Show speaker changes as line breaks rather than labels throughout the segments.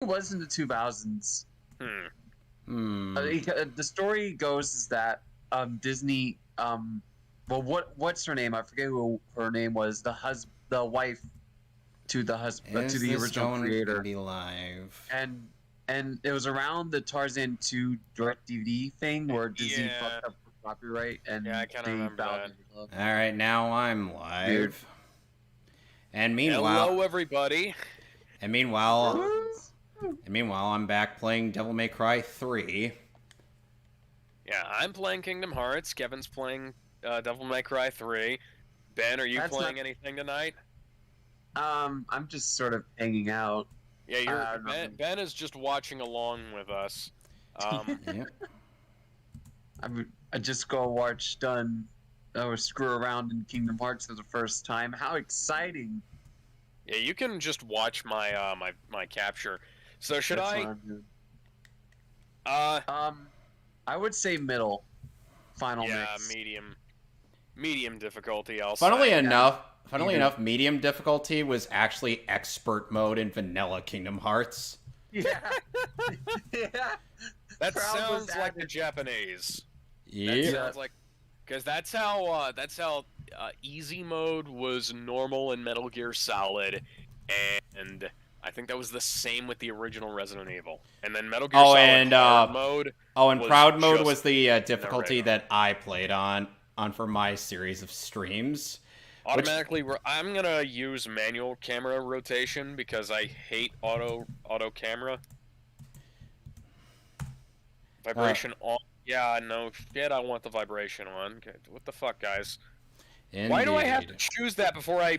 was in the 2000s. The story goes is that Disney well what's her name? I forget who her name was. The wife to the husband to the original creator.
To be live?
And it was around the Tarzan 2 direct DVD thing where Disney fucked up the copyright and
I kind of remember that.
All right, now I'm live. Weird. And meanwhile,
hello everybody.
And meanwhile, I'm back playing Devil May Cry 3.
Yeah, I'm playing Kingdom Hearts. Kevin's playing Devil May Cry 3. Ben, are you playing anything tonight?
I'm just sort of hanging out.
Yeah, Ben is just watching along with us.
Yeah.
I just go watch or screw around in Kingdom Hearts for the first time. How exciting!
Yeah, you can just watch my my capture. So should I
would say middle. Final mix.
Yeah, medium difficulty.
Funnily enough, medium difficulty was actually expert mode in vanilla Kingdom Hearts.
Yeah. Yeah.
That sounds like the Japanese.
Yeah.
That sounds like, because that's how easy mode was normal in Metal Gear Solid, and I think that was the same with the original Resident Evil. And then Metal Gear Solid Hard mode.
Oh, and Proud mode was the difficulty that I played on for my series of streams.
Automatically, I'm gonna use manual camera rotation because I hate auto camera. Vibration on. Yeah, no shit. I want the vibration on. Okay, what the fuck, guys?
Indeed.
Why do I have to choose that before I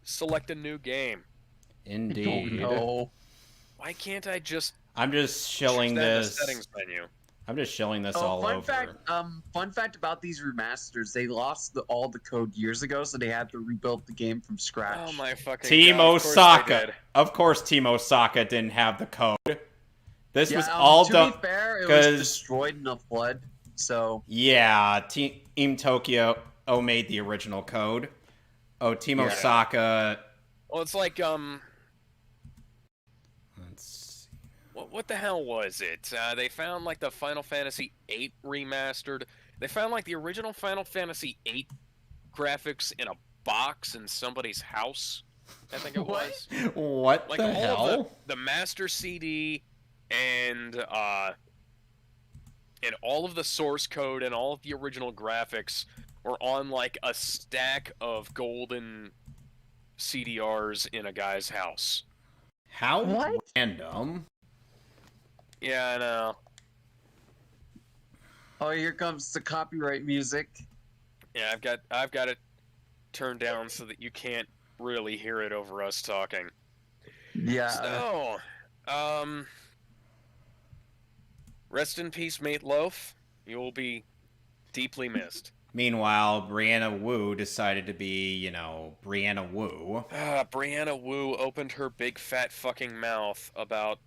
select a new game?
Indeed.
No.
Why can't I just?
I'm just shilling this.
Settings menu.
I'm just shilling this all over.
Fun fact about these remasters: they lost all the code years ago, so they had to rebuild the game from scratch.
Oh my fucking
Team
God,
Osaka. Of course, Team Osaka didn't have the code. This was all done.
To be fair, it was destroyed in a flood. So
yeah, Team Tokyo made the original code. Oh, Team Osaka.
Well, it's like What the hell was it? They found like the Final Fantasy VIII remastered. They found like the original Final Fantasy VIII graphics in a box in somebody's house. I think it was.
What
like
the
all
hell?
Of the master CD and all of the source code and all of the original graphics were on like a stack of golden CDRs in a guy's house.
How random.
Yeah, I know.
Oh, here comes the copyright music.
Yeah, I've got it turned down so that you can't really hear it over us talking.
Yeah.
So, rest in peace, Meatloaf. You will be deeply missed.
Meanwhile, Brianna Wu decided to be, Brianna Wu.
Brianna Wu opened her big fat fucking mouth about...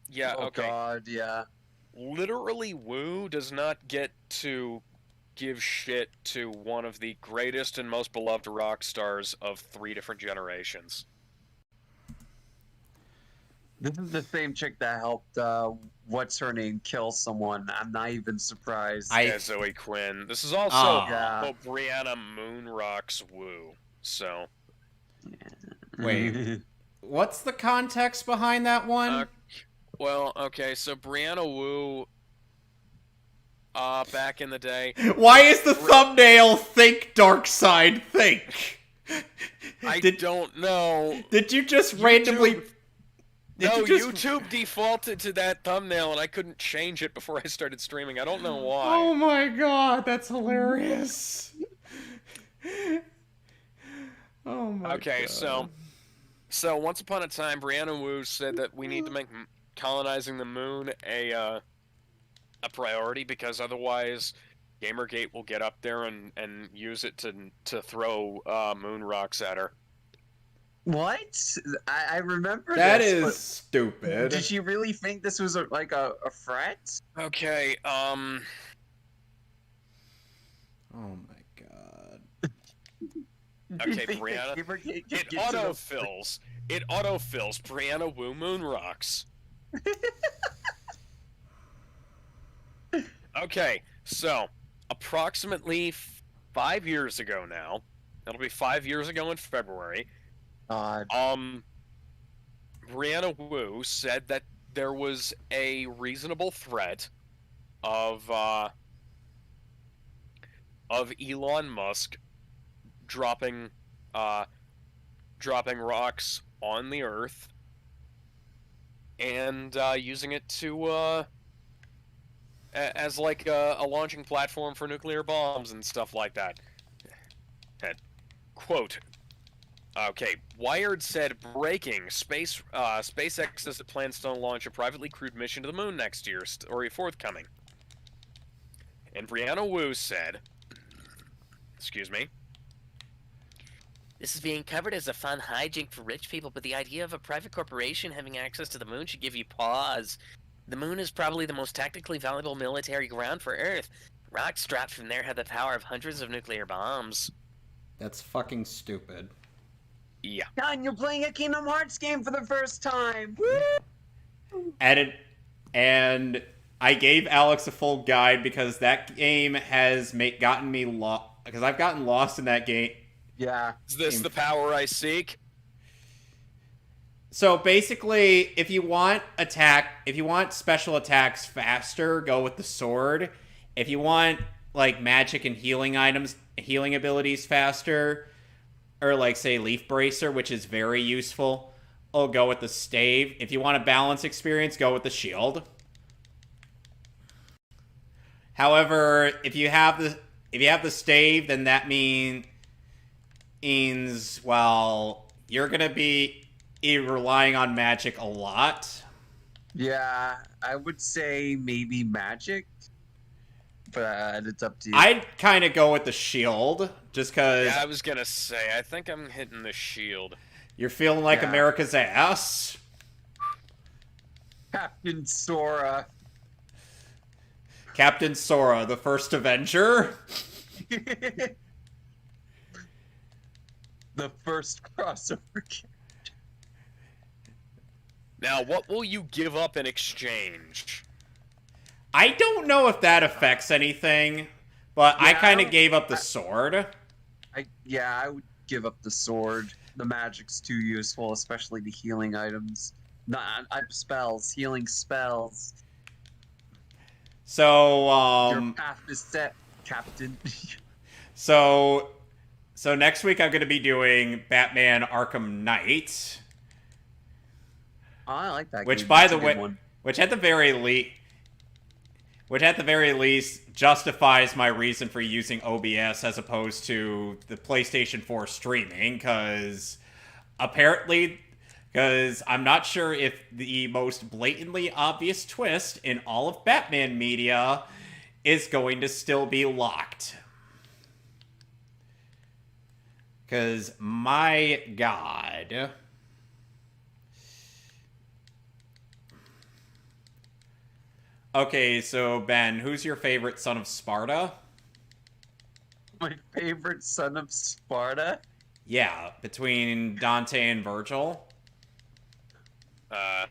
Yeah,
oh,
okay.
God, yeah.
Literally, Wu does not get to give shit to one of the greatest and most beloved rock stars of 3 different generations.
This is the same chick that helped, what's her name, kill someone. I'm not even surprised.
Yeah, Zoe Quinn. This is also Brianna Moonrock's Wu, so...
Wait, what's the context behind that one?
Well, okay, so Brianna Wu, back in the day...
Why is the thumbnail Think Dark Side Think?
I don't know.
Did you just randomly...
YouTube defaulted to that thumbnail and I couldn't change it before I started streaming. I don't know why.
Oh my god, that's hilarious. Oh my god.
Okay, so once upon a time, Brianna Wu said that we need to make colonizing the moon a priority because otherwise Gamergate will get up there and use it to throw moon rocks at her.
What? I remember
that
this,
is stupid.
Did she really think this was a threat?
Okay,
Oh my god.
Okay, Brianna. It autofills. It autofills Brianna Wu Moon Rocks. Okay, so approximately 5 years ago now, it'll be 5 years ago in February. Brianna Wu said that there was a reasonable threat of Elon Musk dropping rocks on the Earth and using it to as like a launching platform for nuclear bombs and stuff like that. And, quote. Okay, Wired said breaking SpaceX says it plans to launch a privately crewed mission to the moon next year, story forthcoming. And Brianna Wu said, excuse me, this is being covered as a fun hijink for rich people, but the idea of a private corporation having access to the moon should give you pause. The moon is probably the most tactically valuable military ground for Earth. Rocks dropped from there have the power of hundreds of nuclear bombs.
That's fucking stupid.
Yeah.
John, you're playing a Kingdom Hearts game for the first time. Woo!
And I gave Alex a full guide because that game has gotten me lost. Because I've gotten lost in that game.
Yeah.
Is this the power I seek?
So basically, if you want special attacks faster, go with the sword. If you want like magic and healing abilities faster, or like say Leaf Bracer, which is very useful, I'll go with the stave. If you want a balance experience, go with the shield. However, if you have the stave, then that means well, you're gonna be relying on magic a lot.
Yeah, I would say maybe magic, but it's up to you.
I'd kind of go with the shield, just because...
Yeah, I was gonna say, I think I'm hitting the shield.
You're feeling like America's ass?
Captain Sora.
Captain Sora, the first Avenger?
The first crossover.
Now, what will you give up in exchange?
I don't know if that affects anything, but I kind of gave up the sword.
I would give up the sword. The magic's too useful, especially the healing items. Not spells, healing spells.
So,
your path is set, Captain.
So next week I'm going to be doing Batman Arkham Knight.
Oh, I like that.
Which,
game.
by
That's
the
a good
way,
one.
which at the very least justifies my reason for using OBS as opposed to the PlayStation 4 streaming, because I'm not sure if the most blatantly obvious twist in all of Batman media is going to still be locked. Because, my God... Okay, so Ben, who's your favorite son of Sparta?
My favorite son of Sparta?
Yeah, between Dante and Vergil.
I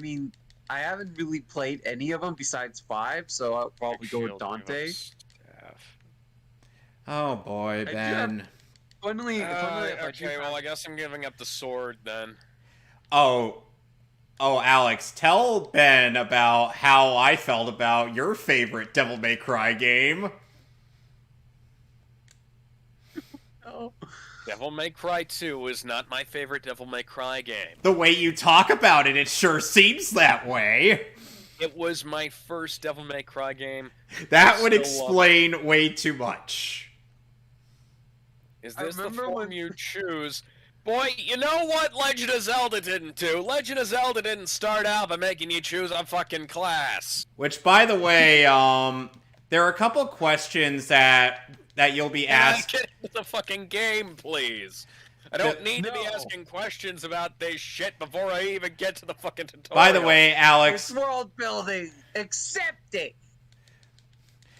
mean, I haven't really played any of them besides 5, so I'll probably go with Dante.
Oh boy, Ben.
Funnily,
okay, well, I guess I'm giving up the sword then.
Oh, Alex, tell Ben about how I felt about your favorite Devil May Cry game.
Oh.
Devil May Cry 2 is not my favorite Devil May Cry game.
The way you talk about it, it sure seems that way.
It was my first Devil May Cry game.
That would explain way too much.
Is this the form you choose? Boy, you know what Legend of Zelda didn't do? Legend of Zelda didn't start out by making you choose a fucking class.
Which, by the way, there are a couple questions that you'll be asked.
Get into the fucking game, please. I don't need to be asking questions about this shit before I even get to the fucking tutorial.
By the way, Alex...
It's world building. Accept it.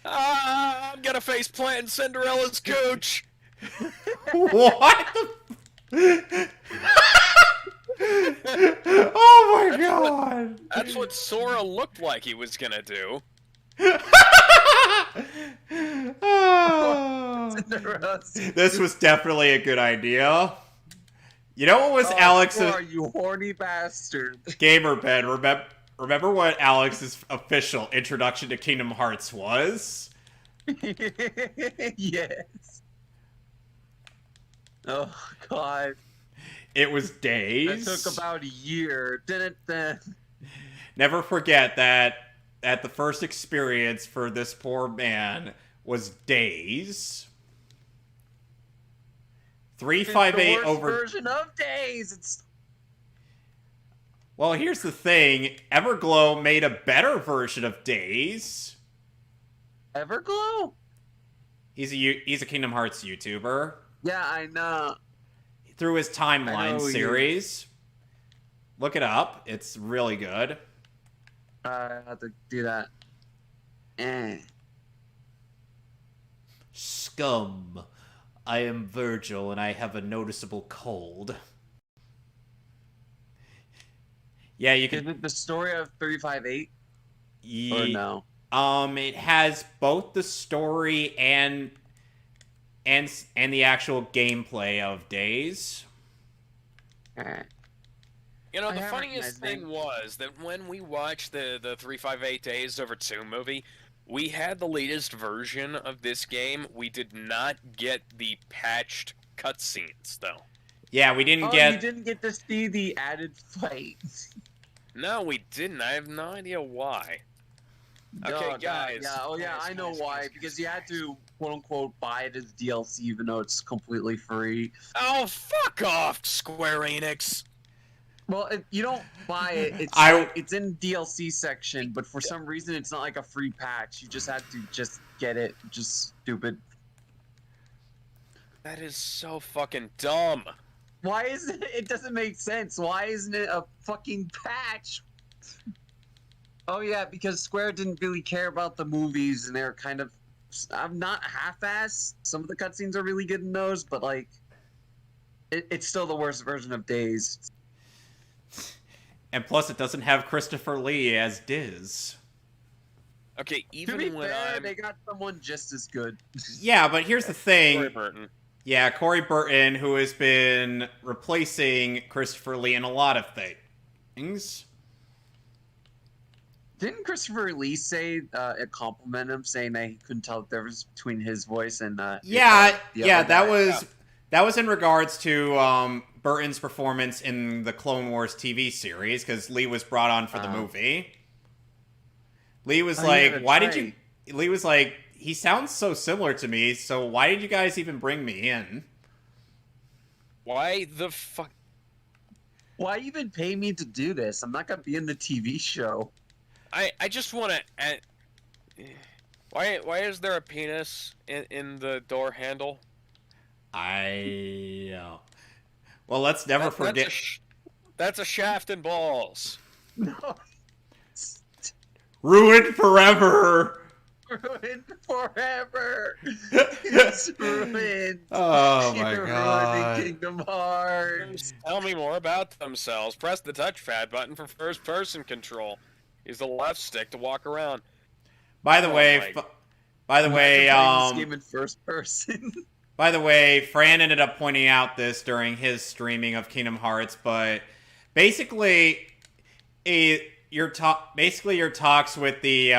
I'm gonna face plant Cinderella's cooch.
What the... Oh my god!
That's what Sora looked like he was gonna do.
Oh. This was definitely a good idea. You know what was Alex's...
Sora, you horny bastard.
Gamer Ben, remember what Alex's official introduction to Kingdom Hearts was?
Yes. Oh, God.
It was days.
It took about a year.
Never forget that the first experience for this poor man was days. 358
the worst
over
version of Days. It's
Well, here's the thing. Everglow made a better version of Days.
Everglow?
He's a Kingdom Hearts YouTuber.
Yeah, I know.
Through his timeline series. Look it up. It's really good.
I have to do that.
Scum. I am Vergil and I have a noticeable cold. Yeah, you can...
Is it the story of 358? Or no?
It has both the story and the actual gameplay of Days.
You know, the funniest thing was that when we watched the 358 Days Over 2 movie, we had the latest version of this game. We did not get the patched cutscenes, though.
Yeah, we didn't
You didn't get to see the added fight.
No, we didn't. I have no idea why. Okay, guys.
Yeah, I know why. Because you had to, quote-unquote, buy it as DLC, even though it's completely free.
Oh, fuck off, Square Enix!
Well, you don't buy it. It's in DLC section, but for some reason it's not like a free patch. You just have to just get it. Just stupid.
That is so fucking dumb.
Why isn't it? It doesn't make sense. Why isn't it a fucking patch? Oh yeah, because Square didn't really care about the movies, and they're kind of... I'm not half-assed. Some of the cutscenes are really good in those, but like... It's still the worst version of Days.
And plus, it doesn't have Christopher Lee as Diz.
Okay, even
to be
when
fair, they got someone just as good.
Yeah, but here's the thing.
Corey Burton.
Yeah, Corey Burton, who has been replacing Christopher Lee in a lot of things.
Didn't Christopher Lee say compliment him, saying that he couldn't tell the difference between his voice and
that was in regards to Burton's performance in the Clone Wars TV series, because Lee was brought on for the movie. Lee was like, "Why did you?" Lee was like, "He sounds so similar to me, so why did you guys even bring me in?"
Why the fuck?
Why even pay me to do this? I'm not gonna be in the TV show.
I just want to. Why is there a penis in the door handle?
Well, let's never forget.
That's a shaft and balls.
No.
Ruined forever.
Ruined forever. It's ruined.
Oh my god.
Kingdom Hearts.
Tell me more about themselves. Press the touchpad button for first-person control. Use the left stick to walk around.
By the way,
this game in first person.
By the way, Fran ended up pointing out this during his streaming of Kingdom Hearts, but basically, your talks with the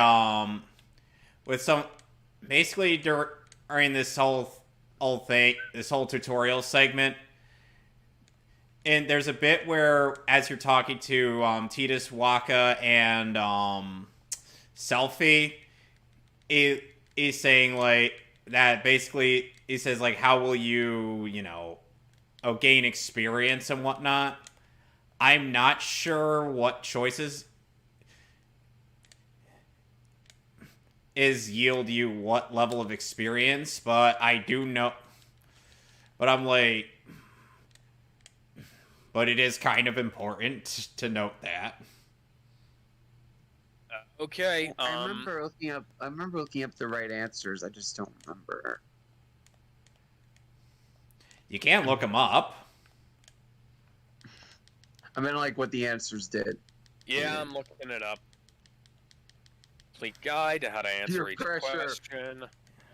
during this whole thing, this whole tutorial segment, and there's a bit where as you're talking to Tidus, Waka, and Selfie, he's saying like that basically. He says, like, how will you, gain experience and whatnot? I'm not sure what choices yield you what level of experience, but I do know... But I'm like... But it is kind of important to note that.
Okay,
I remember looking up the right answers. I just don't remember.
You can't look them up.
I mean, like what the answers did.
Yeah, I'm looking it up. Complete guide to how to answer
Peer
each
pressure.
question.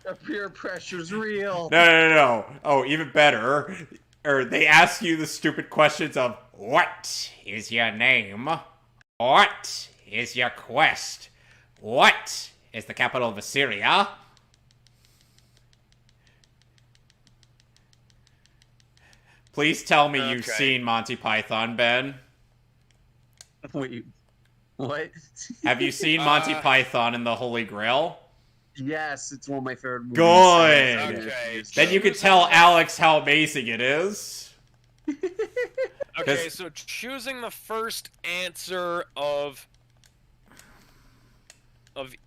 The peer pressure's real.
No. Oh, even better. Or they ask you the stupid questions of, what is your name? What is your quest? What is the capital of Assyria? Please tell me you've seen Monty Python, Ben.
Wait, what?
Have you seen Monty Python and the Holy Grail?
Yes, it's one of my favorite movies.
Good.
Okay.
Then you can tell Alex how amazing it is.
Okay, so choosing the first answer of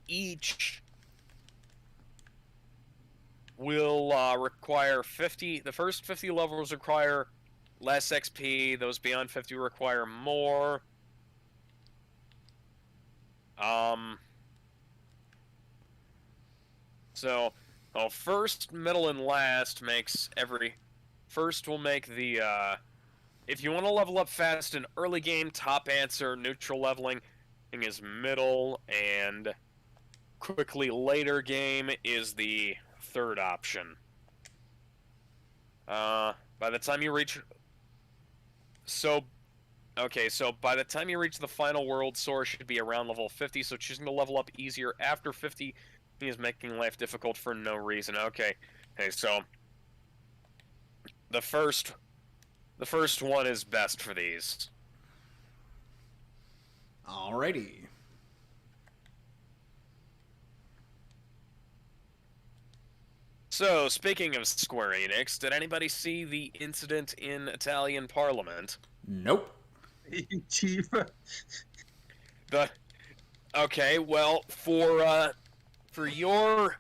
each will require 50. The first 50 levels require less XP. Those beyond 50 require more. So, first, middle, and last makes every... First will make the, if you want to level up fast in early game, top answer, neutral leveling is middle, and quickly later game is the third option. By the time you reach... Okay, so by the time you reach the final world, Sora should be around level 50, so choosing to level up easier after 50 is making life difficult for no reason. Okay, so the first one is best for these.
Alrighty.
So, speaking of Square Enix, did anybody see the incident in Italian Parliament?
Nope.
Tifa.
Okay, well, for your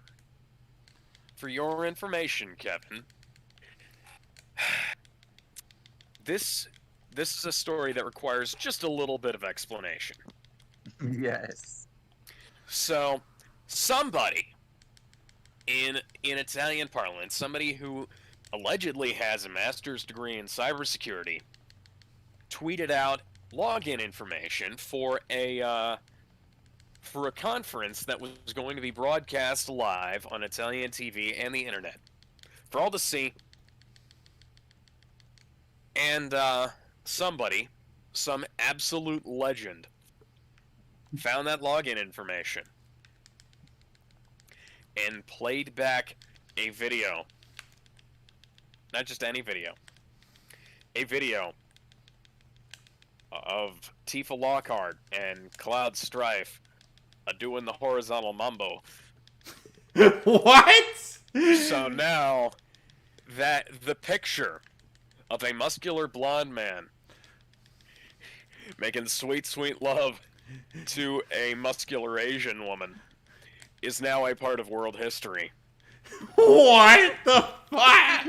information, Kevin, this is a story that requires just a little bit of explanation.
Yes.
So, somebody in Italian Parliament, somebody who allegedly has a master's degree in cybersecurity, tweeted out login information for a conference that was going to be broadcast live on Italian TV and the internet for all to see. And some absolute legend, found that login information and played back a video. Not just any video. A video of Tifa Lockhart and Cloud Strife doing the horizontal mambo.
What?
So now, that the picture of a muscular blonde man making sweet, sweet love to a muscular Asian woman is now a part of world history.
What the fuck?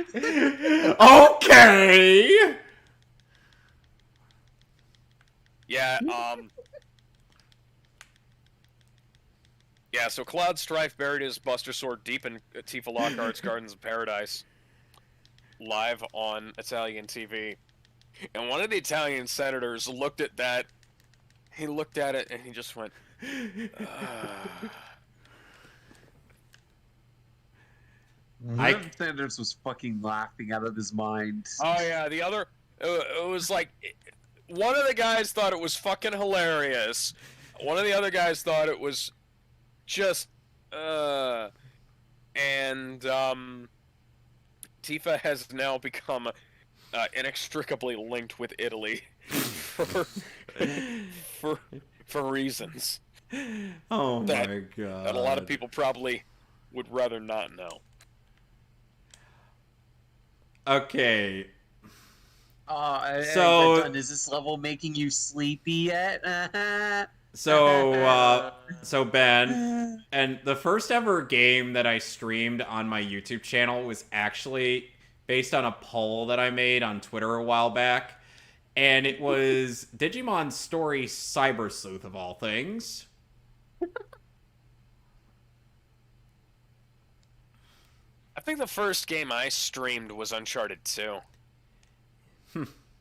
Okay.
Yeah, yeah, so Cloud Strife buried his Buster Sword deep in Tifa Lockhart's Gardens of Paradise, live on Italian TV. And one of the Italian senators looked at that, he looked at it, and he just went,
Sanders was fucking laughing out of his mind.
Oh yeah, the other, it was like, one of the guys thought it was fucking hilarious. One of the other guys thought it was just, and Tifa has now become inextricably linked with Italy for reasons.
Oh
that,
my god.
That a lot of people probably would rather not know.
Okay.
So is this level making you sleepy yet?
So Ben, and the first ever game that I streamed on my YouTube channel was actually based on a poll that I made on Twitter a while back, and it was Digimon Story Cyber Sleuth of all things.
I think the first game I streamed was Uncharted 2.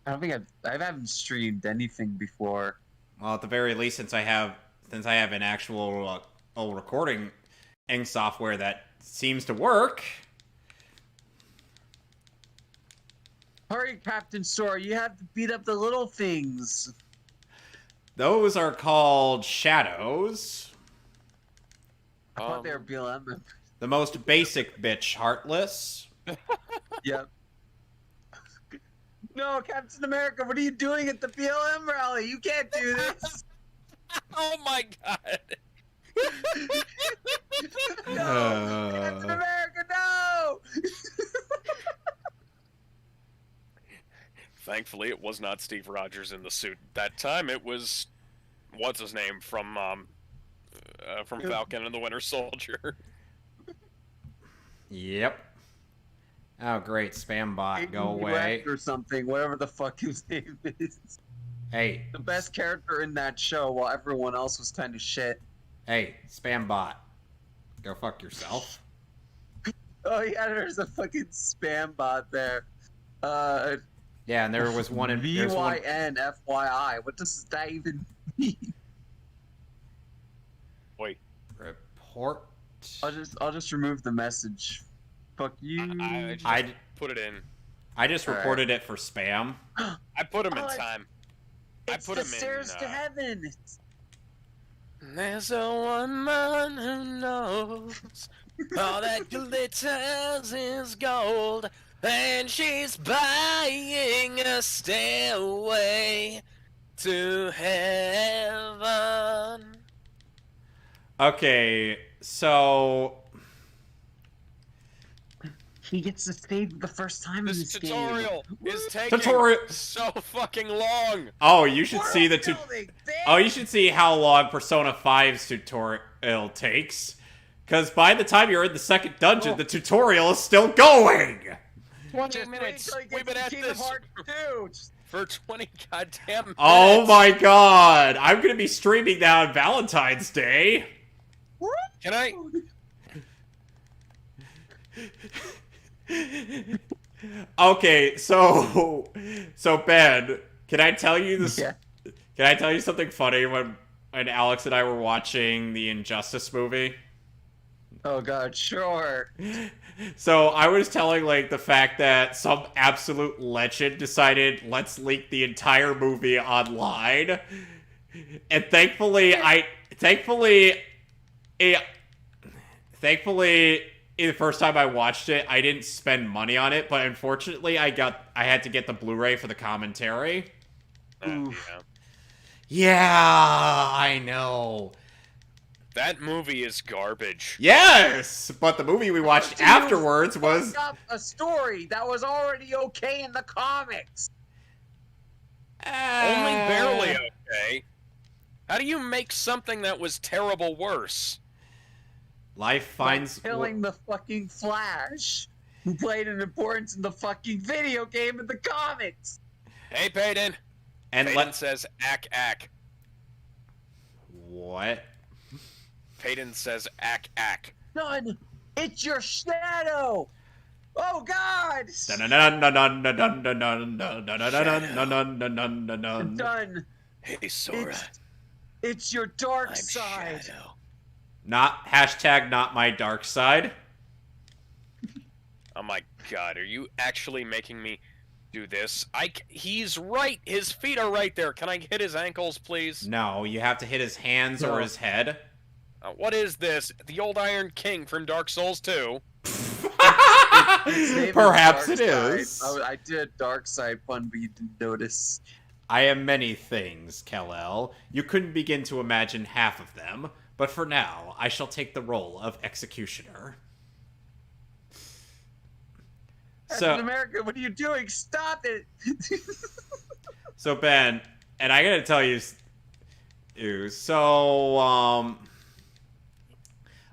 I don't think I haven't streamed anything before.
Well, at the very least, since I have an actual recording software that seems to work.
Hurry, Captain Sora, you have to beat up the little things.
Those are called shadows.
I thought they were BLM members.
The most basic bitch, Heartless.
Yep. No, Captain America, what are you doing at the BLM rally? You can't do this.
Oh my god.
No, Captain America, no!
Thankfully, it was not Steve Rogers in the suit. That time, it was what's his name from Falcon and the Winter Soldier.
Yep. Oh, great. Spam bot, go away.
Or something, whatever the fuck his name is.
Hey.
The best character in that show while everyone else was kind of shit.
Hey, spam bot. Go fuck yourself.
Oh yeah, there's a fucking spam bot there.
Yeah, and there was one in...
VYN-FYI. What does that even mean?
Wait.
Report.
I'll just remove the message. Fuck you.
I just put it in.
I just reported it for spam.
I put him in time.
It's the stairs to heaven.
There's a woman who knows all that glitters is gold, and she's buying a stairway to heaven.
Okay, so...
He gets to save the first time in this
tutorial
game.
is taking so fucking long.
Oh, you should see the you should see how long Persona 5's tutorial takes. Because by the time you're in the second dungeon, the tutorial is still going.
20 minutes. We've been at this for 20 goddamn minutes.
Oh my god. I'm going to be streaming that on Valentine's Day.
Can I...
Okay, so Ben, can I tell you this?
Yeah.
Can I tell you something funny when Alex and I were watching the Injustice movie?
Oh god, sure.
So I was telling like the fact that some absolute legend decided let's leak the entire movie online, and thankfully the first time I watched it, I didn't spend money on it, but unfortunately, I had to get the Blu-ray for the commentary. Yeah, I know.
That movie is garbage.
Yes, but the movie we watched afterwards was
up a story that was already okay in the comics.
Only barely okay. How do you make something that was terrible worse?
Life finds...
killing the fucking Flash, who played an importance in the fucking video game in the comics.
Hey, Payton.
And
Payton says, ack.
What?
Payton says, ack.
Son, it's your shadow. Oh, God. Done.
Hey, Sora.
It's your dark side.
Shadow.
Not my dark side.
Oh my god, are you actually making me do this? He's right! His feet are right there! Can I hit his ankles, please?
No, you have to hit his hands or his head.
What is this? The old Iron King from Dark Souls 2?
Perhaps it is.
I did a dark side pun, but you didn't notice.
I am many things, Kal-El. You couldn't begin to imagine half of them. But for now, I shall take the role of executioner.
Captain America, what are you doing? Stop it!
So Ben, and I gotta tell you, so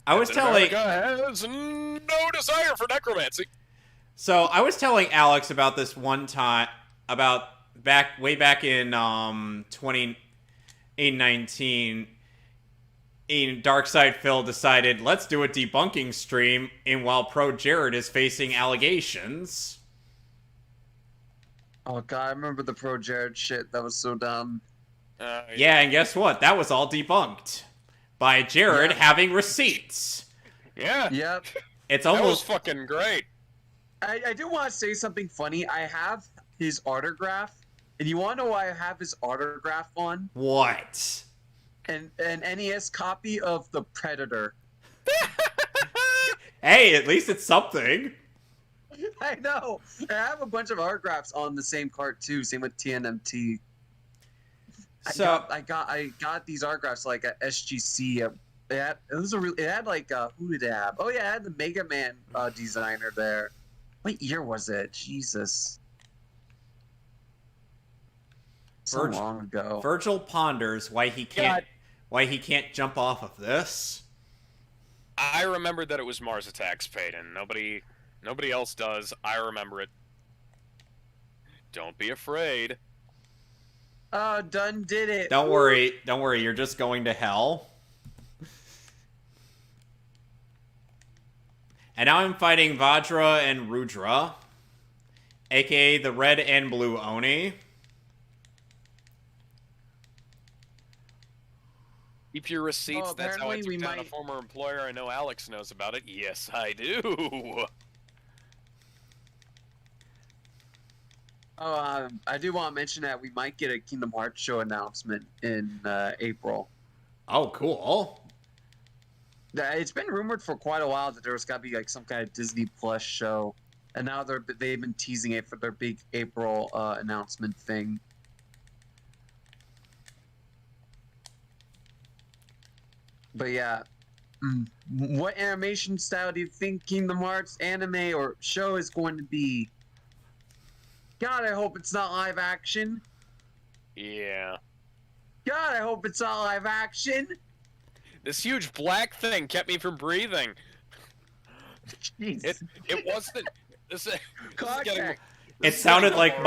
I was telling
America has no desire for necromancy.
So I was telling Alex about this one time about way back in 2019. Darkside Phil decided, let's do a debunking stream while Pro Jared is facing allegations.
Oh god, I remember the Pro Jared shit. That was so dumb.
Yeah, and guess what? That was all debunked by Jared
Yeah.
having receipts.
Yeah,
Yep.
It's
that was
almost
fucking great.
I do want to say something funny. I have his autograph, and you want to know why I have his autograph on?
what?
An NES copy of The Predator.
Hey, at least it's something.
I know. I have a bunch of autographs on the same cart too. Same with TNMT.
So
I got these autographs like at SGC. It had like who did it have? Oh yeah, it had the Mega Man designer there. What year was it? Jesus. So long ago.
Vergil ponders why he can't jump off of this.
I remembered that it was Mars Attacks, Peyton. Nobody else does. I remember it. Don't be afraid.
Oh, done did it.
Don't worry, you're just going to hell. And now I'm fighting Vajra and Rudra, aka the red and blue Oni.
Keep your receipts.
Oh,
That's how I
apparently
took
we
down a
might-
former employer. I know Alex knows about it. Yes, I do.
Oh, I do want to mention that we might get a Kingdom Hearts show announcement in April.
Oh, cool.
It's been rumored for quite a while that there was got to be like some kind of Disney Plus show, and now they've been teasing it for their big April announcement thing. But yeah, what animation style do you think Kingdom Hearts anime or show is going to be? God, I hope it's not live action.
Yeah.
God, I hope it's not live action.
This huge black thing kept me from breathing.
Jeez.
It wasn't. This is
Contact.
getting.
It sounded like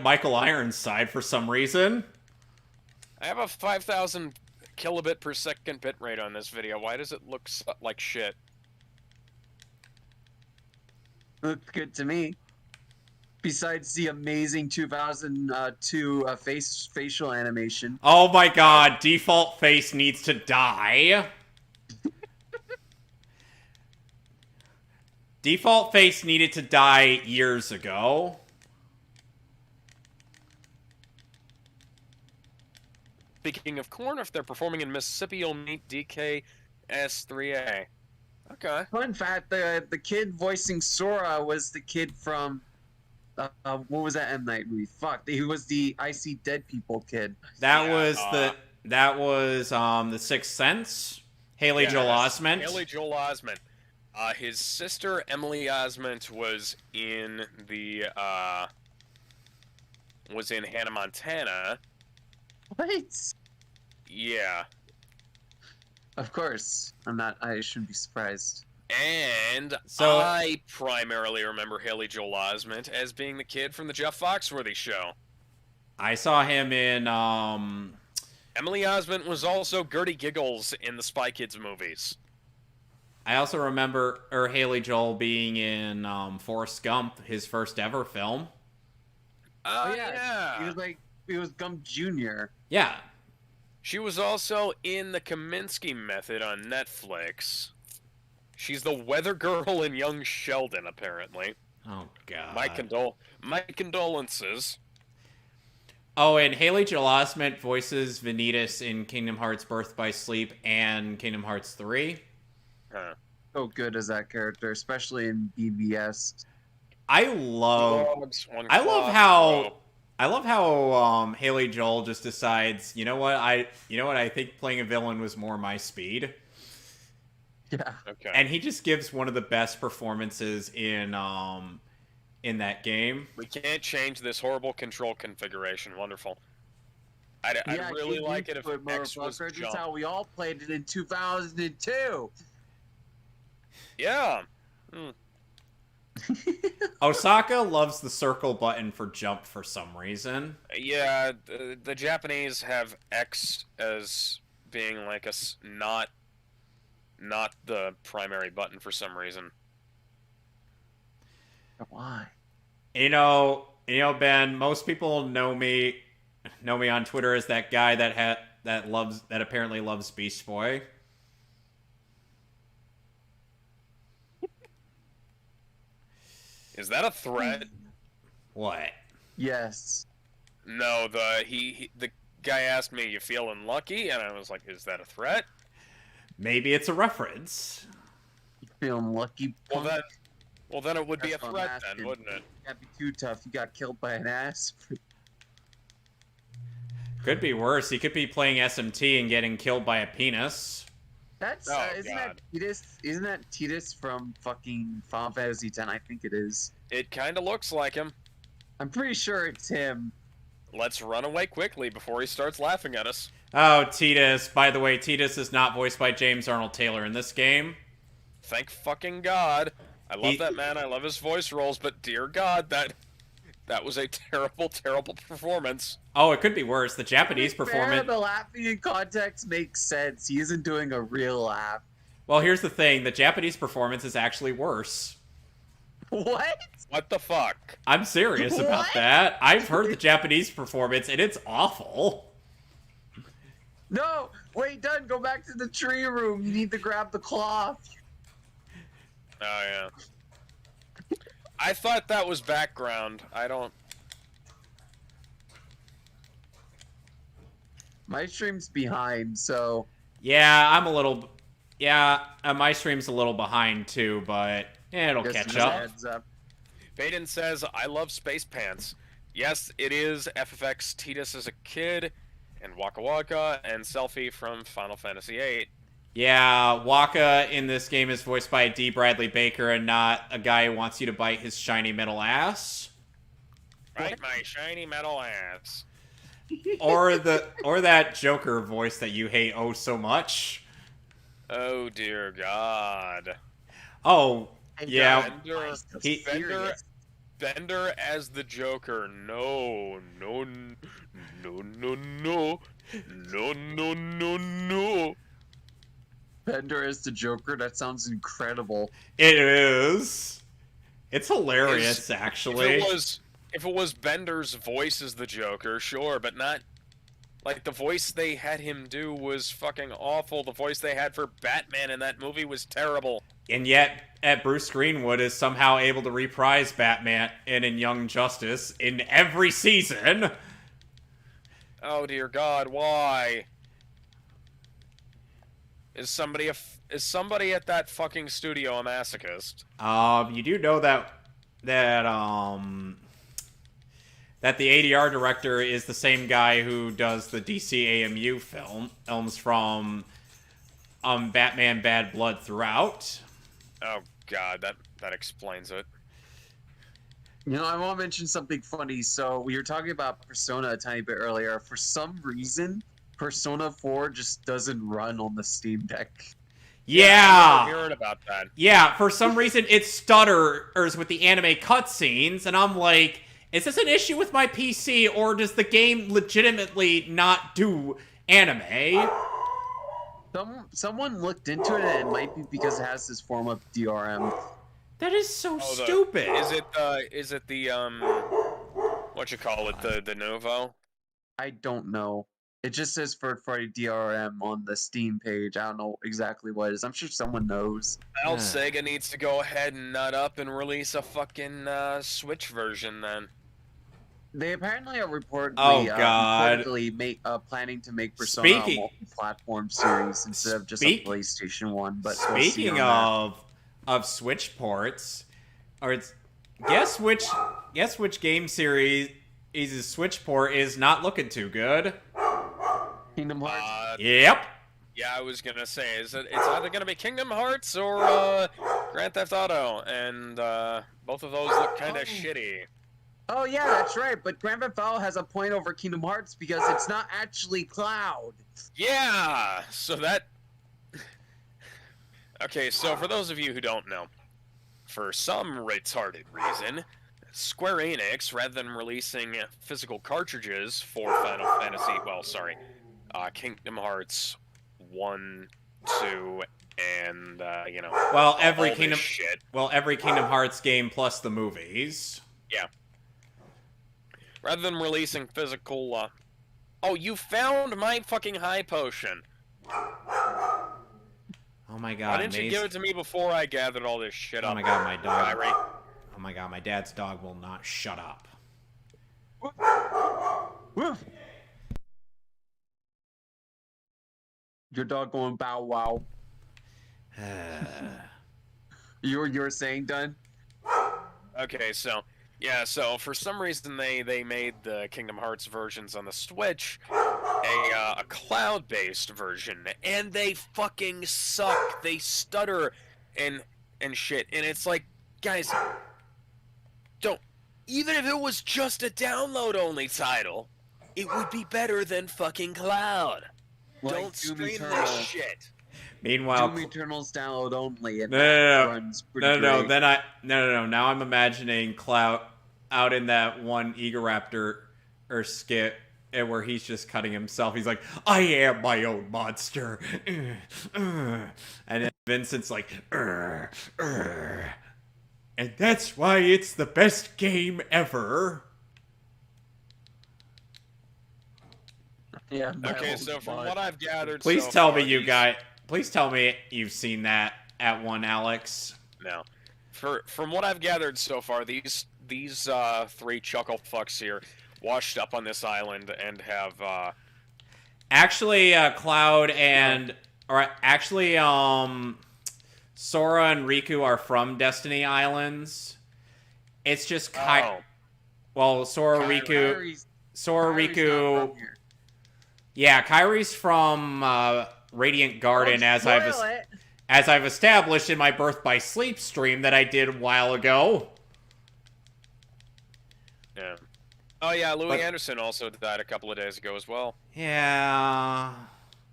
Michael Ironside for some reason.
I have a 5,000 kilobit per second bitrate on this video. Why does it look like shit?
Looks good to me. Besides the amazing 2002 facial animation.
Oh my god, default face needs to die. Default face needed to die years ago.
Speaking of corn, if they're performing in Mississippi, you'll meet DKS3A. Okay.
Fun fact: the kid voicing Sora was the kid from what was that M Night movie? Fuck, he was the I See Dead People kid.
That
Yeah,
was the Sixth Sense. Haley Joel Osment.
Haley Joel Osment. His sister Emily Osment was in the Hannah Montana.
What?
Yeah.
Of course, I'm not. I shouldn't be surprised.
And
So-
I primarily remember Haley Joel Osment as being the kid from the Jeff Foxworthy show.
I saw him in
Emily Osment was also Gertie Giggles in the Spy Kids movies.
I also remember Haley Joel being in Forrest Gump, his first ever film.
Oh yeah, he was Gump Jr.
Yeah.
She was also in the Kaminsky Method on Netflix. She's the weather girl in Young Sheldon, apparently.
Oh god.
My condolences.
Oh, and Haley Joel Osment voices Vanitas in Kingdom Hearts Birth by Sleep and Kingdom Hearts 3.
Huh.
So good as that character, especially in BBS.
I love how Haley Joel just decides, you know what I think playing a villain was more my speed.
Yeah.
Okay.
And he just gives one of the best performances in that game.
We can't change this horrible control configuration. Wonderful. I'd really
kid,
like
you
it if
put
X was
motherfucker. This is
jump.
how we all played it in 2002.
Yeah.
Osaka loves the circle button for jump for some reason.
Yeah, the Japanese have X as being like not the primary button for some reason.
Why?
You know, Ben, most people know me on Twitter as that guy that apparently loves Beast Boy.
Is that a threat?
What?
Yes.
No, the guy asked me, "You feeling lucky?" And I was like, "Is that a threat?"
Maybe it's a reference.
You feeling lucky,
Well
punk?
then it would be a
That's what I'm
threat, then,
asking.
wouldn't it?
Can't be too tough. You got killed by an ass.
Could be worse. He could be playing SMT and getting killed by a penis.
That's
Oh,
isn't
God.
that Titus? Isn't that Titus from fucking Final Fantasy X? I think it is.
It kind of looks like him.
I'm pretty sure it's him.
Let's run away quickly before he starts laughing at us.
Oh, Titus. By the way, Titus is not voiced by James Arnold Taylor in this game.
Thank fucking God. I love
He-
that man. I love his voice roles, but dear God, that was a terrible, terrible performance.
Oh, it could be worse. The Japanese
To be fair,
performance.
the laughing in context makes sense. He isn't doing a real laugh.
Well, here's the thing. The Japanese performance is actually worse.
What?
What the fuck?
I'm serious about
What?
that. I've heard the Japanese performance, and it's awful.
No! Wait, done. Go back to the tree room. You need to grab the cloth.
Oh, yeah. I thought that was background. I don't...
My stream's behind, so
Yeah, I'm a little... Yeah, my stream's a little behind, too, but it'll
guess
catch
just
up.
adds up.
Baden says, I love Space Pants. Yes, it is FFX Titus as a kid, and Waka Waka, and Selfie from Final Fantasy VIII.
Yeah, Waka in this game is voiced by D. Bradley Baker and not a guy who wants you to bite his shiny metal ass.
Right, my shiny metal ass.
Or that Joker voice that you hate oh so much.
Oh, dear God.
Oh,
And
yeah.
Bender,
He-
Bender as the Joker. No, no, no, no, no, no, no, no, no.
Bender as the Joker. That sounds incredible.
It is. It's hilarious, actually.
If it was Bender's voice as the Joker, sure, but not. Like, the voice they had him do was fucking awful. The voice they had for Batman in that movie was terrible.
And yet, Bruce Greenwood is somehow able to reprise Batman in Young Justice in every season.
Oh dear God, why? Is somebody at that fucking studio a masochist?
You do know that the ADR director is the same guy who does the DC AMU films from Batman Bad Blood throughout.
Oh God, that explains it.
You know, I want to mention something funny. So we were talking about Persona a tiny bit earlier. For some reason, Persona 4 just doesn't run on the Steam Deck.
Yeah!
I heard about that.
Yeah, for some reason it stutters with the anime cutscenes, and I'm like, is this an issue with my PC, or does the game legitimately not do anime?
Someone looked into it, and it might be because it has this form of DRM.
That is so stupid.
Is it the what you call it, the Novo?
I don't know. It just says third-party DRM on the Steam page. I don't know exactly what it is. I'm sure someone knows.
Well,
Yeah.
Sega needs to go ahead and nut up and release a fucking Switch version then.
They apparently are reportedly,
Oh, God.
planning to make Persona a
Speaking-
multi-platform series instead of just a PlayStation one. But we'll see
Speaking
on
of Switch ports, guess which game series is Switch port is not looking too good.
that. Kingdom Hearts.
Yep.
Yeah, I was gonna say, it's either gonna be Kingdom Hearts or Grand Theft Auto, and both of those look kind of shitty.
Oh yeah, that's right. But Grand Theft Auto has a point over Kingdom Hearts because it's not actually Cloud.
Yeah, so that. Okay, so for those of you who don't know, for some retarded reason, Square Enix, rather than releasing physical cartridges for Kingdom Hearts 1, 2, and
Well,
all
every
this
Kingdom
shit.
Hearts game plus the movies.
Rather than releasing physical, Oh, you found my fucking high potion.
Oh my
Why
god,
didn't you give it to me before I gathered all this shit up?
Oh my god, my dog.
Kyrie?
Oh my god, my dad's dog will not shut up.
Woof. Your dog going bow wow. You were saying, Dun?
Okay, so yeah, so for some reason they made the Kingdom Hearts versions on the Switch a cloud-based version, and they fucking suck. They stutter and shit, and it's like, guys, don't. Even if it was just a download-only title, it would be better than fucking cloud.
Like
Don't
Doom
stream
Eternal.
this shit.
Meanwhile,
Doom Eternal's download only, and
No,
that
no.
runs pretty great.
No. Now I'm imagining Cloud out in that one Egoraptor or skit where he's just cutting himself. He's like, "I am my own monster," and then Vincent's like, and that's why it's the best game ever.
Yeah.
Okay, so from what I've gathered,
Please
so
tell
far,
me you
these-
guys. Please tell me you've seen that at one, Alex.
No. From what I've gathered so far, these three chuckle fucks here washed up on this island and have
Actually, Cloud and Sora and Riku are from Destiny Islands. It's just Sora,
Kyrie's not
Riku.
from here.
Yeah, Kyrie's from Radiant Garden,
Don't
as
spoil it.
I've established in my Birth by Sleep stream that I did a while ago.
yeah. Oh yeah, Louis Anderson also died a couple of days ago as well.
Yeah.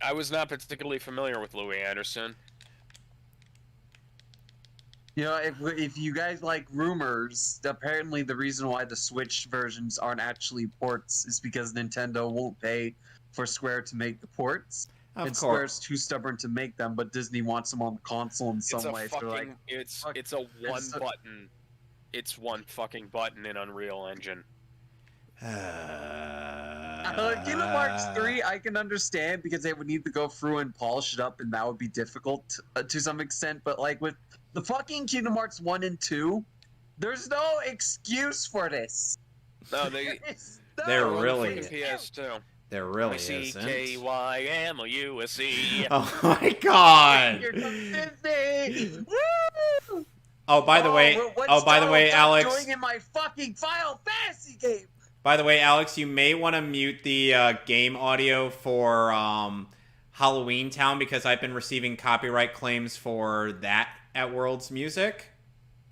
I was not particularly familiar with Louis Anderson.
You know, if you guys like rumors, apparently the reason why the Switch versions aren't actually ports is because Nintendo won't pay for Square to make the ports.
Of
Square's too stubborn to make them, but Disney wants them on the console in
It's
some
a
way. So
fucking
like,
it's
fuck,
a one
it's a-
button. It's one fucking button in Unreal Engine.
Kingdom Hearts 3, I can understand because they would need to go through and polish it up, and that would be difficult to some extent. But like with the fucking Kingdom Hearts 1 and 2, there's no excuse for this.
No, they
There
on the
really
fucking PS2.
There really isn't.
CKYMOUSE.
Oh my god!
Here comes Disney! Woo!
Oh, by the way,
what's Donald Duck
Alex.
doing in my fucking Final Fantasy game?
By the way, Alex, you may want to mute the game audio for Halloween Town because I've been receiving copyright claims for that at World's Music.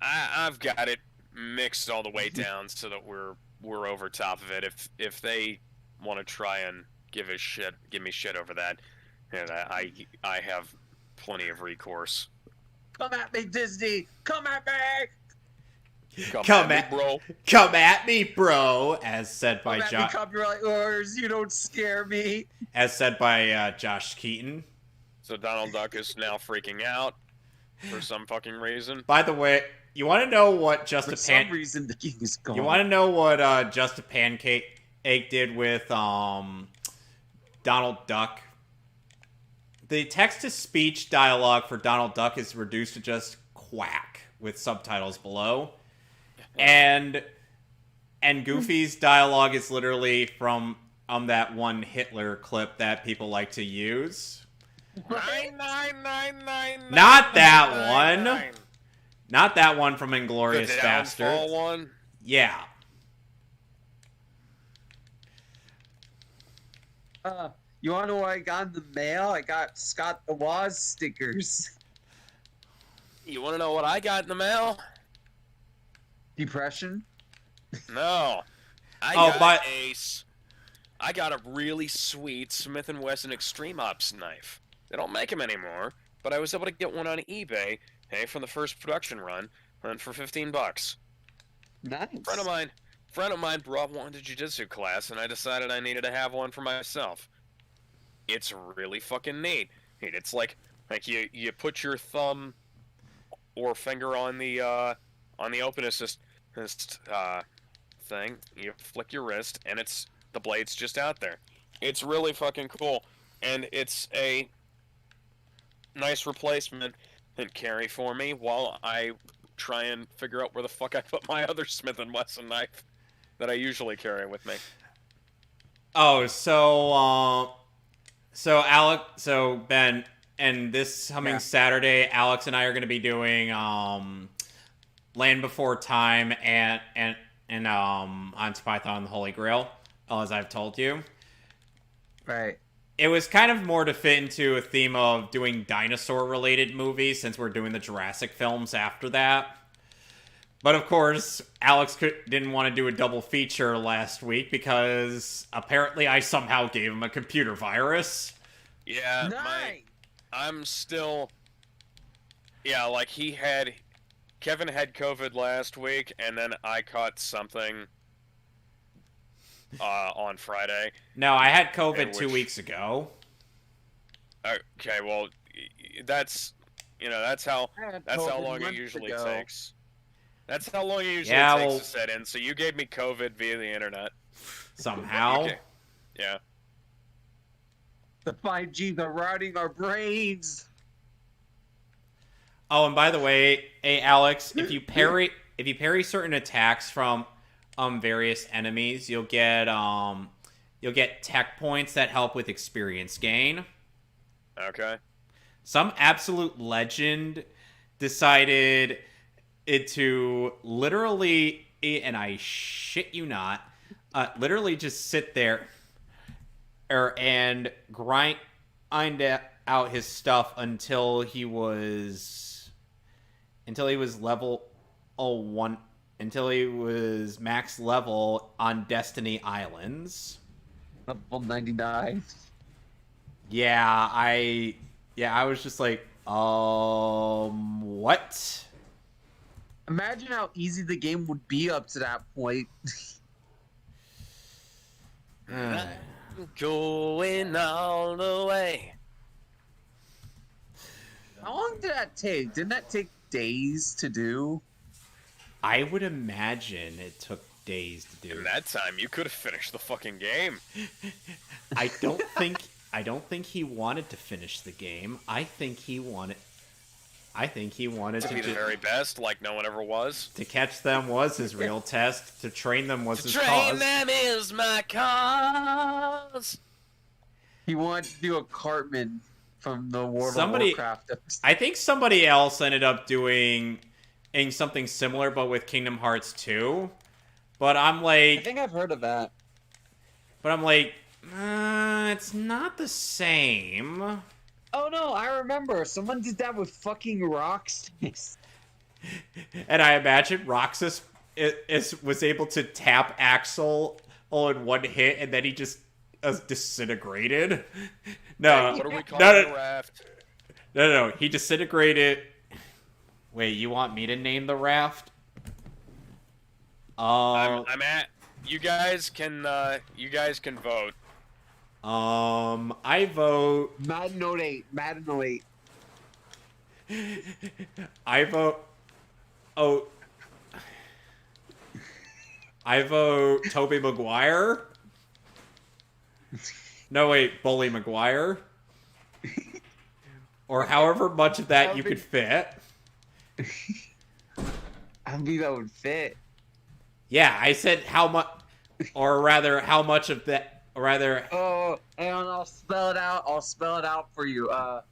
I've got it mixed all the way down so that we're over top of it. If they want to try and give me shit over that, and I have plenty of recourse.
Come at me, Disney! Come at me!
Come at
me, bro.
Come at me, bro, as said by
Come at me, copyright lawyers! You don't scare me.
As said by Josh Keaton.
So Donald Duck is now freaking out for some fucking reason.
By the way, you want to know what
For some reason, the king is gone.
You want to know what Just a Pancake did with Donald Duck? The text-to-speech dialogue for Donald Duck is reduced to just quack with subtitles below. And Goofy's dialogue is literally from that one Hitler clip that people like to use.
99999.
Not that one. Not that one from Inglourious
The downfall
Basterds.
one.
Yeah.
You want to know what I got in the mail? I got Scott the Woz stickers.
You want to know what I got in the mail?
Depression?
No. I got a really sweet Smith & Wesson Extreme Ops knife. They don't make them anymore, but I was able to get one on eBay, from the first production run, and for $15.
Nice.
Friend of mine brought one to jiu-jitsu class, and I decided I needed to have one for myself. It's really fucking neat. It's like you put your thumb or finger on the open assist thing. You flick your wrist, and the blade's just out there. It's really fucking cool, and it's a nice replacement and carry for me while I try and figure out where the fuck I put my other Smith & Wesson knife that I usually carry with me.
Oh, so Ben, and this coming Saturday, Alex and I are going to be doing Land Before Time and Monty Python and the Holy Grail, as I've told you.
Right.
It was kind of more to fit into a theme of doing dinosaur-related movies, since we're doing the Jurassic films after that. But of course, Alex didn't want to do a double feature last week because apparently I somehow gave him a computer virus.
Yeah,
Nice.
I'm still... Yeah, like Kevin had COVID last week, and then I caught something on Friday.
No, I had COVID 2 weeks ago.
Okay, well, that's how long it usually takes. That's how long it usually takes to set in. So you gave me COVID via the internet.
Somehow.
Okay. Yeah.
The 5G, they're routing our brains.
Oh, and by the way, hey Alex, if you parry certain attacks from various enemies, you'll get tech points that help with experience gain.
Okay.
Some absolute legend decided to literally, and I shit you not, literally just sit there and grind out his stuff until he was level 1, until he was max level on Destiny Islands.
Level 99.
Yeah, I was just like, what?
Imagine how easy the game would be up to that point.
Going all the way.
How long did that take? Didn't that take days to do?
I would imagine it took days to do.
In that time, you could have finished the fucking game.
I don't think he wanted to finish the game. I think he wanted
to be the very best, like no one ever was.
To catch them was his real test. To train them was his cause.
Train them is my cause.
He wanted to do a Cartman from the World of Warcraft episode.
I think somebody else ended up doing something similar, but with Kingdom Hearts 2. But I'm like...
I think I've heard of that.
But I'm like, it's not the same.
Oh no, I remember. Someone did that with fucking Roxas.
And I imagine Roxas was able to tap Axel all in one hit, and then he just disintegrated. No,
what are we calling the raft?
No, he disintegrated. Wait, you want me to name the raft?
I'm at. You guys can vote.
I vote.
Madden 08. Madden 08.
I vote. Oh. I vote Tobey Maguire. No, wait, Bully Maguire. Or however much of that you could fit.
I mean, that would fit.
Yeah, I said how much, or rather, how much of that, or rather...
Oh, and I'll spell it out. I'll spell it out for you. I'll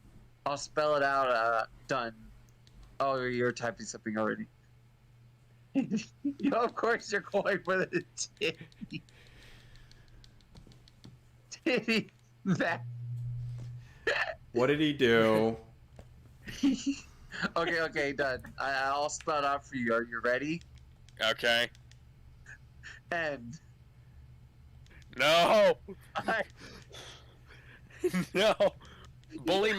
spell it out, done. Oh, you're typing something already. Of course you're going with a titty. Titty that.
What did he do?
Okay, done. I'll spell it out for you. Are you ready?
Okay.
And.
No! No! Bully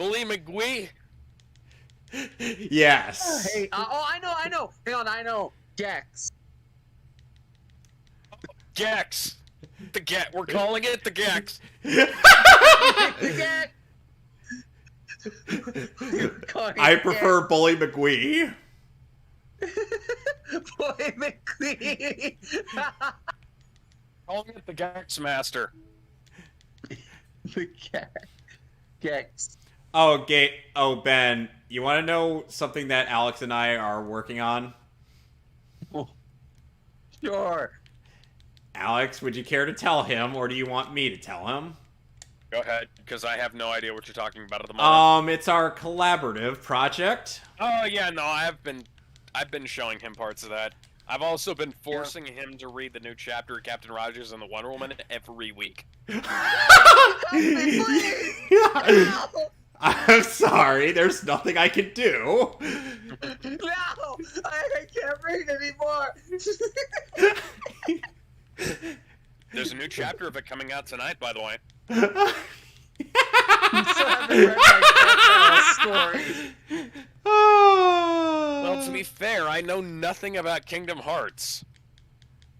McGwee?
Yes.
Hey, I know. Hang on, I know. Gex.
Gex! The Gex. We're calling it the Gex.
The Gex!
I prefer Bully McGwee.
Boy McLean.
Calling it the Gex Master.
The Gex.
Oh, Ben, you want to know something that Alex and I are working on?
Oh, sure.
Alex, would you care to tell him, or do you want me to tell him?
Go ahead, because I have no idea what you're talking about at the moment.
It's our collaborative project.
Oh yeah, no, I've been showing him parts of that. I've also been forcing him to read the new chapter of Captain Rogers and the Wonder Woman every week.
I'm sorry, there's nothing I can do.
No, I can't read anymore.
There's a new chapter of it coming out tonight, by the way.
You still haven't read my story.
Well, to be fair, I know nothing about Kingdom Hearts.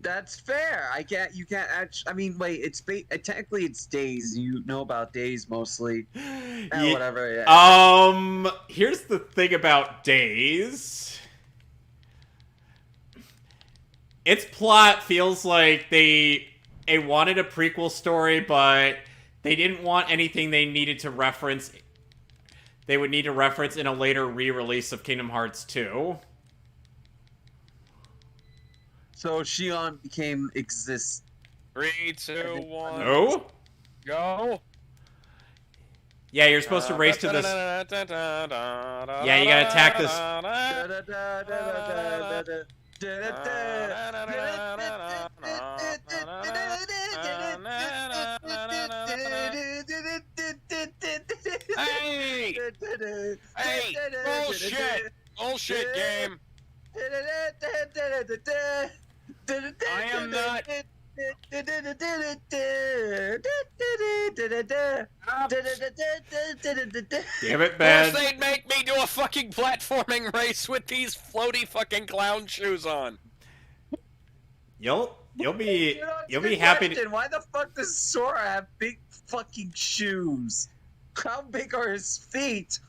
That's fair. You can't actually. I mean, wait. Technically it's Days. You know about Days mostly.
Yeah.
Whatever. Yeah.
Here's the thing about Days. Its plot feels like they wanted a prequel story, but they didn't want anything they needed to reference. They would need to reference in a later re-release of Kingdom Hearts 2.
So Shion exists.
3, 2, 1.
No?
Go.
Yeah, you're supposed to race to this. Yeah, you gotta attack this.
Hey! Hey! Bullshit! Bullshit game! I am not.
Damn it, Ben.
First they'd make me do a fucking platforming race with these floaty fucking clown shoes on.
You'll be happy.
Why the fuck does Sora have big fucking shoes? How big are his feet?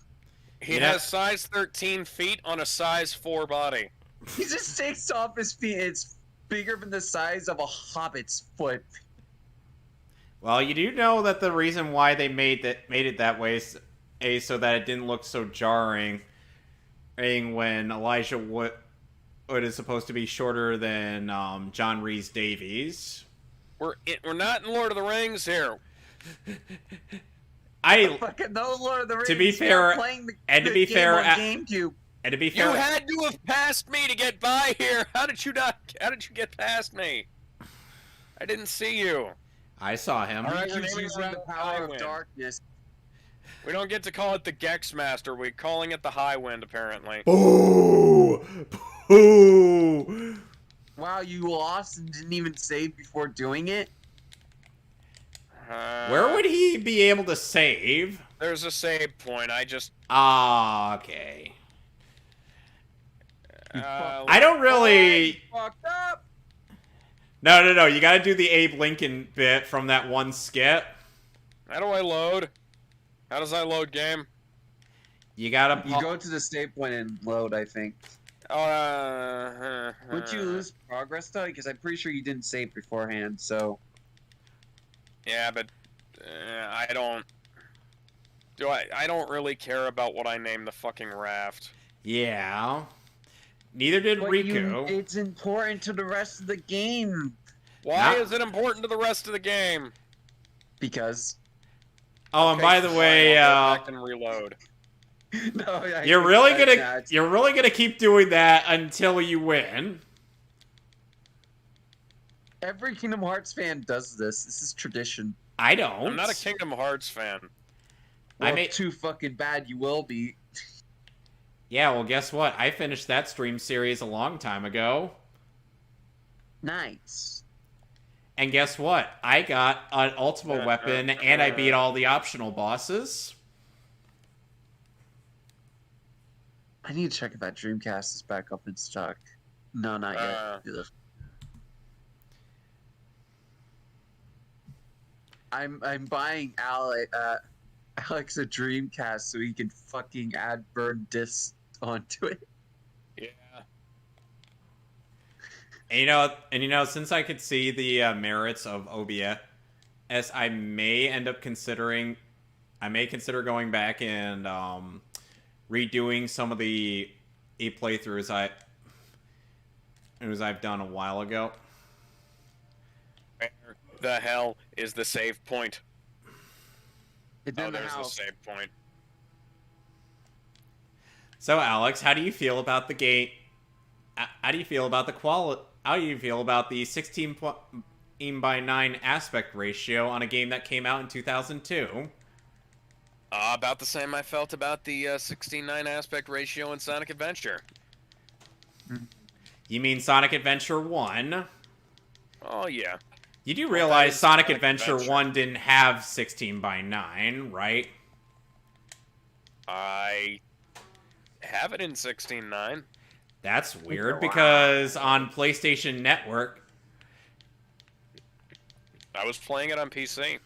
He has size 13 feet on a size 4 body.
He just takes off his feet. It's bigger than the size of a hobbit's foot.
Well, you do know that the reason why they made it that way is so that it didn't look so jarring when Elijah Wood is supposed to be shorter than John Rhys Davies.
We're not in Lord of the Rings here.
I fucking know Lord of the Rings.
To be fair,
and to be fair,
GameCube. And to be fair,
you had to have passed me to get by here. How did you get past me? I didn't see you.
I saw him.
All right, we're using the power of darkness.
We don't get to call it the Gex Master. We're calling it the High Wind, apparently.
Boo! Boo!
Wow, you lost and didn't even save before doing it?
Where would he be able to save?
There's a save point.
Okay. I don't really.
Fucked up.
No. You gotta do the Abe Lincoln bit from that one skit.
How do I load? How does I load game?
You gotta.
You go to the save point and load, I think. Would you lose progress though? Because I'm pretty sure you didn't save beforehand. So.
Yeah, but I don't. I don't really care about what I name the fucking raft.
Yeah. Neither did Riku.
It's important to the rest of the game.
Why is it important to the rest of the game?
Because.
Oh, and by the way,
I can reload.
No, yeah,
you're really gonna keep doing that until you win.
Every Kingdom Hearts fan does this. This is tradition.
I don't.
I'm not a Kingdom Hearts fan.
Well, too fucking bad you will be.
Yeah, well, guess what? I finished that stream series a long time ago.
Nice.
And guess what? I got an ultimate weapon, and I beat all the optional bosses.
I need to check if that Dreamcast is back up in stock. No, not yet. I'm buying Alex a Dreamcast so he can fucking add burned discs onto it.
Yeah.
Since I could see the merits of OBS, I may consider going back and redoing some of the playthroughs I've done a while ago.
Where the hell is the save point?
It's in the
there's
house.
the save point.
So, Alex, how do you feel about the game? How do you feel about the quality? How do you feel about the 16:9 aspect ratio on a game that came out in 2002?
About the same I felt about the 16:9 aspect ratio in Sonic Adventure.
You mean Sonic Adventure 1?
Oh, yeah.
You do realize Sonic Adventure 1 didn't have 16:9, right?
I have it in 16:9.
That's weird, because on PlayStation Network...
I was playing it on PC.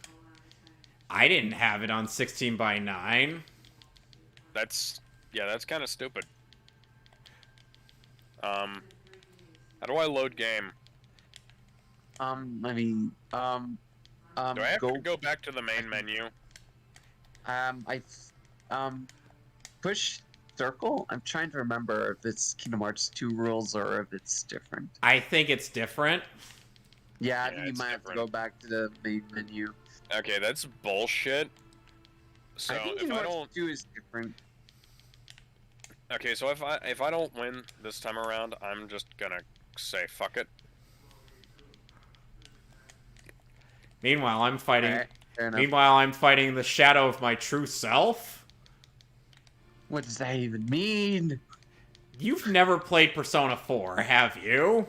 I didn't have it on 16:9.
That's kind of stupid. How do I load game?
I mean,
Do I have to go back to the main menu?
Push circle. I'm trying to remember if it's Kingdom Hearts 2 rules or if it's different.
I think it's different.
Yeah, I
Yeah,
think you
it's
might have to
different.
go back to the main menu.
Okay, that's bullshit. So
I think
if
Kingdom
I
Hearts
don't,
2 is different.
okay, so if I don't win this time around, I'm just gonna say fuck it.
Meanwhile, I'm fighting.
Alright, fair enough.
Meanwhile, I'm fighting the shadow of my true self.
What does that even mean?
You've never played Persona 4, have you?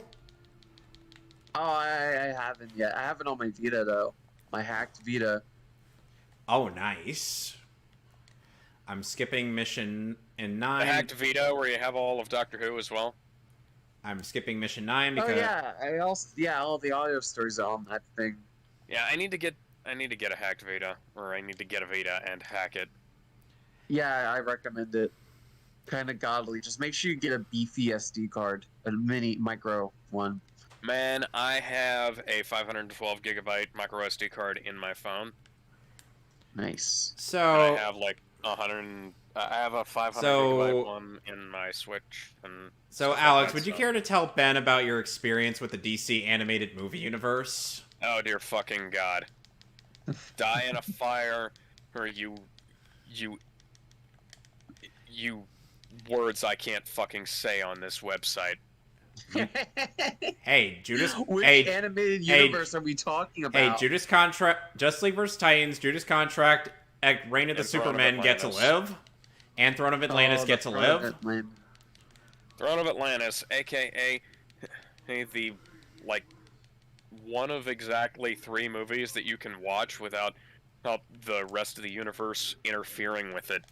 Oh, I haven't yet. I have it on my Vita though. My hacked Vita.
Oh, nice. I'm skipping mission in
The
9.
hacked Vita, where you have all of Doctor Who as well.
I'm skipping mission 9 because
Oh yeah, all the audio stories are on that thing.
Yeah, I need to get a hacked Vita, or I need to get a Vita and hack it.
Yeah, I recommend it. Kind of godly. Just make sure you get a beefy SD card, a mini micro one.
Man, I have a 512 gigabyte micro SD card in my phone.
Nice.
And
so
I have like 100. I have a 500 gigabyte one in my Switch. And
so
stuff like
Alex,
that,
would you
so-
care to tell Ben about your experience with the DC animated movie universe?
Oh dear fucking god! Die in a fire, or you words I can't fucking say on this website.
Hey, Judas.
Which
hey,
animated universe are we talking about?
Hey, Judas Contract, Justice League vs. Titans, Judas Contract, Reign of the
And Throne of
Supermen get to
Atlantis.
live, and Throne of Atlantis get to live.
Throne of Atlantis, aka the like one of exactly 3 movies that you can watch without the rest of the universe interfering with it.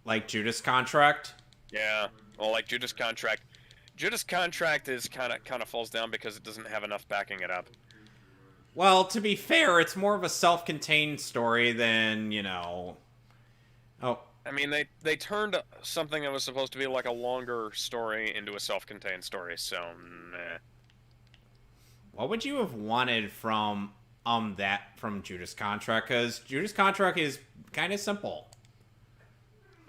Like Judas Contract.
Yeah, well, like Judas Contract. Judas Contract is kind of falls down because it doesn't have enough backing it up.
Well, to be fair, it's more of a self-contained story than, Oh,
I mean, they turned something that was supposed to be like a longer story into a self-contained story, so meh.
what would you have wanted from Judas Contract? Because Judas Contract is kind of simple.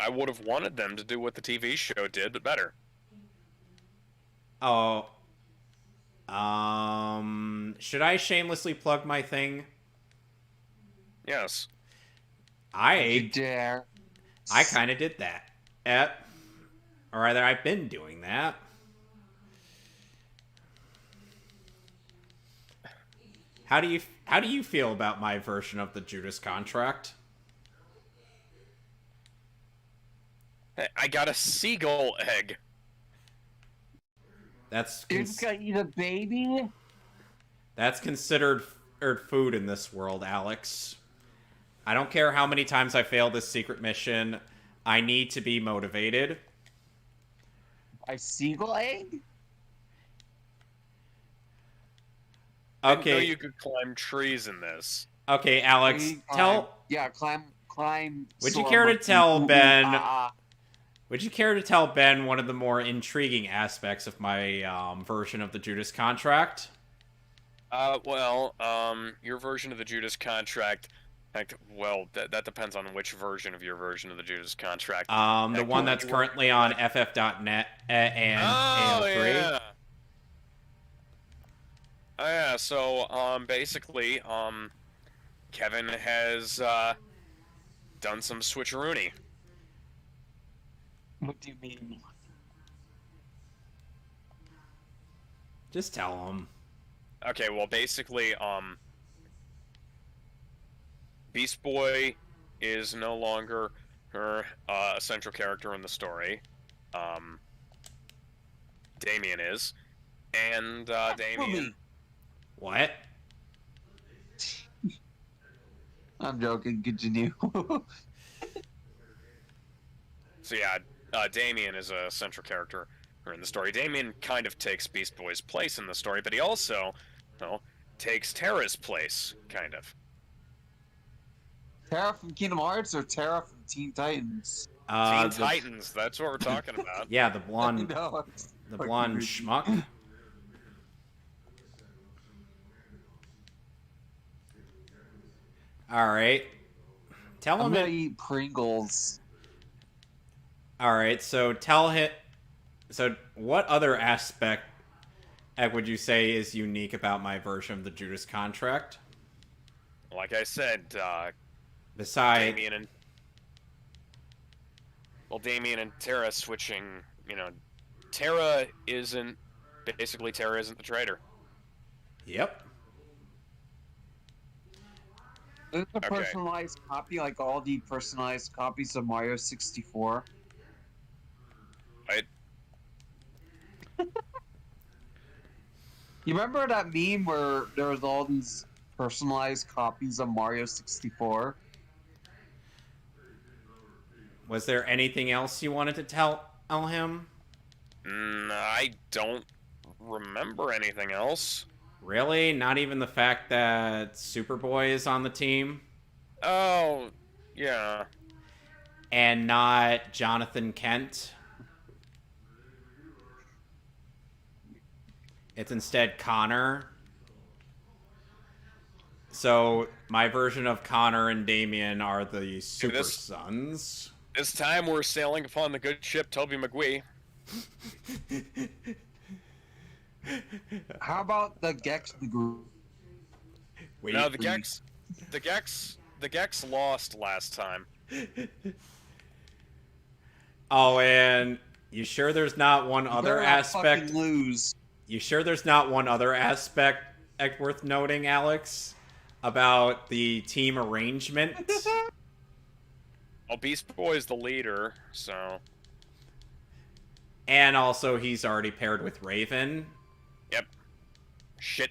I would have wanted them to do what the TV show did, but better.
Oh. Should I shamelessly plug my thing?
Yes.
You dare.
I kind of did that. Or rather, I've been doing that. How do you feel about my version of the Judas Contract?
Hey, I got a seagull egg.
That's
You just gotta eat a baby?
that's considered food in this world, Alex. I don't care how many times I fail this secret mission. I need to be motivated.
A seagull egg?
I didn't know
Okay,
you could climb trees in this.
okay, Alex.
Climb. Yeah, climb.
Would you
soar
care to
monkey.
tell Ben- Would you care to tell Ben one of the more intriguing aspects of my version of the Judas Contract?
Your version of the Judas Contract. Well, that depends on which version of your version of the Judas Contract.
The one that's currently on FF.net and AO3.
Yeah. Oh, yeah. So, basically, Kevin has done some switcheroony.
What do you mean?
Just tell him.
Okay, well, basically, Beast Boy is no longer her central character in the story. Damien is, and Damien.
What?
I'm joking. Continue.
So yeah, Damien is a central character in the story. Damien kind of takes Beast Boy's place in the story, but he also, takes Terra's place, kind of.
Terra from Kingdom Hearts or Terra from Teen Titans?
Teen Titans, that's what we're talking about.
Yeah, the blonde,
No,
the blonde schmuck. All right, tell him.
I'm gonna eat Pringles.
All right, so tell him. So, what other aspect would you say is unique about my version of the Judas Contract?
Like I said,
Besides,
Damien and Terra switching. Terra isn't the traitor.
Yep.
Is it a personalized copy like all the personalized copies of Mario 64?
Right.
You remember that meme where there was all these personalized copies of Mario 64?
Was there anything else you wanted to tell him?
I don't remember anything else.
Really? Not even the fact that Superboy is on the team?
Oh, yeah.
And not Jonathan Kent? It's instead Connor. So, my version of Connor and Damien are the Super Sons.
This time we're sailing upon the good ship Toby McGuee.
How about the Gex group?
No, the Gex lost last time.
Oh, and you sure there's not one other aspect?
Lose.
You sure there's not one other aspect worth noting, Alex, about the team arrangement?
Well, Beast Boy's the leader, so.
And also, he's already paired with Raven.
Yep. Shit.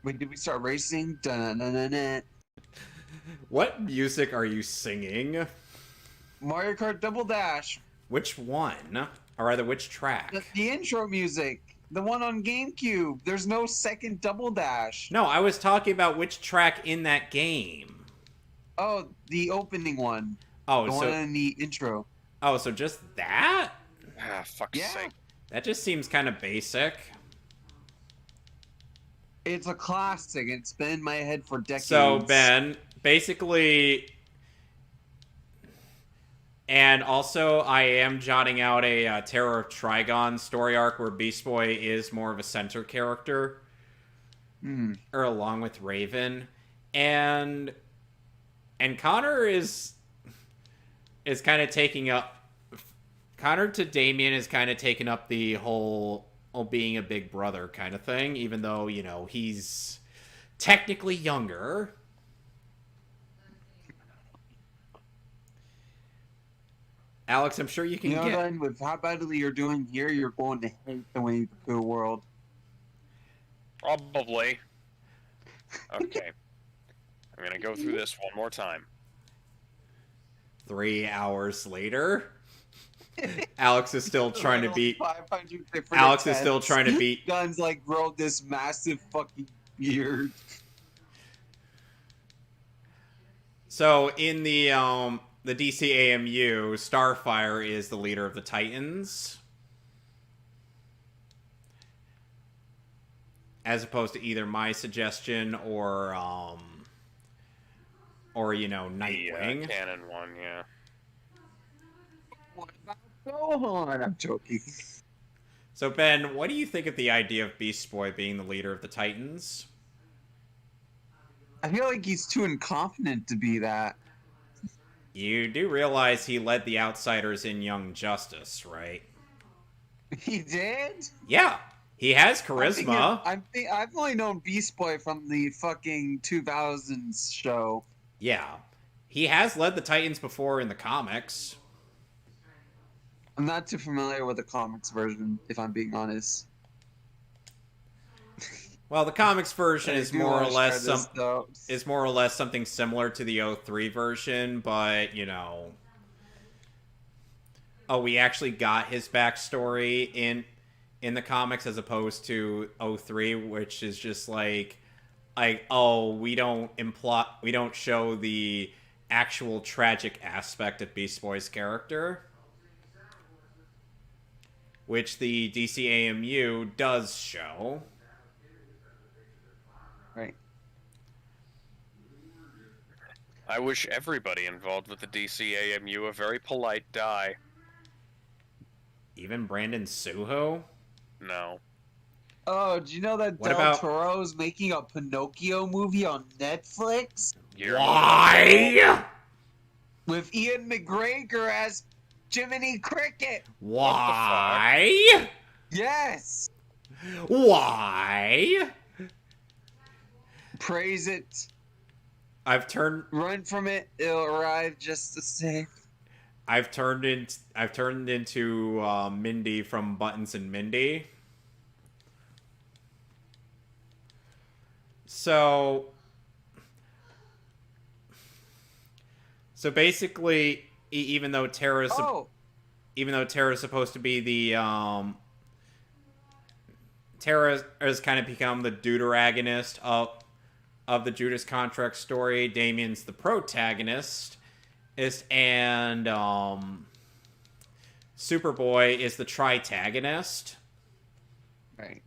Wait, did we start racing? Dun-dun-dun-dun-dun.
What music are you singing?
Mario Kart Double Dash.
Which one? Or rather, which track?
The intro music. The one on GameCube. There's no second Double Dash.
No, I was talking about which track in that game.
Oh, the opening one.
Oh,
the
so
one in the intro.
Oh, so just that?
Ah, fuck's sake.
That just seems kind of basic.
It's a classic. It's been in my head for decades.
So, Ben, basically... And also, I am jotting out a Terror of Trigon story arc where Beast Boy is more of a center character. Or along with Raven. And Connor is kind of taking up... Connor to Damien is kind of taking up the whole being a big brother kind of thing, even though, he's technically younger. Alex, I'm sure you can get...
Then with how badly you're doing here, you're going to hate the way the world.
Probably. Okay. I'm going to go through this one more time.
3 hours later... Alex is still trying to beat...
Alex
is still trying to beat...
Guns grow this massive fucking beard.
So in the DC AMU, Starfire is the leader of the Titans, as opposed to either my suggestion or Nightwing.
The canon one, yeah.
What about Gohan? I'm joking.
So Ben, what do you think of the idea of Beast Boy being the leader of the Titans?
I feel like he's too incompetent to be that.
You do realize he led the Outsiders in Young Justice, right?
He did?
Yeah, he has charisma.
I've only known Beast Boy from the fucking 2000s show.
Yeah, he has led the Titans before in the comics.
I'm not too familiar with the comics version, if I'm being honest.
Well, the comics version is more or less something similar to the 03 version, but we actually got his backstory in the comics as opposed to 03, which is just like we don't show the actual tragic aspect of Beast Boy's character, which the DC AMU does show.
Right.
I wish everybody involved with the DC AMU a very polite die.
Even Brandon Suho?
No.
Oh, do you know that Del Toro's making a Pinocchio movie on Netflix?
Why?
With Ian McGregor as Jiminy Cricket.
Why?
Yes.
Why?
Praise it.
Run
from it. It'll arrive just the same.
I've turned into Mindy from Buttons and Mindy. So basically, even though Terra's supposed to be the Terra has kind of become the deuteragonist of the Judas Contract story. Damien's the protagonist, and Superboy is the tritagonist.
Right.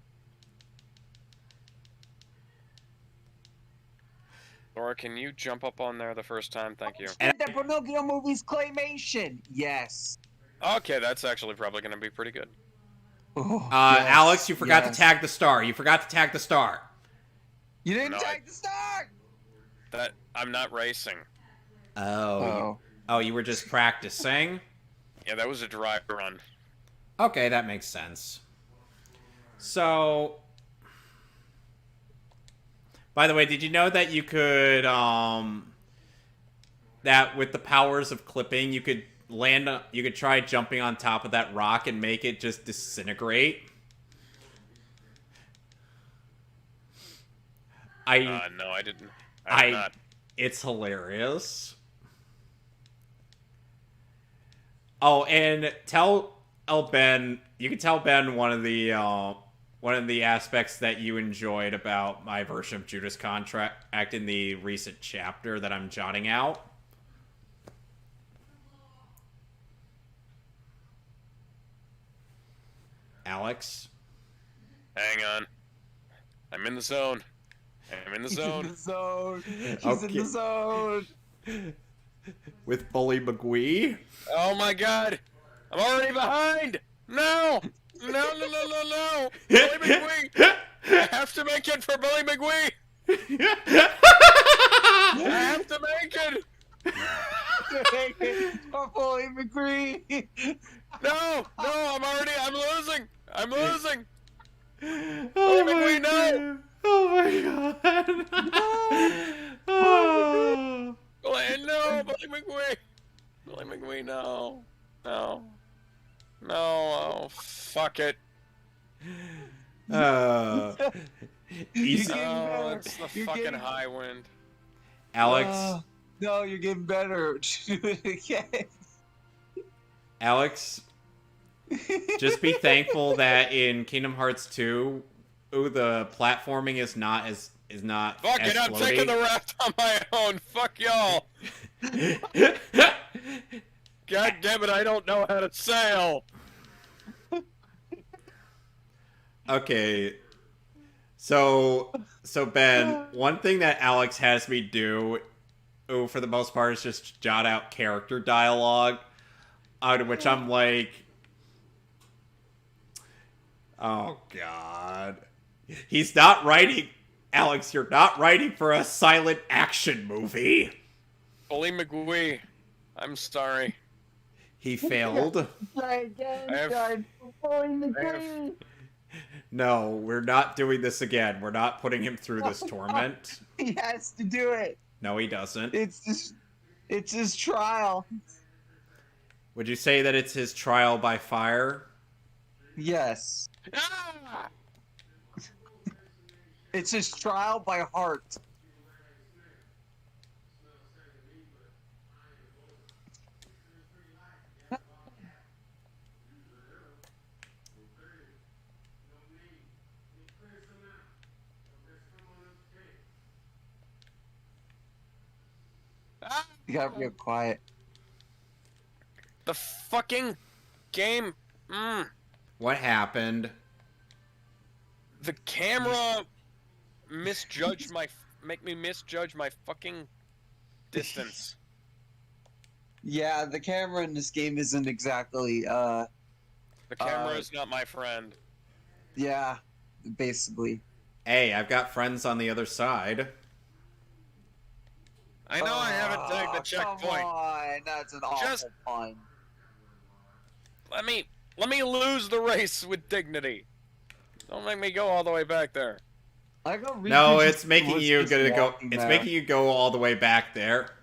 Laura, can you jump up on there the first time? Thank you.
And the Pinocchio movie's claymation. Yes.
Okay, that's actually probably going to be pretty good.
Oh,
yes, Alex, you forgot to tag the star. You forgot to tag the star.
You didn't tag the star.
I'm not racing.
Oh, you were just practicing?
Yeah, that was a dry run.
Okay, that makes sense. So, by the way, did you know that you could, that with the powers of clipping, you could try jumping on top of that rock and make it just disintegrate?
No, I didn't. I did not.
It's hilarious. Oh, and Ben, you can tell Ben one of the aspects that you enjoyed about my version of Judas Contract in the recent chapter that I'm jotting out. Alex?
Hang on. I'm in the zone. I'm in the zone.
He's in the zone.
With Bully McGwee?
Oh my god! I'm already behind! No! No! Bully McGwee! I have to make it for Bully McGwee! I have to make it!
For Bully McGwee!
No! I'm losing! I'm losing!
Oh
Bully McGwee, no!
Oh my god! Oh.
No, Bully McGwee! Bully McGwee, no. No. Oh, fuck it.
Easy.
Oh, it's the fucking high wind.
Alex.
No, you're getting better. Do it again.
Alex, just be thankful that in Kingdom Hearts 2, the platforming is not as
Fuck
as
it, I'm taking
floaty.
the raft on my own. Fuck y'all. God damn it, I don't know how to sail.
Okay. So Ben, one thing that Alex has me do, for the most part, is just jot out character dialogue, out of which I'm like, oh god, he's not writing. Alex, you're not writing for a silent action movie.
Bully McGwee, I'm sorry.
He failed.
Try again,
I have-
guys. Pulling the
I have-
green.
No, we're not doing this again. We're not putting him through this torment.
He has to do it.
No, he doesn't.
It's his trial.
Would you say that it's his trial by fire?
Yes.
Ah!
It's his trial by heart.
Ah!
You gotta be real quiet.
The fucking game.
What happened?
The camera make me misjudge my fucking distance.
Yeah, the camera in this game isn't exactly,
The camera is not my friend.
yeah, basically.
Hey, I've got friends on the other side.
I know I haven't taken the
Come
checkpoint.
on, that's an awful
Just-
pun.
Let me lose the race with dignity. Don't make me go all the way back there.
I go read
No,
you
it's
just
making you
just
gonna go.
walking
It's
there.
making you go all the way back there.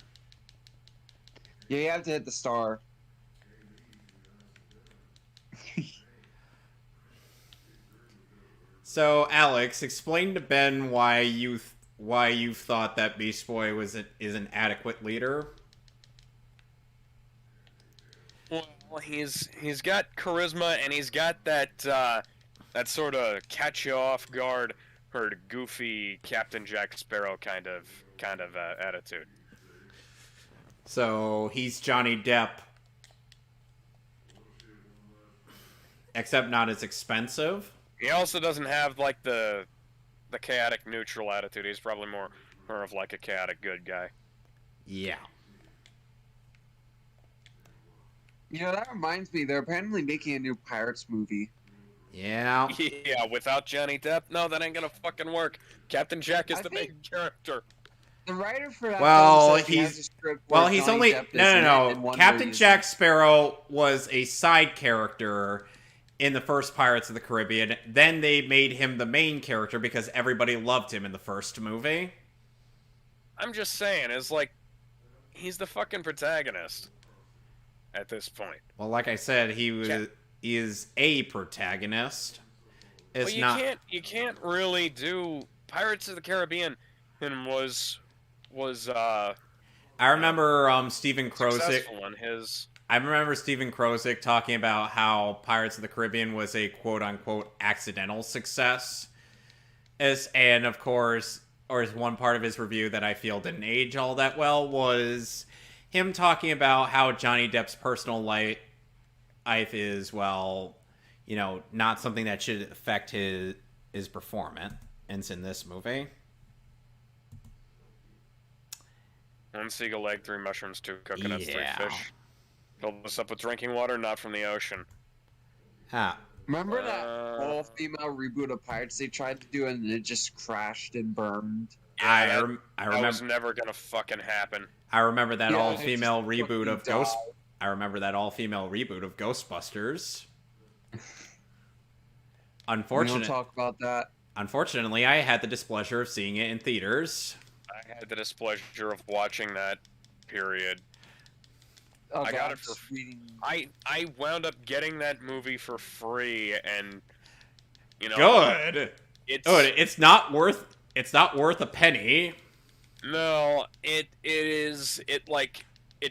Yeah, you have to hit the star.
So, Alex, explain to Ben why you thought that Beast Boy is an adequate leader.
Well, he's got charisma and he's got that sort of catch you off guard, or goofy Captain Jack Sparrow kind of attitude.
So he's Johnny Depp, except not as expensive.
He also doesn't have like the chaotic neutral attitude. He's probably more of like a chaotic good guy.
Yeah.
You know, that reminds me, they're apparently making a new Pirates movie.
Yeah.
Yeah, without Johnny Depp, no, that ain't gonna fucking work. Captain Jack is
I
the
think-
main character.
The writer for that
Well,
film says he has
he's-
a script
Well,
where
he's
Johnny
only
Depp is
no,
in it
no,
and
no.
one
Captain
movie.
Jack Sparrow was a side character in the first Pirates of the Caribbean. Then they made him the main character because everybody loved him in the first movie.
I'm just saying, it's like he's the fucking protagonist at this point.
Well, like I said, he
Yeah.
is a protagonist. It's
Well,
not.
you can't really do Pirates of the Caribbean and was
I remember Stephen Krozik.
successful in his.
I remember Stephen Krozik talking about how Pirates of the Caribbean was a quote-unquote accidental success. And of course, or as one part of his review that I feel didn't age all that well, was him talking about how Johnny Depp's personal life is, well, you know, not something that should affect his performance in this movie.
One seagull egg, 3 mushrooms, 2 coconuts,
Yeah.
3 fish. Filled this up with drinking water, not from the ocean.
Huh.
Remember that
Uh,
all-female reboot of Pirates they tried to do and it just crashed and burned?
I
that
remember
was never gonna fucking happen.
I remember that
Yeah,
all-female
it just
reboot of
fucking
Ghost.
died.
I remember that all-female reboot of Ghostbusters.
We
Unfortunate.
don't talk about that.
Unfortunately, I had the displeasure of seeing it in theaters.
I had the displeasure of watching that period.
Oh,
I got
God,
it for-
just reading.
I wound up getting that movie for free, and you know,
Good.
It's
Good. It's not worth a penny.
no, it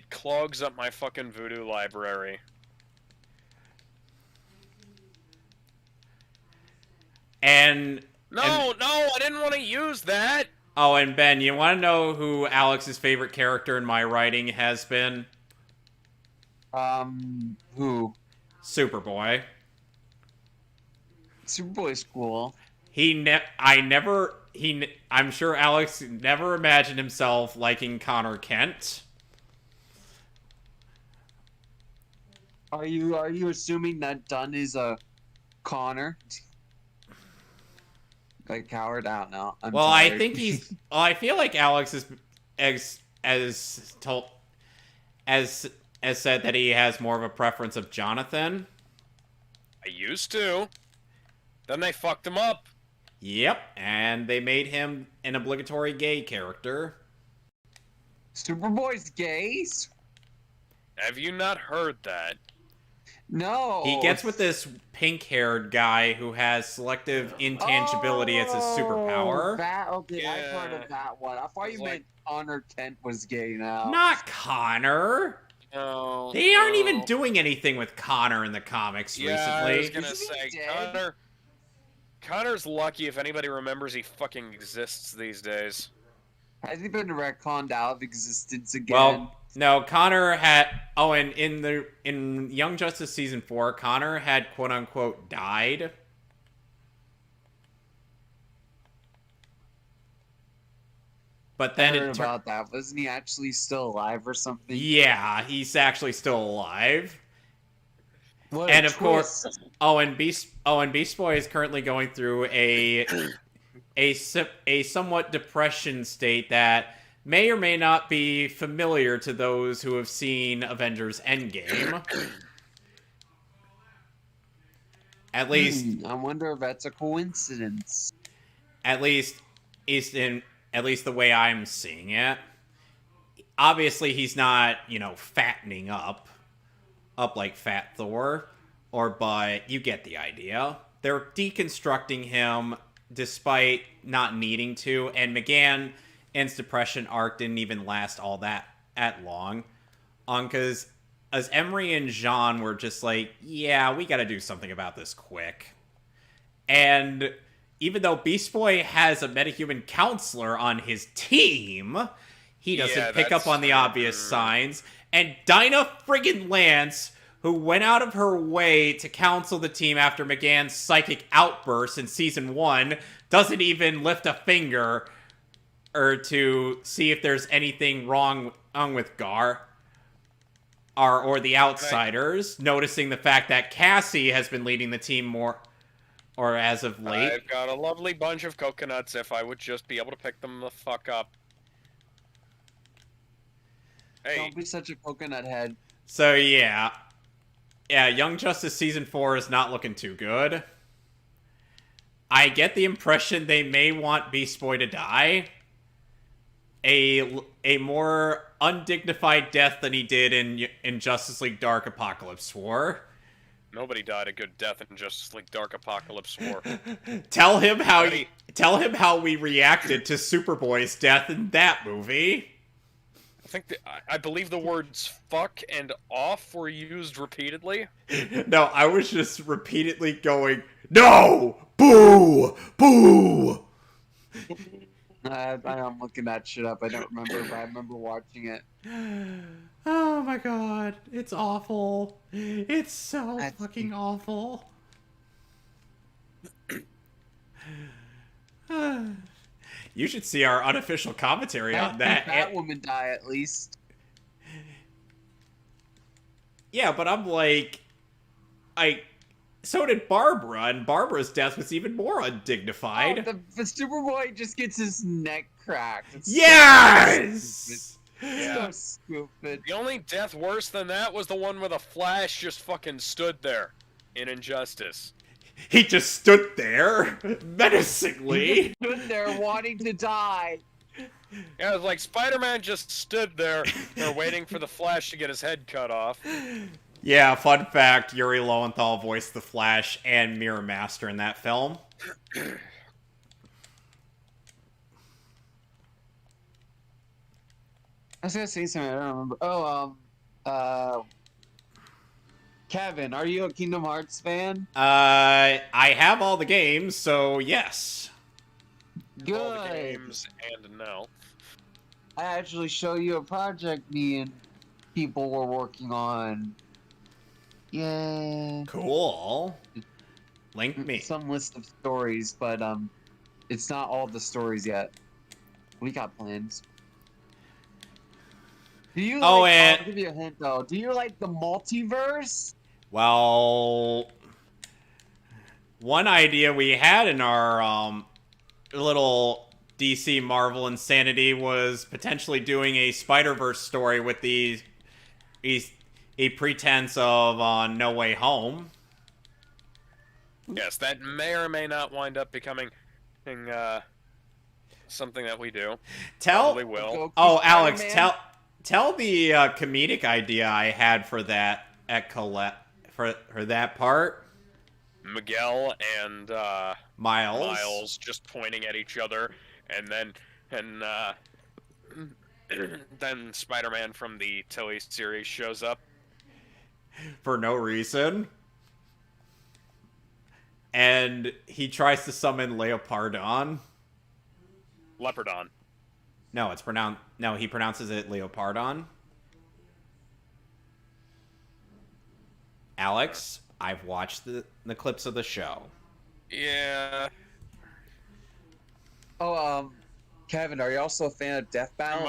clogs up my fucking voodoo library.
And
No, I didn't want to use that.
Oh, and Ben, you want to know who Alex's favorite character in my writing has been?
Who?
Superboy.
Superboy's cool.
I'm sure Alex never imagined himself liking Connor Kent.
Are you assuming that Dunn is a Connor? Like coward? I don't know.
Well,
tired.
I think he's. Well, I feel like Alex is as told as said that he has more of a preference of Jonathan.
I used to. Then they fucked him up.
Yep, and they made him an obligatory gay character.
Superboy's gays?
Have you not heard that?
No.
He gets with this pink-haired guy who has selective intangibility as his superpower.
Okay, I've heard of that one. I thought you meant Connor Kent was gay now.
Not Connor.
No.
They aren't even doing anything with Connor in the comics recently.
I was gonna
Isn't he
say,
dead?
Connor's lucky if anybody remembers he fucking exists these days.
Has he been retconned out of existence again?
Well, no, Connor had. Oh, and in Young Justice season 4, Connor had quote unquote died. But then
I heard about that. Wasn't he actually still alive or something?
Yeah, he's actually still alive.
What
And
a
of course,
twist.
Beast Boy is currently going through a somewhat depression state that may or may not be familiar to those who have seen Avengers Endgame. At least,
I wonder if that's a coincidence.
at least the way I'm seeing it. Obviously, he's not, fattening up like Fat Thor, but you get the idea. They're deconstructing him despite not needing to, and McGann's depression arc didn't even last all that long. Because as Emery and Jean were just like, yeah, we gotta do something about this quick. And even though Beast Boy has a metahuman counselor on his team, he doesn't pick up on the obvious signs. And Dinah friggin' Lance, who went out of her way to counsel the team after McGann's psychic outburst in season 1, doesn't even lift a finger or to see if there's anything wrong with Gar or the outsiders, noticing the fact that Cassie has been leading the team more or as of late.
I've got a lovely bunch of coconuts if I would just be able to pick them the fuck up. Hey.
Don't be such a coconut head.
So yeah, Young Justice season 4 is not looking too good. I get the impression they may want Beast Boy to die. A more undignified death than he did in Justice League Dark Apocalypse War.
Nobody died a good death in Justice League Dark Apocalypse War.
Tell him how we reacted to Superboy's death in that movie.
I believe the words "fuck" and "off" were used repeatedly.
No, I was just repeatedly going, "No! Boo! Boo!"
I'm looking that shit up. I don't remember, but I remember watching it.
Oh my god, it's awful. It's so fucking awful. You should see our unofficial commentary on that.
Batwoman die at least.
Yeah, but I'm like, so did Barbara, and Barbara's death was even more undignified.
Oh, the Superboy just gets his neck cracked. It's
yes!
Yeah.
So stupid.
The only death worse than that was the one where the Flash just fucking stood there in Injustice.
He just stood there, menacingly.
He stood there wanting to die.
Yeah, it was like Spider-Man just stood there, waiting for the Flash to get his head cut off.
Yeah, fun fact, Yuri Lowenthal voiced the Flash and Mirror Master in that film.
I was gonna say something, I don't remember. Kevin, are you a Kingdom Hearts fan?
I have all the games, so yes.
Good.
all the games and no.
I actually show you a project me and people were working on. Yeah.
Cool. Link me.
Some list of stories, but it's not all the stories yet. We got plans. Do you like, I'll give you a hint though. Do you like the multiverse?
Well, one idea we had in our little DC Marvel insanity was potentially doing a Spider-Verse story with a pretense of No Way Home.
Yes, that may or may not wind up becoming something that we do. Probably will.
Oh, Alex, tell the comedic idea I had for that at Colette for that part.
Miguel and
Miles
just pointing at each other, and then Spider-Man from the Tilly series shows up
for no reason, and he tries to summon Leopardon.
Leopardon.
No, it's pronounced. No, he pronounces it Leopardon. Alex, I've watched the clips of the show.
Yeah.
Oh, Kevin, are you also a fan of Death Battle?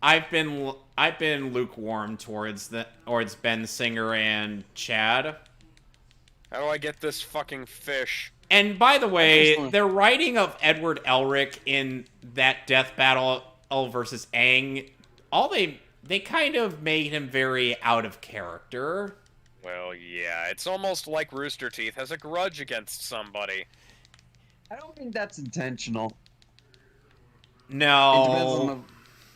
I've been lukewarm towards Ben Singer and Chad.
How do I get this fucking fish?
And by the way, their writing of Edward Elric in that Death Battle versus Aang, they kind of made him very out of character.
Well, yeah, it's almost like Rooster Teeth has a grudge against somebody.
I don't think that's intentional.
No.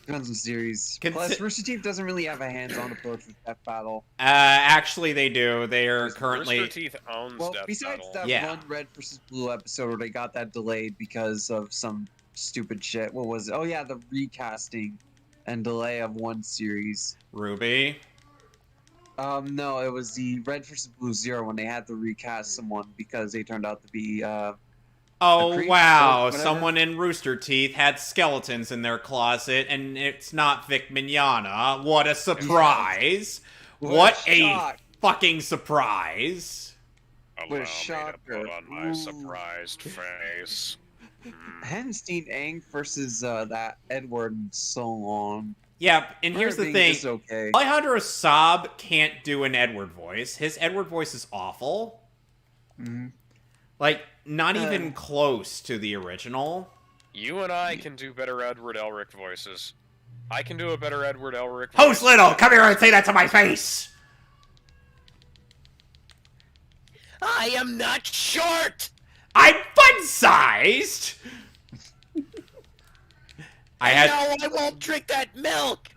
It depends on the series. Plus, Rooster Teeth doesn't really have a hands-on approach with Death Battle.
Actually, they do. They are currently...
Rooster Teeth owns Death
besides
Battle.
that one Red vs. Blue episode where they got that delayed because of some stupid shit. What was it? Oh, yeah, the recasting and delay of one series.
Ruby?
No, it was the Red vs. Blue Zero when they had to recast someone because they turned out to be,
oh, wow. Someone in Rooster Teeth had skeletons in their closet, and it's not Vic Mignogna. What a surprise. What a fucking surprise.
Allow me to put on my surprised face.
I hadn't seen Aang versus that Edward in so long.
Yeah, and here's the thing.
Okay.
Alejandro Saab can't do an Edward voice. His Edward voice is awful.
Mm-hmm.
Like, not even close to the original.
You and I can do better Edward Elric voices. I can do a better Edward Elric voice.
Host Little, come here and say that to my face!
I am not short!
I'm fun-sized!
No, I won't drink that milk!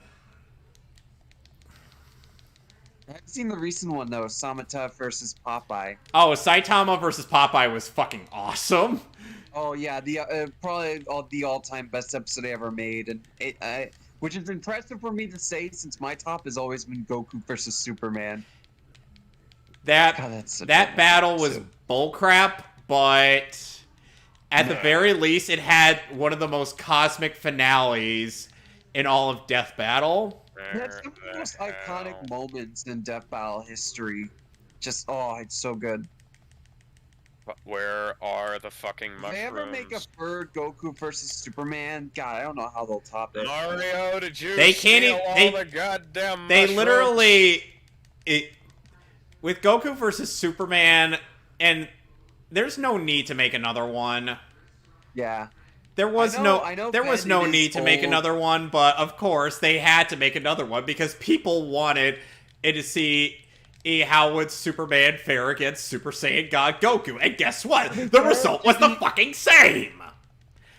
I haven't seen the recent one, though. Samata versus Popeye.
Oh, Saitama versus Popeye was fucking awesome.
Oh, yeah. Probably the all-time best episode I ever made. And which is impressive for me to say since my top has always been Goku versus Superman.
That battle was bullcrap, but at the very least, it had one of the most cosmic finales in all of Death Battle.
That's the most iconic moments in Death Battle history. Just, it's so good.
But where are the fucking mushrooms?
If they ever make a third Goku versus Superman, God, I don't know how they'll top it.
Mario, did you
steal
all the goddamn
They
mushrooms?
literally... with Goku versus Superman, and there's no need to make another one.
Yeah.
There was no need to make another one, but of course they had to make another one because people wanted to see how would Superman fare against Super Saiyan God Goku, and guess what? The result was the fucking same.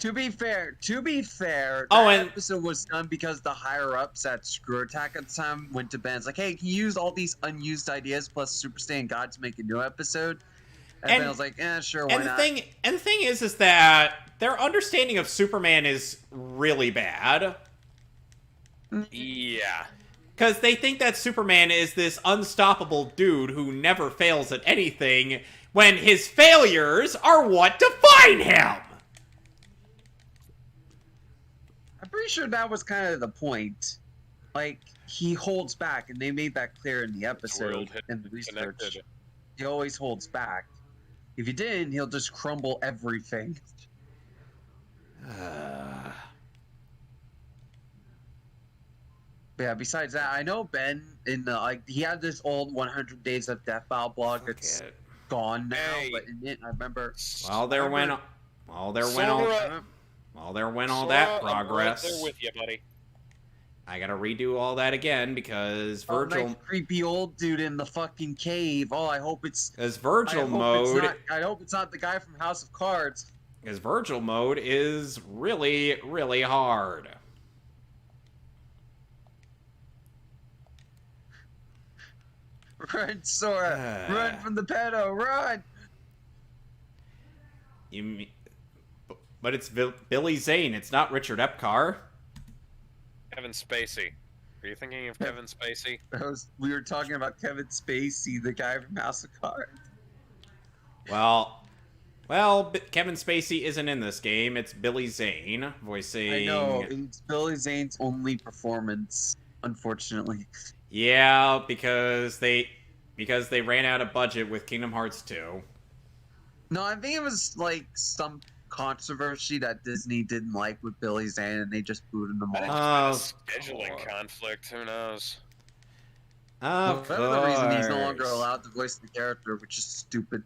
To be fair, that episode was done because the higher ups at Screw Attack at the time went to Ben. It's like, hey, can you use all these unused ideas plus Super Saiyan God to make a new episode? And Ben was like, sure, why not?
The thing is that their understanding of Superman is really bad.
Yeah.
Because they think that Superman is this unstoppable dude who never fails at anything, when his failures are what define him.
I'm pretty sure that was kind of the point. Like, he holds back, and they made that clear in the episode, in the research.
Connected.
He always holds back. If he didn't, he'll just crumble everything. Yeah, besides that, I know Ben, in the, he had this old 100 Days of Death File blog that's gone now, but in it, I remember...
Well, there went all that progress.
I'm right there with you, buddy.
I gotta redo all that again because Vergil...
that creepy old dude in the fucking cave. Oh, I hope it's...
Because Vergil mode...
I hope it's not the guy from House of Cards.
Because Vergil mode is really, really hard.
Run, Sora! Run from the pedo! Run!
But it's Billy Zane. It's not Richard Epcar.
Kevin Spacey. Are you thinking of Kevin Spacey?
We were talking about Kevin Spacey, the guy from House of Cards.
Well, Kevin Spacey isn't in this game. It's Billy Zane voicing...
I know. It's Billy Zane's only performance, unfortunately.
Yeah, because they ran out of budget with Kingdom Hearts 2.
No, I think it was like some controversy that Disney didn't like with Billy Zane, and they just booted him off.
Scheduling conflict. Who knows?
Of
course. The reason he's no longer allowed to voice the character, which is stupid.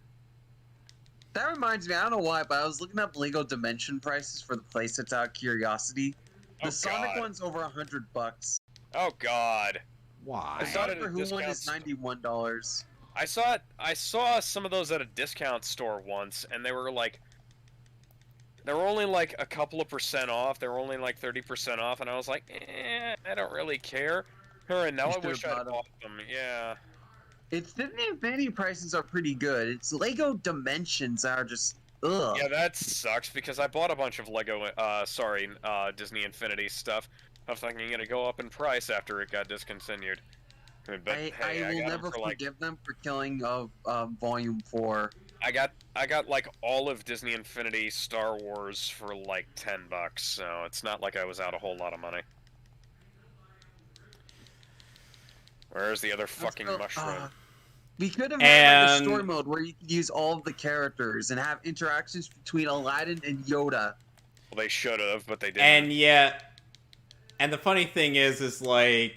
That reminds me, I don't know why, but I was looking up Lego Dimension prices for the playsets out of curiosity. The Sonic one's over $100.
Oh God.
Why?
I saw it for Who Won is $91.
I saw some of those at a discount store once, and they were only like a couple of percent off. They were only like 30% off, and I was like, I don't really care. And now I wish I'd bought them. Yeah.
It's Disney Infinity prices are pretty good. It's Lego Dimensions that are just ugh.
Yeah, that sucks because I bought a bunch of Lego, Disney Infinity stuff. I was thinking it'd go up in price after it got discontinued. But,
I will never forgive them for killing Volume 4.
I got like all of Disney Infinity Star Wars for like $10, so it's not like I was out a whole lot of money. Where's the other fucking mushroom?
We could have had like a story mode where you could use all of the characters and have interactions between Aladdin and Yoda.
Well, they should have, but they didn't.
And yet, and the funny thing is like,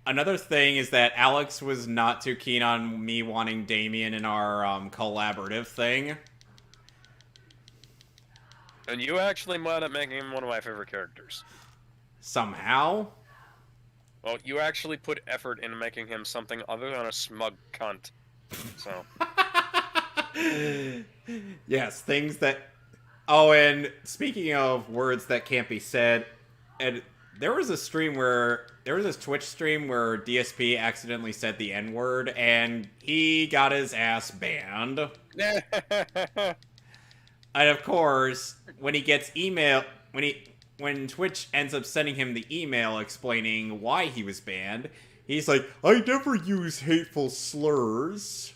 another thing is that Alex was not too keen on me wanting Damien in our collaborative thing.
And you actually wound up making him one of my favorite characters.
Somehow?
Well, you actually put effort into making him something other than a smug cunt. So.
Yes, things that... Oh, and speaking of words that can't be said, and there was a Twitch stream where DSP accidentally said the N-word, and he got his ass banned. And of course, when he gets when Twitch ends up sending him the email explaining why he was banned, he's like, I never use hateful slurs.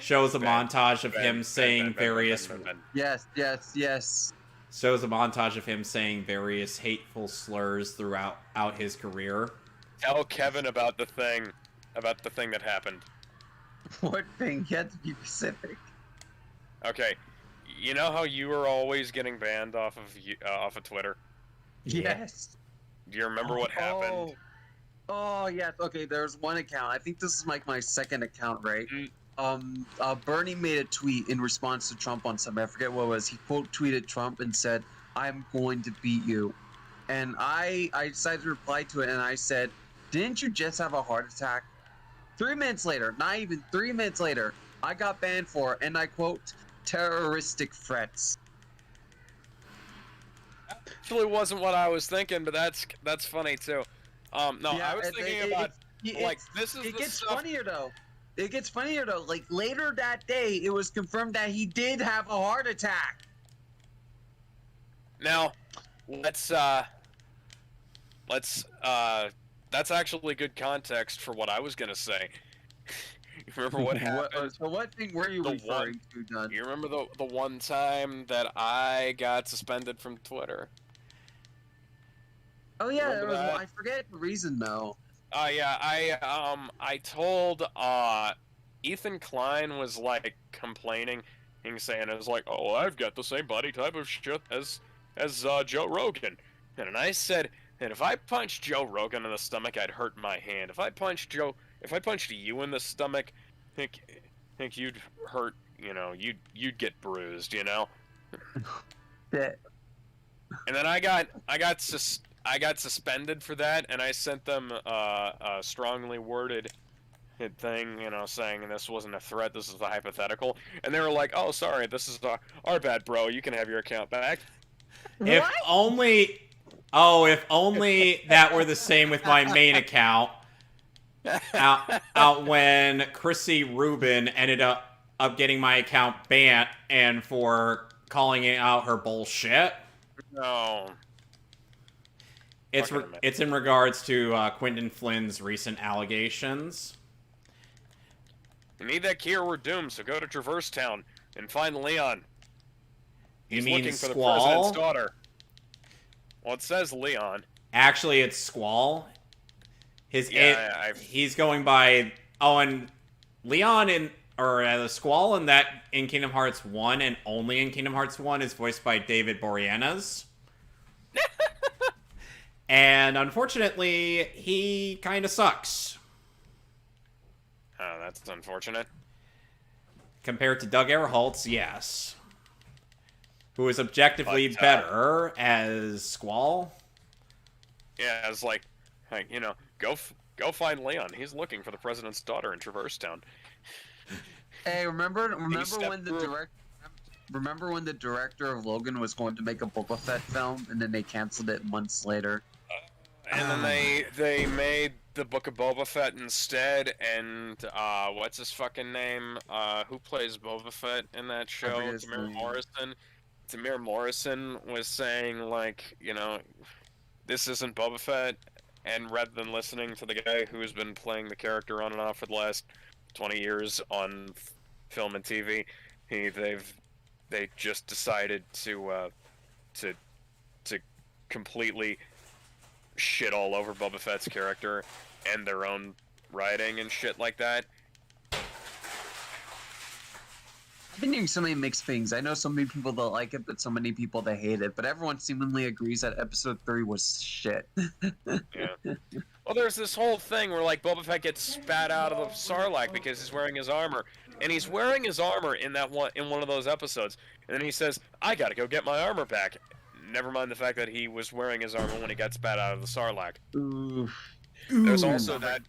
Shows a montage of him saying various...
Yes.
Shows a montage of him saying various hateful slurs throughout his career.
Tell Kevin about the thing that happened.
What thing? You have to be specific.
Okay. You know how you were always getting banned off of Twitter?
Yes.
Do you remember what happened?
Oh, yes. Okay, there's one account. I think this is like my second account, right? Bernie made a tweet in response to Trump on something. I forget what it was. He quote tweeted Trump and said, "I'm going to beat you." And I decided to reply to it, and I said, "Didn't you just have a heart attack?" 3 minutes later, not even 3 minutes later, I got banned for, and I quote, terroristic threats.
Actually wasn't what I was thinking, but that's funny too. No, yeah, I was thinking about this is
it gets funnier though. It gets funnier though. Like later that day, it was confirmed that he did have a heart attack.
Now, that's actually good context for what I was gonna say. Remember what happened?
So what thing were you
The
referring to, Dunn?
You remember the one time that I got suspended from Twitter?
Oh yeah,
Remember that?
I forget the reason though.
Yeah, I told Ethan Klein was like complaining and saying it was like, oh, I've got the same body type of shit as Joe Rogan, and I said that if I punched Joe Rogan in the stomach, I'd hurt my hand. If I punched you in the stomach, think you'd hurt, you know, you'd get bruised, you know.
That
And then I got suspended for that, and I sent them a strongly worded thing, you know, saying this wasn't a threat, this is a hypothetical. And they were like, "Oh, sorry, this is our bad, bro. You can have your account back."
If
What?
only. Oh, if only that were the same with my main account. Out when Chrissy Rubin ended up getting my account banned and for calling out her bullshit.
No.
It's in regards to Quentin Flynn's recent allegations.
We need that key or we're doomed, so go to Traverse Town and find Leon. He's
You mean
looking for the
Squall?
president's daughter. Well, it says Leon.
Actually, it's Squall. He's going by and Leon the Squall in Kingdom Hearts 1 and only in Kingdom Hearts 1 is voiced by David Boreanaz. And unfortunately, he kind of sucks.
Oh, that's unfortunate.
Compared to Doug Erholtz, yes. Who is objectively better as Squall.
Yeah, it's like, you know, go find Leon. He's looking for the president's daughter in Traverse Town.
Hey, remember when the director of Logan was going to make a Boba Fett film, and then they canceled it months later?
And then they made the Book of Boba Fett instead, and what's his fucking name? Who plays Boba Fett in that show? Tamir Morrison. Tamir Morrison was saying, like, you know, this isn't Boba Fett, and rather than listening to the guy who's been playing the character on and off for the last 20 years on film and TV, they just decided to completely shit all over Boba Fett's character and their own writing and shit like that.
I've been hearing so many mixed things. I know so many people that like it, but so many people that hate it. But everyone seemingly agrees that episode 3 was shit.
Yeah. Well, there's this whole thing where, like, Boba Fett gets spat out of the Sarlacc because he's wearing his armor. And he's wearing his armor in one of those episodes. And then he says, I gotta go get my armor back. Never mind the fact that he was wearing his armor when he got spat out of the Sarlacc. There's also that...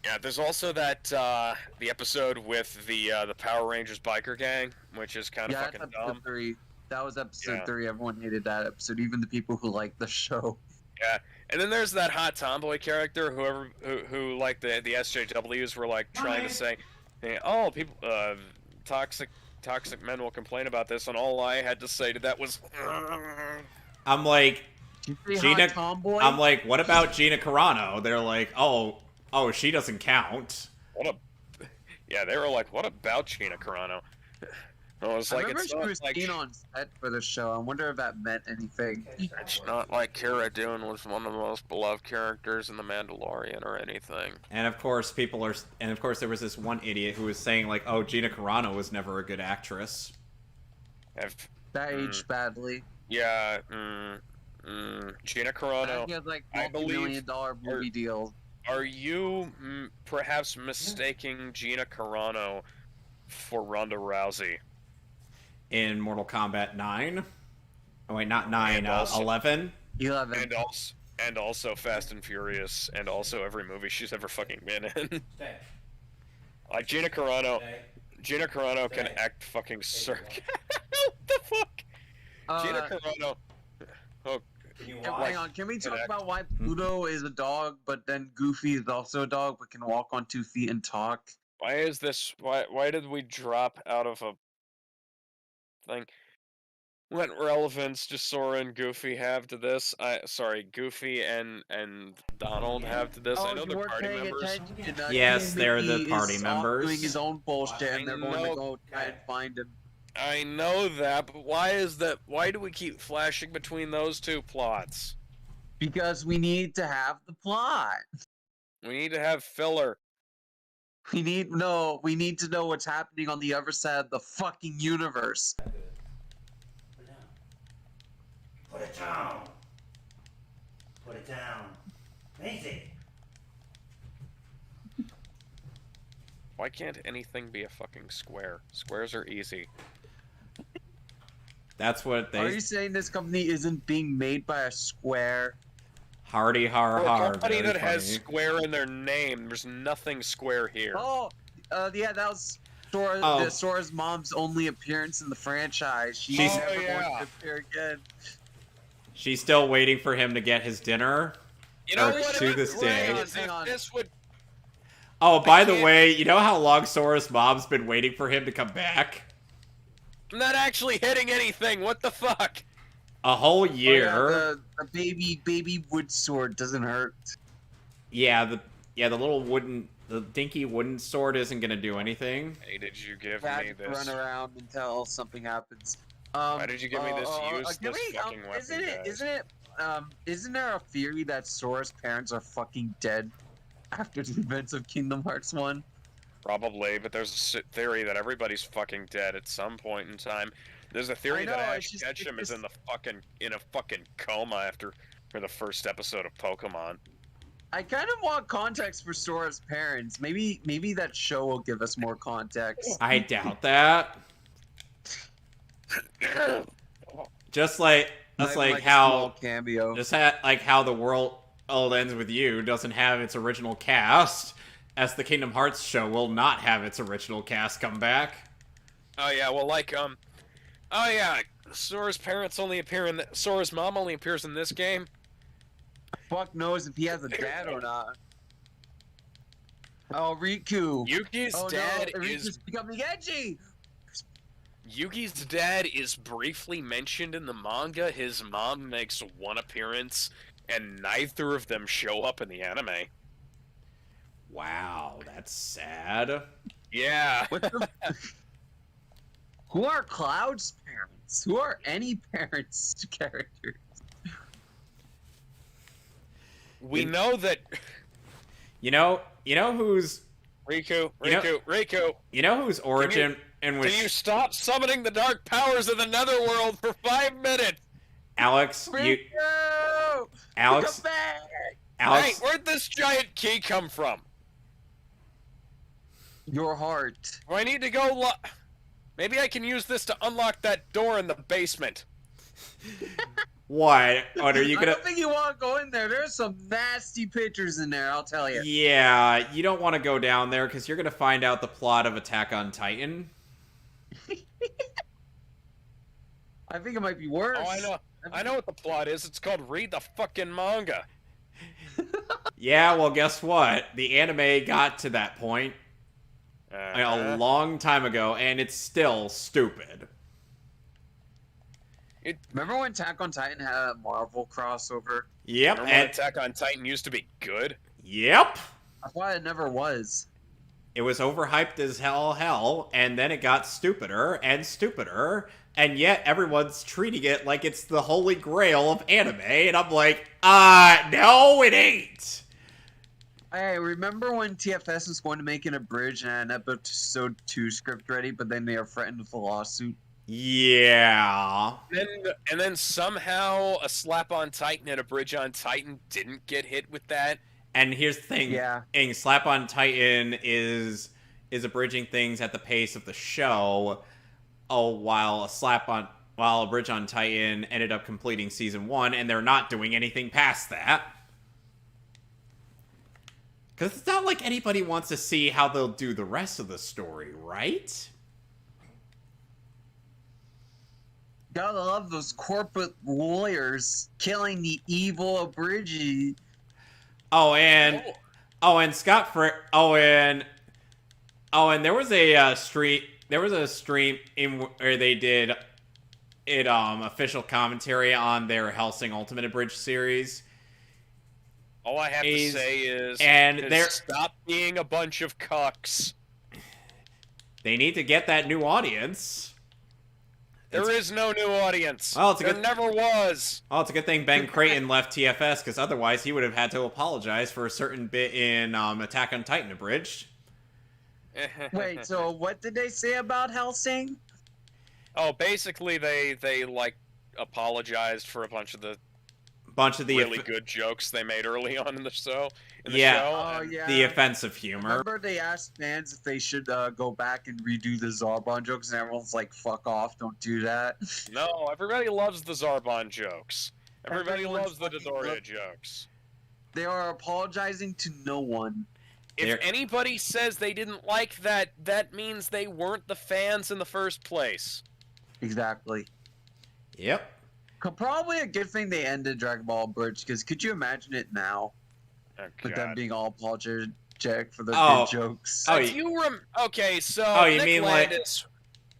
Yeah, there's also that, the episode with the Power Rangers biker gang, which is kind of fucking dumb.
3. That was episode 3. Everyone hated that episode, even the people who liked the show.
Yeah, and then there's that hot tomboy character, who like the SJWs were like trying to say, hey, oh, people, toxic men will complain about this, and all I had to say to that was,
I'm like,
Gina, tomboy?
I'm like, what about Gina Carano? They're like, oh, she doesn't count.
Yeah, they were like, what about Gina Carano? I was like,
remember she was seen on set for the show. I wonder if that meant anything.
It's not like Cara Dune was one of the most beloved characters in The Mandalorian or anything.
And of course, there was this one idiot who was saying like, oh, Gina Carano was never a good actress.
That aged badly.
Yeah, Gina Carano.
He has like multi-million-dollar movie deals.
Are you perhaps mistaking Gina Carano for Ronda Rousey?
In Mortal Kombat 9? Oh wait, not 9, 11?
11.
And also Fast and Furious, and also every movie she's ever fucking been in. Like Gina Carano can act fucking circus. What the fuck? Gina Carano. Oh,
hang on, can we talk about why Pluto is a dog, but then Goofy is also a dog, but can walk on 2 feet and talk?
Why is this? Why did we drop out of a thing? What relevance do Sora and Goofy have to this? Goofy and Donald have to this. I
Oh,
know
you
they're
weren't
party
paying
members.
attention.
Yes,
King
they're the
Mickey
party
is off doing
members.
his own bullshit,
I
and they're going to
know-
go try and find him.
I know that, but why is that? Why do we keep flashing between those two plots?
Because we need to have the plot.
We need to have filler.
We need to know what's happening on the other side of the fucking universe.
Put it down. Put it down. Easy.
Why can't anything be a fucking square? Squares are easy.
That's what
Are
they.
you saying this company isn't being made by a square?
Hardy har
For a
har.
company
very
that has
funny.
square in their name, there's nothing square here.
Oh, yeah, that was Sora's mom's only appearance in the franchise. She's
She's-
never
Oh,
going
yeah.
to appear again.
She's still waiting for him to get his dinner.
You know
Or
what?
to
it'd be
this
great
day.
is
Hang
if
on.
this would.
Oh, by the
can't-
way, you know how long Sora's mom's been waiting for him to come back?
I'm not actually hitting anything. What the fuck?
A whole
Oh,
year.
yeah, the baby wood sword doesn't hurt.
Yeah, the dinky wooden sword isn't gonna do anything.
Hey, did you give
Had
me
to
this?
run around until something happens.
Why did you give me this? Use
give
this
me,
fucking weapon,
isn't there a theory that Sora's parents are fucking dead after the events of Kingdom Hearts 1?
Probably, but there's a theory that everybody's fucking dead at some point in time. There's a theory
I know,
that
it's
Ash
just-
Ketchum
it's
is in a fucking coma for the first episode of Pokemon.
I kind of want context for Sora's parents. Maybe that show will give us more context.
I doubt that. Just like that's like
a small
how
cameo.
like how the world ends with you doesn't have its original cast, as the Kingdom Hearts show will not have its original cast come back.
Oh yeah, well oh yeah, Sora's parents only appear in Sora's mom only appears in this game.
Fuck knows if he has a dad or not. Oh, Riku.
Yuki's dad
Riku's
is
becoming edgy.
Yuki's dad is briefly mentioned in the manga. His mom makes one appearance, and neither of them show up in the anime.
Wow, that's sad.
Yeah.
What the? Who are Cloud's parents? Who are any parents to characters?
We know that
You know who's
Riku.
you know whose origin in
Can
which
you stop summoning the dark powers of the Netherworld for 5 minutes?
Alex
Riku!
Alex
Come back!
Alex
Hey, where'd this giant key come from?
Your heart.
Do I need to go Maybe I can use this to unlock that door in the basement.
what are you
I
gonna?
don't think you want to go in there. There's some nasty pictures in there, I'll tell you.
Yeah, you don't want to go down there because you're gonna find out the plot of Attack on Titan.
I think it might be worse.
Oh, I know what the plot is. It's called Read the fucking manga.
Yeah, well, guess what? The anime got to that point a long time ago, and it's still stupid.
Remember when Attack on Titan had a Marvel crossover?
Yep,
Remember when
and
Attack on Titan used to be good?
yep.
I thought it never was.
It was overhyped as hell, and then it got stupider and stupider, and yet everyone's treating it like it's the holy grail of anime, and I'm like, no, it ain't.
Hey, remember when TFS was going to make an abridged and an episode 2 script ready, but then they are threatened with a lawsuit?
Yeah.
And then somehow a slap on Titan and a bridge on Titan didn't get hit with that.
And here's the thing.
Yeah.
Slap on Titan is abridging things at the pace of the show. While a Bridge on Titan ended up completing season 1, and they're not doing anything past that. Because it's not like anybody wants to see how they'll do the rest of the story, right?
Gotta love those corporate lawyers killing the evil abridgee.
And Scott and there was a stream in where they did official commentary on their Hellsing Ultimate Abridged series.
All I have to say is,
they're
stop being a bunch of cucks.
They need to get that new audience.
There is no new audience.
Well,
there never was.
Oh, it's a good thing Ben Creighton left TFS, because otherwise he would have had to apologize for a certain bit in Attack on Titan Abridged.
Wait, so what did they say about Hellsing?
Oh, basically they like apologized for a bunch of the really good jokes they made early on in the show.
The offensive humor.
Remember they asked fans if they should go back and redo the Zarbon jokes, and everyone's like, "Fuck off! Don't do that."
No, everybody loves the Zarbon jokes. Everybody loves the Dodoria jokes.
They are apologizing to no one.
If anybody says they didn't like that, that means they weren't the fans in the first place.
Exactly.
Yep.
Probably a good thing they ended Dragon Ball Bridge, because could you imagine it now?
Oh,
with them being all apologetic for the good jokes.
Okay, so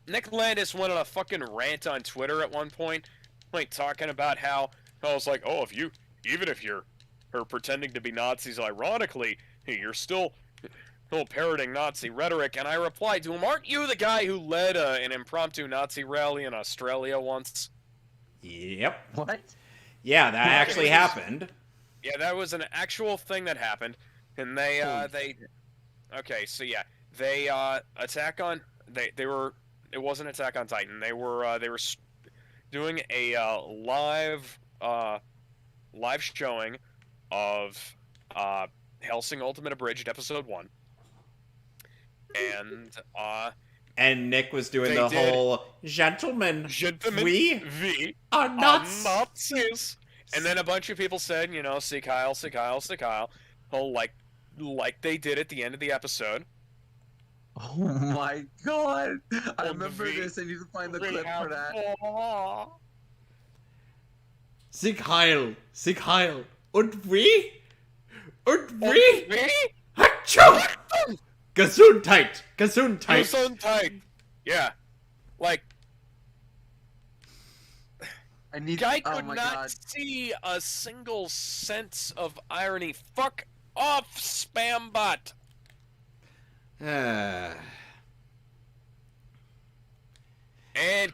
Nick Landis went on a fucking rant on Twitter at one point, like talking about how I was like, oh, even if you're pretending to be Nazis ironically, you're still parroting Nazi rhetoric. And I replied to him, aren't you the guy who led an impromptu Nazi rally in Australia once?
Yep.
What?
Yeah, that actually happened.
Yeah, that was an actual thing that happened, and they Attack on they were, it wasn't Attack on Titan. They were doing a live showing of Hellsing Ultimate Abridged Episode 1,
and Nick was doing the whole gentlemen, we are
Nazis. And then a bunch of people said, see Kyle, oh, like they did at the end of the episode.
Oh my god! I remember this. I need to find the clip for that.
Sieg Heil, und wie? Hatschu! Gesundheit!
Yeah, like. Guy could not see a single sense of irony. Fuck off, Spambot! And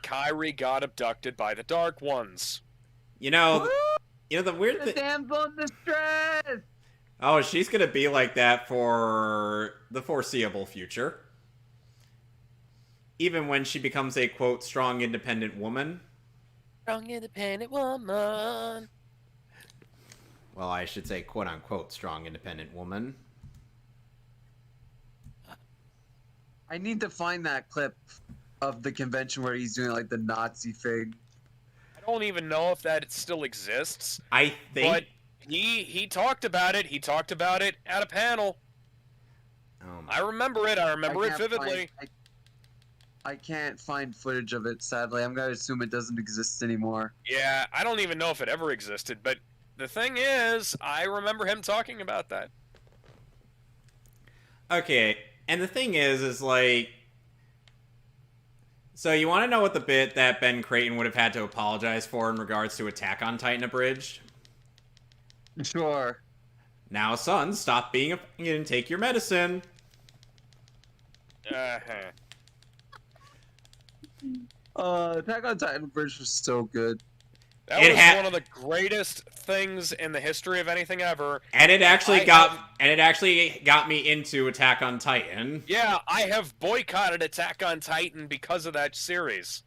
Kairi got abducted by the Dark Ones.
The weird thing.
Damsel in distress.
Oh, she's gonna be like that for the foreseeable future. Even when she becomes a quote strong, independent woman.
Strong, independent woman.
Well, I should say quote unquote strong, independent woman.
I need to find that clip of the convention where he's doing like the Nazi thing.
I don't even know if that still exists.
I think.
But he talked about it. He talked about it at a panel. I remember it. I remember it vividly.
I can't find footage of it, sadly. I'm gonna assume it doesn't exist anymore.
Yeah, I don't even know if it ever existed, but the thing is, I remember him talking about that.
Okay, and the thing is like... So you want to know what the bit that Ben Creighton would have had to apologize for in regards to Attack on Titan Abridged?
Sure.
Now, son, stop being a f***ing and take your medicine.
Attack on Titan Bridge was so good.
That was one of the greatest things in the history of anything ever.
And it actually got me into Attack on Titan.
Yeah, I have boycotted Attack on Titan because of that series.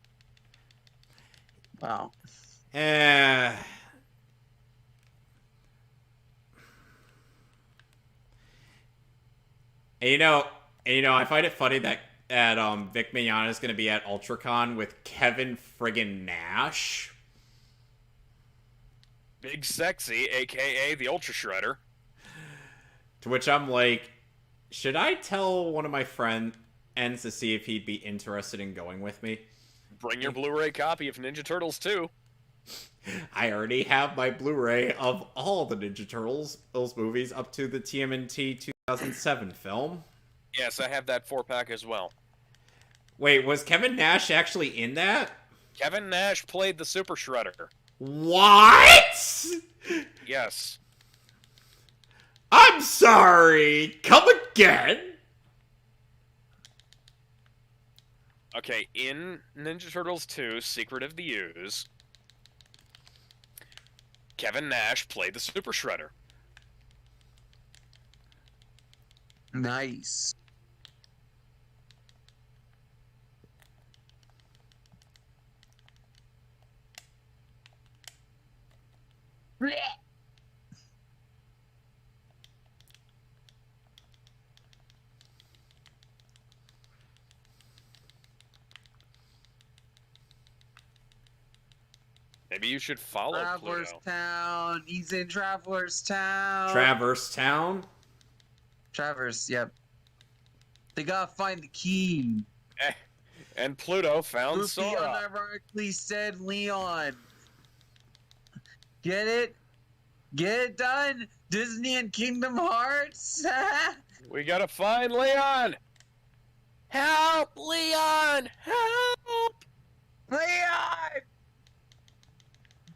Wow.
And I find it funny that Vic Mignogna is going to be at UltraCon with Kevin friggin' Nash.
Big Sexy, a.k.a. the Ultra Shredder.
To which I'm like, should I tell one of my friends to see if he'd be interested in going with me?
Bring your Blu-ray copy of Ninja Turtles 2.
I already have my Blu-ray of all the Ninja Turtles movies up to the TMNT 2007 film.
Yes, I have that 4-pack as well.
Wait, was Kevin Nash actually in that?
Kevin Nash played the Super Shredder.
What?
Yes.
I'm sorry. Come again?
Okay, in Ninja Turtles 2, Secret of the Ooze, Kevin Nash played the Super Shredder.
Nice.
Maybe you should follow
Traveler's
Pluto.
Town. He's in Traveler's Town.
Traverse Town?
Traverse, yep. They gotta find the key.
And Pluto found
Goofy
Sora.
unironically said Leon. Get it? Get it done? Disney and Kingdom Hearts?
We gotta find Leon! Help, Leon! Help!
Leon!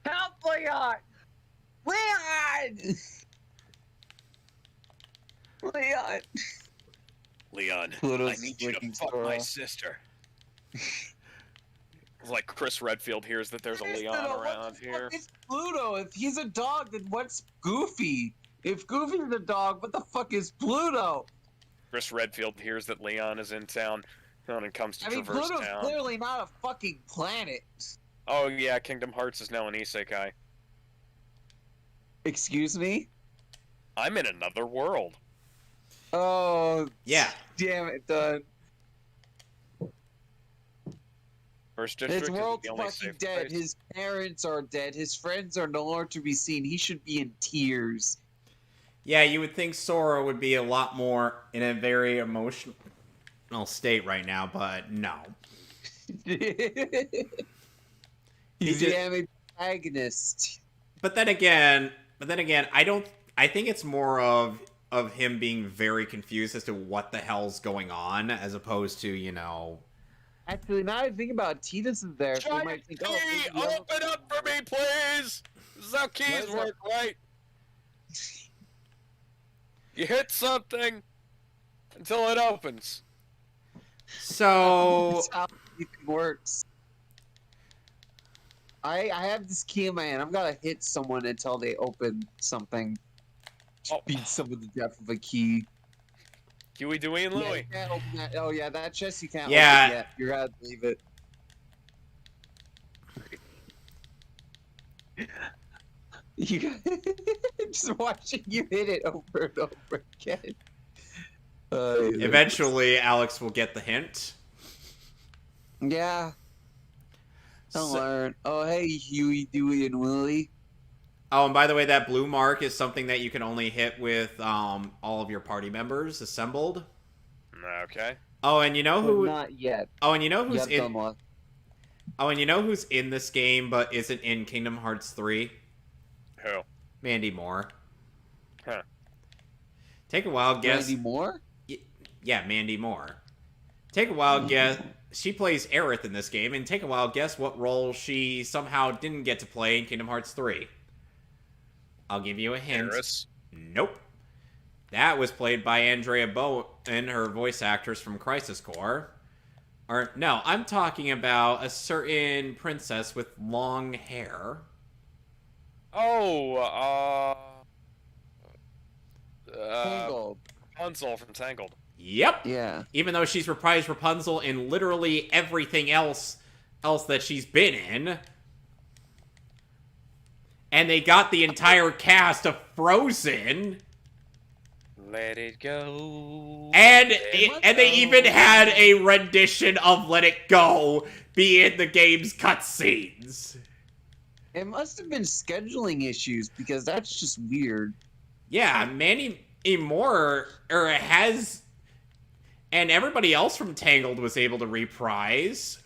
Help, Leon! Leon! Leon!
Leon,
Pluto's
I need you to
flicking
fuck
Sora.
my sister. It's like Chris Redfield hears that there's a
Seriously,
Leon
though,
around
what the
here.
fuck is Pluto? If he's a dog, then what's Goofy? If Goofy's a dog, what the fuck is Pluto?
Chris Redfield hears that Leon is in town and comes to
I mean,
Traverse
Pluto's
Town.
clearly not a fucking planet.
Oh yeah, Kingdom Hearts is now an isekai.
Excuse me?
I'm in another world.
Oh,
Yeah.
damn it, done.
First
His
district is
world's
the only
fucking
safe
dead.
place.
His parents are dead. His friends are no longer to be seen. He should be in tears.
Yeah, you would think Sora would be a lot more in a very emotional state right now, but no.
He's
just-
the antagonist.
But then again, I think it's more of him being very confused as to what the hell's going on, as opposed to, you know.
Actually, now I think about it, Tidus is there. So we
Giant
might think,
key!
maybe the other-
Open up for me, please! This is how keys
is that?
work, right? You hit something until it opens.
So
That's how it works. I have this key in my hand. I've got to hit someone until they open something.
Oh.
Beat someone to death with a key.
Huey, Dewey, and
Yeah,
Louie.
you can't open that. Oh yeah, that chest you can't
Yeah.
open yet. You gotta leave it. You just watching you hit it over and over again.
eventually Alex will get the hint.
Yeah. I'll
So-
learn. Oh hey, Huey, Dewey, and Willie.
Oh, and by the way, that blue mark is something that you can only hit with all of your party members assembled.
Okay.
Oh, and you know
But
who?
not yet.
Oh, and you know who's
Yep,
in?
unlocked.
Oh, and you know who's in this game but isn't in Kingdom Hearts 3?
Who?
Mandy Moore.
Huh.
Take a wild guess.
Randy Moore?
Yeah, Mandy Moore. Take a wild guess. She plays Aerith in this game, and take a wild guess what role she somehow didn't get to play in Kingdom Hearts 3. I'll give you a hint.
Eris?
Nope. That was played by Andrea Bow and her voice actors from Crisis Core. Or, no, I'm talking about a certain princess with long hair.
Oh,
Tangled.
Rapunzel from Tangled.
Yep.
Yeah.
Even though she's reprised Rapunzel in literally everything else that she's been in. And they got the entire cast of Frozen.
Let it go.
And
Let it
they
go.
even had a rendition of Let It Go be in the game's cutscenes.
It must have been scheduling issues because that's just weird.
Yeah, Manny Moore has, and everybody else from Tangled was able to reprise.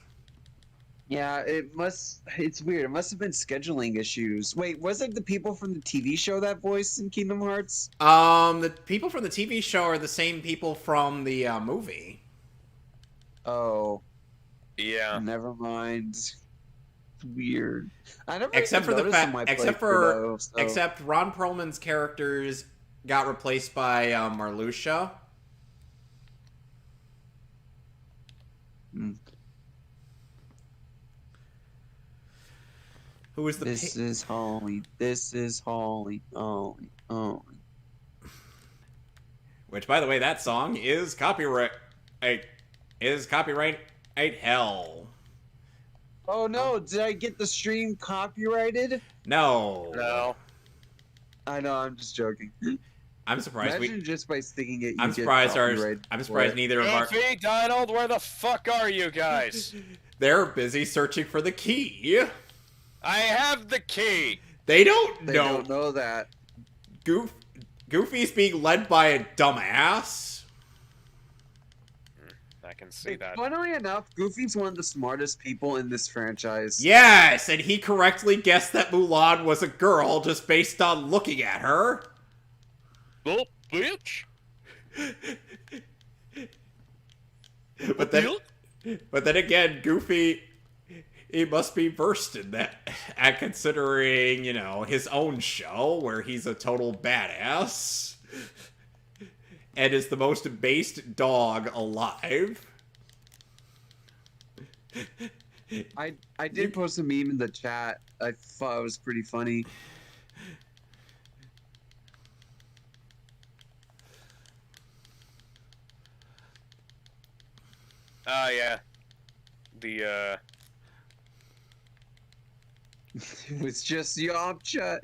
Yeah, it's weird. It must have been scheduling issues. Wait, was it the people from the TV show that voiced in Kingdom Hearts?
The people from the TV show are the same people from the movie.
Oh,
Yeah.
never mind. weird. I never
Except for
even
the
noticed in
fact,
my
except
playthrough,
for,
though, so-
except Ron Perlman's characters got replaced by Marluxia.
Hmm.
Who was the
This is Holly. This is Holly. Holly. Holly.
Which, by the way, that song is copyright. Copyright hell.
Oh no! Did I get the stream copyrighted?
No.
No.
I know. I'm just joking.
I'm surprised
Imagine just by sticking it. You
I'm
get
surprised
copyrighted
I'm
for
surprised
it.
neither of our.
Goofy, Donald, where the fuck are you guys?
They're busy searching for the key.
I have the key.
They don't
They
know.
don't know that.
Goofy's being led by a dumbass.
I can see that.
Funnily enough, Goofy's one of the smartest people in this franchise.
Yes, and he correctly guessed that Mulan was a girl just based on looking at her.
Oh, bitch.
But then again, Goofy, he must be versed in that, at considering, you know, his own show where he's a total badass and is the most based dog alive.
I did post a meme in the chat. I thought it was pretty funny.
Yeah. The,
It was just Yamcha.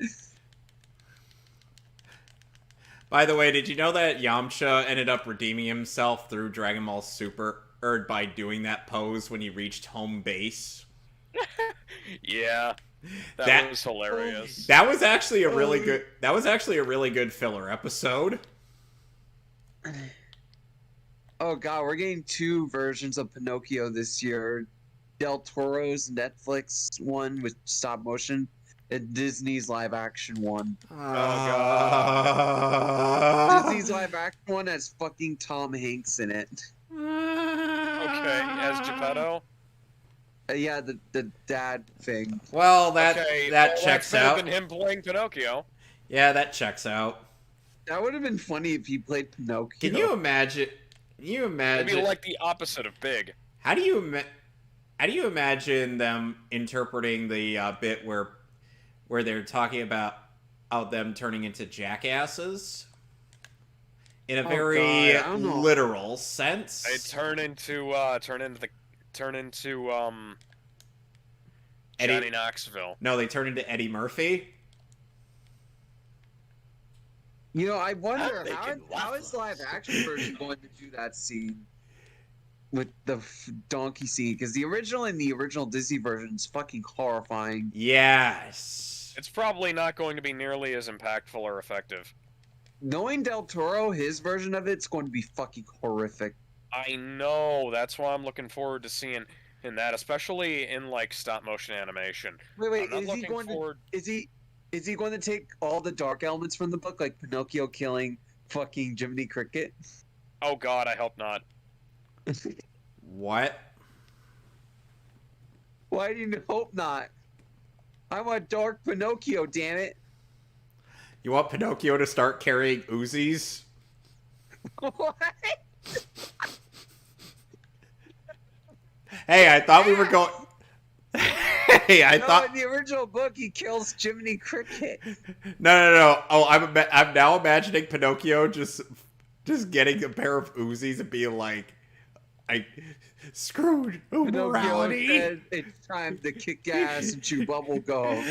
By the way, did you know that Yamcha ended up redeeming himself through Dragon Ball Super, or by doing that pose when he reached home base?
yeah. That was hilarious.
That was actually a really good. That was actually a really good filler episode.
Oh god, we're getting 2 versions of Pinocchio this year. Del Toro's Netflix one with stop motion, and Disney's live action one.
God.
Disney's live action one has fucking Tom Hanks in it.
Okay, as Geppetto.
Yeah, the dad thing.
Well, that
Okay,
checks
that's better
out.
than him playing Pinocchio.
Yeah, that checks out.
That would have been funny if he played Pinocchio.
Can you imagine?
It'd be like the opposite of Big.
How do you imagine them interpreting the bit where they're talking about them turning into jackasses in a very
God, I don't know.
literal sense?
They turn into
Eddie-
Johnny Knoxville.
No, they turn into Eddie Murphy.
You know, I wonder
I'm thinking
how is the live action version going to do that scene with the donkey scene? Because the original Disney version is fucking horrifying.
Yes.
It's probably not going to be nearly as impactful or effective.
Knowing Del Toro, his version of it's going to be fucking horrific.
I know. That's why I'm looking forward to seeing in that, especially in like stop motion animation.
Wait,
I'm not
is he
looking
going
forward.
is he going to take all the dark elements from the book, like Pinocchio killing fucking Jiminy Cricket?
Oh God, I hope not.
What?
Why do you hope not? I want dark Pinocchio, damn it.
You want Pinocchio to start carrying Uzis?
What?
Hey, I thought we were going. Hey, I
No,
thought.
in the original book, he kills Jiminy Cricket.
No. Oh, I'm now imagining Pinocchio just getting a pair of Uzis and being like, I screwed
Pinocchio
morality.
said, it's time to kick ass and chew bubble gum.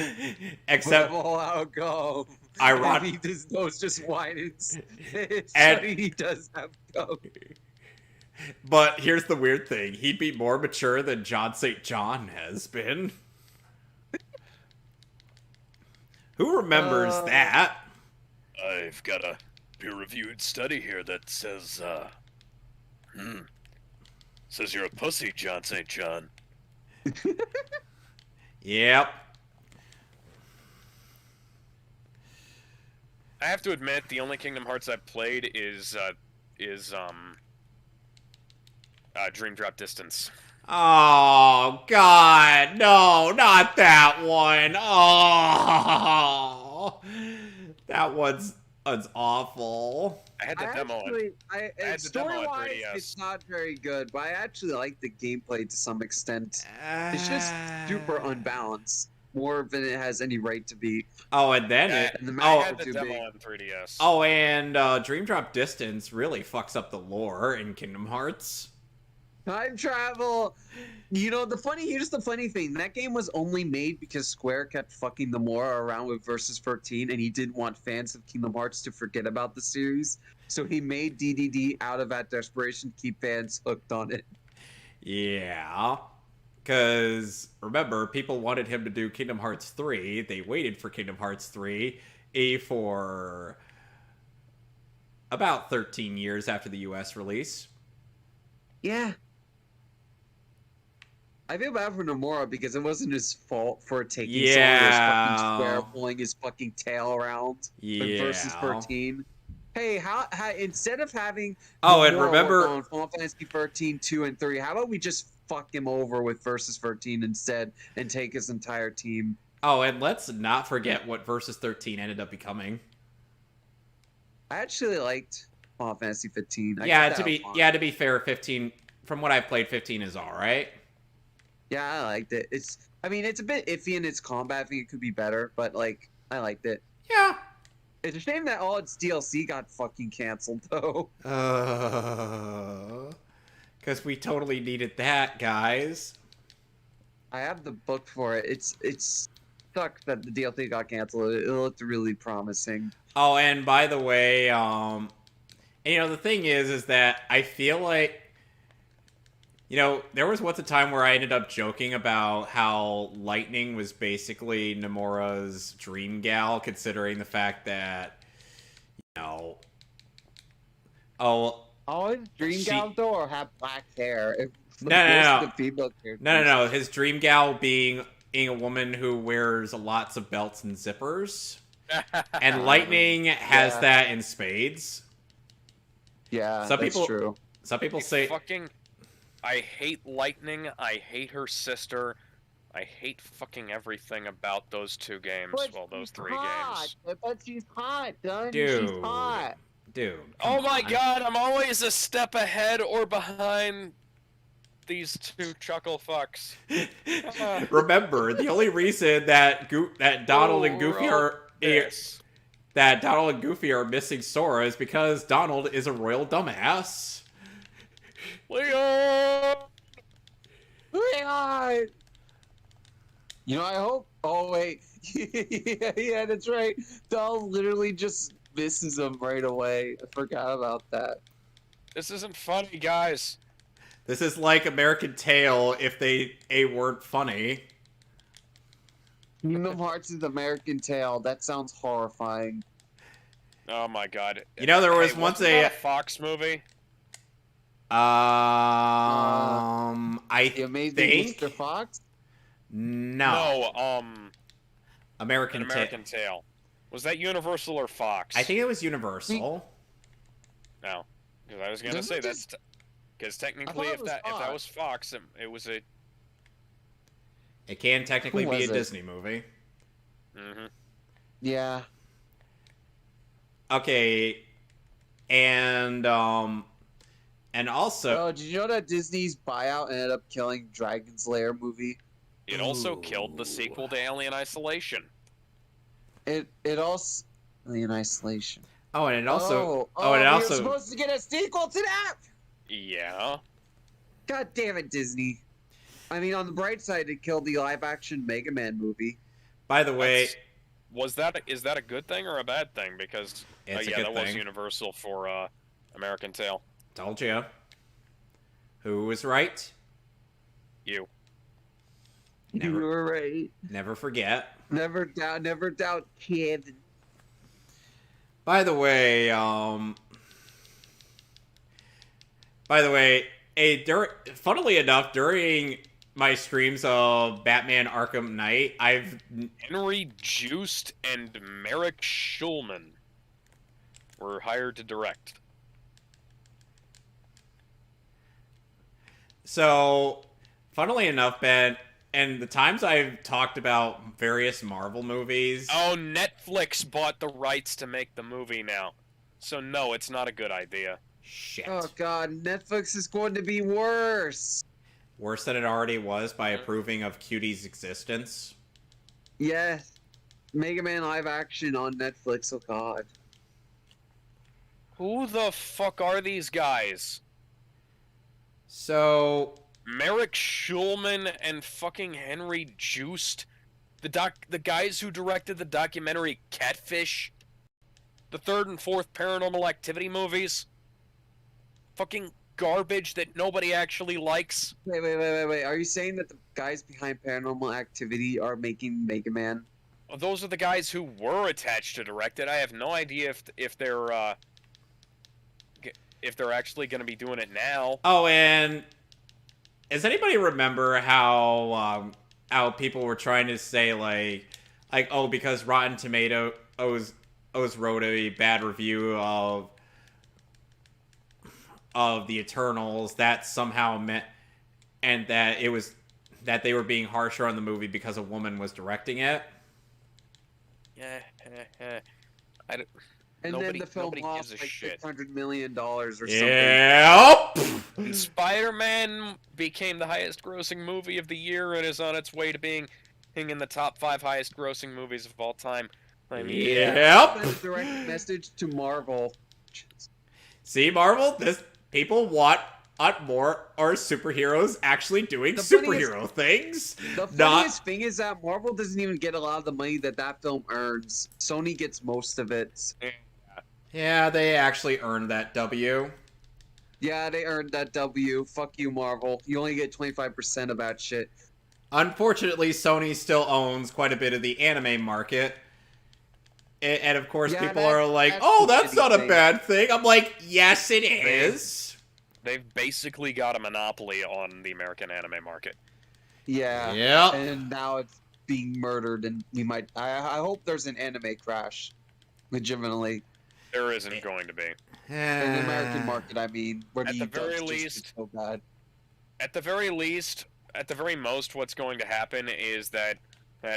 Except,
All out go.
Ironic-
And his nose just widens. It's
And-
funny he does have go.
but here's the weird thing: he'd be more mature than John St. John has been. Who remembers that?
I've got a peer-reviewed study here that says, says you're a pussy, John St. John.
Yep.
I have to admit, the only Kingdom Hearts I've played is Dream Drop Distance.
Oh, God. No, not that one. Oh. That one's awful.
I had the
I
demo.
actually,
had the demo on
story-wise,
3DS.
it's not very good, but I actually like the gameplay to some extent. It's just super unbalanced, more than it has any right to be.
Oh, and then
And the
I
map
had
is
the
too
demo
big.
on 3DS.
Oh, and Dream Drop Distance really fucks up the lore in Kingdom Hearts.
Time travel. Here's the funny thing. That game was only made because Square kept fucking Nomura around with Versus 13, and he didn't want fans of Kingdom Hearts to forget about the series. So he made DDD out of that desperation to keep fans hooked on it.
Yeah. Because, remember, people wanted him to do Kingdom Hearts 3. They waited for Kingdom Hearts 3 for about 13 years after the US release.
Yeah. I feel bad for Nomura because it wasn't his fault for taking so long. It was fucking Square pulling his fucking tail around with Versus 13. Hey, how instead of having
and
Nomura
remember
work on Final Fantasy 13, 2, and 3, how about we just fuck him over with Versus 13 instead and take his entire team?
Oh, and let's not forget what Versus 13 ended up becoming.
I actually liked Final Fantasy 15.
To be fair, 15 from what I've played, 15 is all right.
Yeah, I liked it. It's a bit iffy in its combat. I think it could be better, but like I liked it.
Yeah.
It's a shame that all its DLC got fucking canceled though.
Because we totally needed that, guys.
I have the book for it. It's sucks that the DLC got canceled. It looked really promising.
Oh, and by the way, the thing is that I feel like, there was once a time where I ended up joking about how Lightning was basically Nomura's dream gal, considering the fact that,
Oh, his dream gal though, or have black hair?
No.
The
No. His dream gal being a woman who wears lots of belts and zippers. And Lightning has that in spades.
Yeah,
that's
true.
Some people say...
I hate Lightning, I hate her sister, I hate fucking everything about those two games. Those three games.
But she's hot, Dunn.
Dude.
She's hot.
Dude.
Oh my god, I'm always a step ahead or behind these two chuckle fucks.
Remember, the only reason that Donald and Goofy are missing Sora is because Donald is a royal dumbass.
Leon!
I hope. Oh wait, yeah, that's right. Donald literally just misses him right away. I forgot about that.
This isn't funny, guys.
This is like American Tail if they weren't funny.
Kingdom Hearts is American Tail. That sounds horrifying.
Oh my god.
There was once
a Fox movie.
I
The Amazing
think
Mr. Fox?
No, American
Tail. Was that Universal or Fox?
I think it was Universal.
No, because I was gonna say that's because technically, if that was Fox, it was a.
It can technically be a Disney movie.
Mm-hmm.
Yeah.
Okay, and also...
Oh, did you know that Disney's buyout ended up killing Dragon's Lair movie?
It also killed the sequel to Alien Isolation.
It also... Alien Isolation.
Oh, and it also...
we were supposed to get a sequel to that?
Yeah.
God damn it, Disney. I mean, on the bright side, it killed the live-action Mega Man movie.
By the way...
is that a good thing or a bad thing? Because, that was Universal for American Tail.
Told you. Who was right?
You.
You were right.
Never forget.
Never doubt, kid.
By the way, funnily enough, during my streams of Batman Arkham Knight,
Henry Joost and Merrick Schulman were hired to direct.
So, Funnily enough, Ben, and the times I've talked about various Marvel movies.
Oh, Netflix bought the rights to make the movie now. So no, it's not a good idea.
Shit.
Oh god, Netflix is going to be worse.
Worse than it already was by approving of Cutie's existence.
Yeah, Mega Man live action on Netflix. Oh god.
Who the fuck are these guys?
So,
Merrick Schulman and fucking Henry Joost? The guys who directed the documentary Catfish? The third and fourth Paranormal Activity movies? Fucking garbage that nobody actually likes?
Wait. Are you saying that the guys behind Paranormal Activity are making Mega Man?
Those are the guys who were attached to direct it. I have no idea if they're actually going to be doing it now.
oh, and does anybody remember how people were trying to say like oh, because Rotten Tomatoes wrote a bad review of the Eternals, that somehow meant, and that it was that they were being harsher on the movie because a woman was directing it.
Yeah,
And
nobody,
then the film
nobody
lost
gives a
like
shit.
$600 million or something.
Yep.
Spider-Man became the highest-grossing movie of the year and is on its way to being in the top 5 highest-grossing movies of all time. I mean,
Yep.
That's a direct message to Marvel.
See, Marvel, this people want more are superheroes actually doing
The
superhero things.
The
Not
funniest thing is that Marvel doesn't even get a lot of the money that film earns. Sony gets most of it.
yeah, they actually earned that W.
Yeah, they earned that W. Fuck you, Marvel. You only get 25% of that shit.
Unfortunately, Sony still owns quite a bit of the anime market. And of course,
Yeah,
people
that-
are like,
that's
oh,
the
that's not a
shitty
bad thing. I'm like, yes, it is.
they've basically got a monopoly on the American anime market.
Yeah.
Yep.
And now it's being murdered, and we might. I hope there's an anime crash. Legitimately.
There isn't going to be.
In the American market, I mean. Where
At the very
dubs just
least-
get so bad.
At the very least, at the very most, what's going to happen is that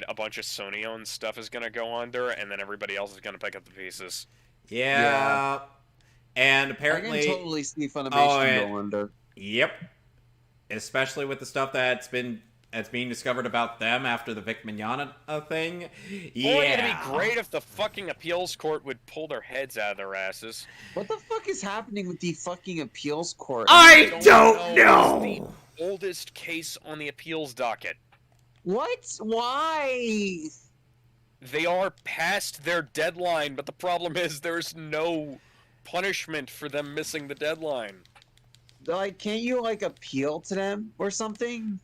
a bunch of Sony-owned stuff is going to go under, and then everybody else is going to pick up the pieces.
Yeah. And
I
apparently,
can totally see Funimation
and-
go under.
yep. Especially with the stuff that's being discovered about them after the Vic Mignogna thing. Yeah.
Boy, it'd be great if the fucking appeals court would pull their heads out of their asses.
What the fuck is happening with the fucking appeals court?
I
don't
don't
know.
know.
Oldest case on the appeals docket.
What? Why?
They are past their deadline, but the problem is there's no punishment for them missing the deadline.
Like, can't you like appeal to them or something?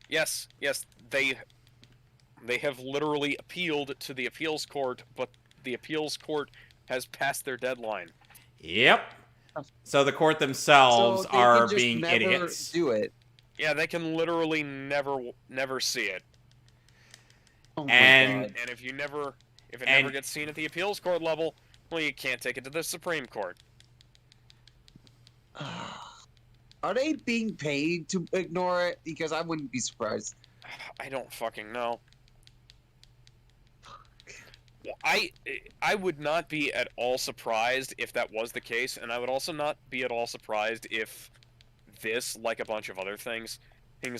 Yes, they have literally appealed to the appeals court, but the appeals court has passed their deadline.
Yep. So the court themselves
So they
are
can just
being
never
idiots.
Do it.
Yeah, they can literally never see it.
Oh my
And-
God.
And if it never
And-
gets seen at the appeals court level, well, you can't take it to the Supreme Court.
Are they being paid to ignore it? Because I wouldn't be surprised.
I don't fucking know. Well, I would not be at all surprised if that was the case, and I would also not be at all surprised if this, like a bunch of other things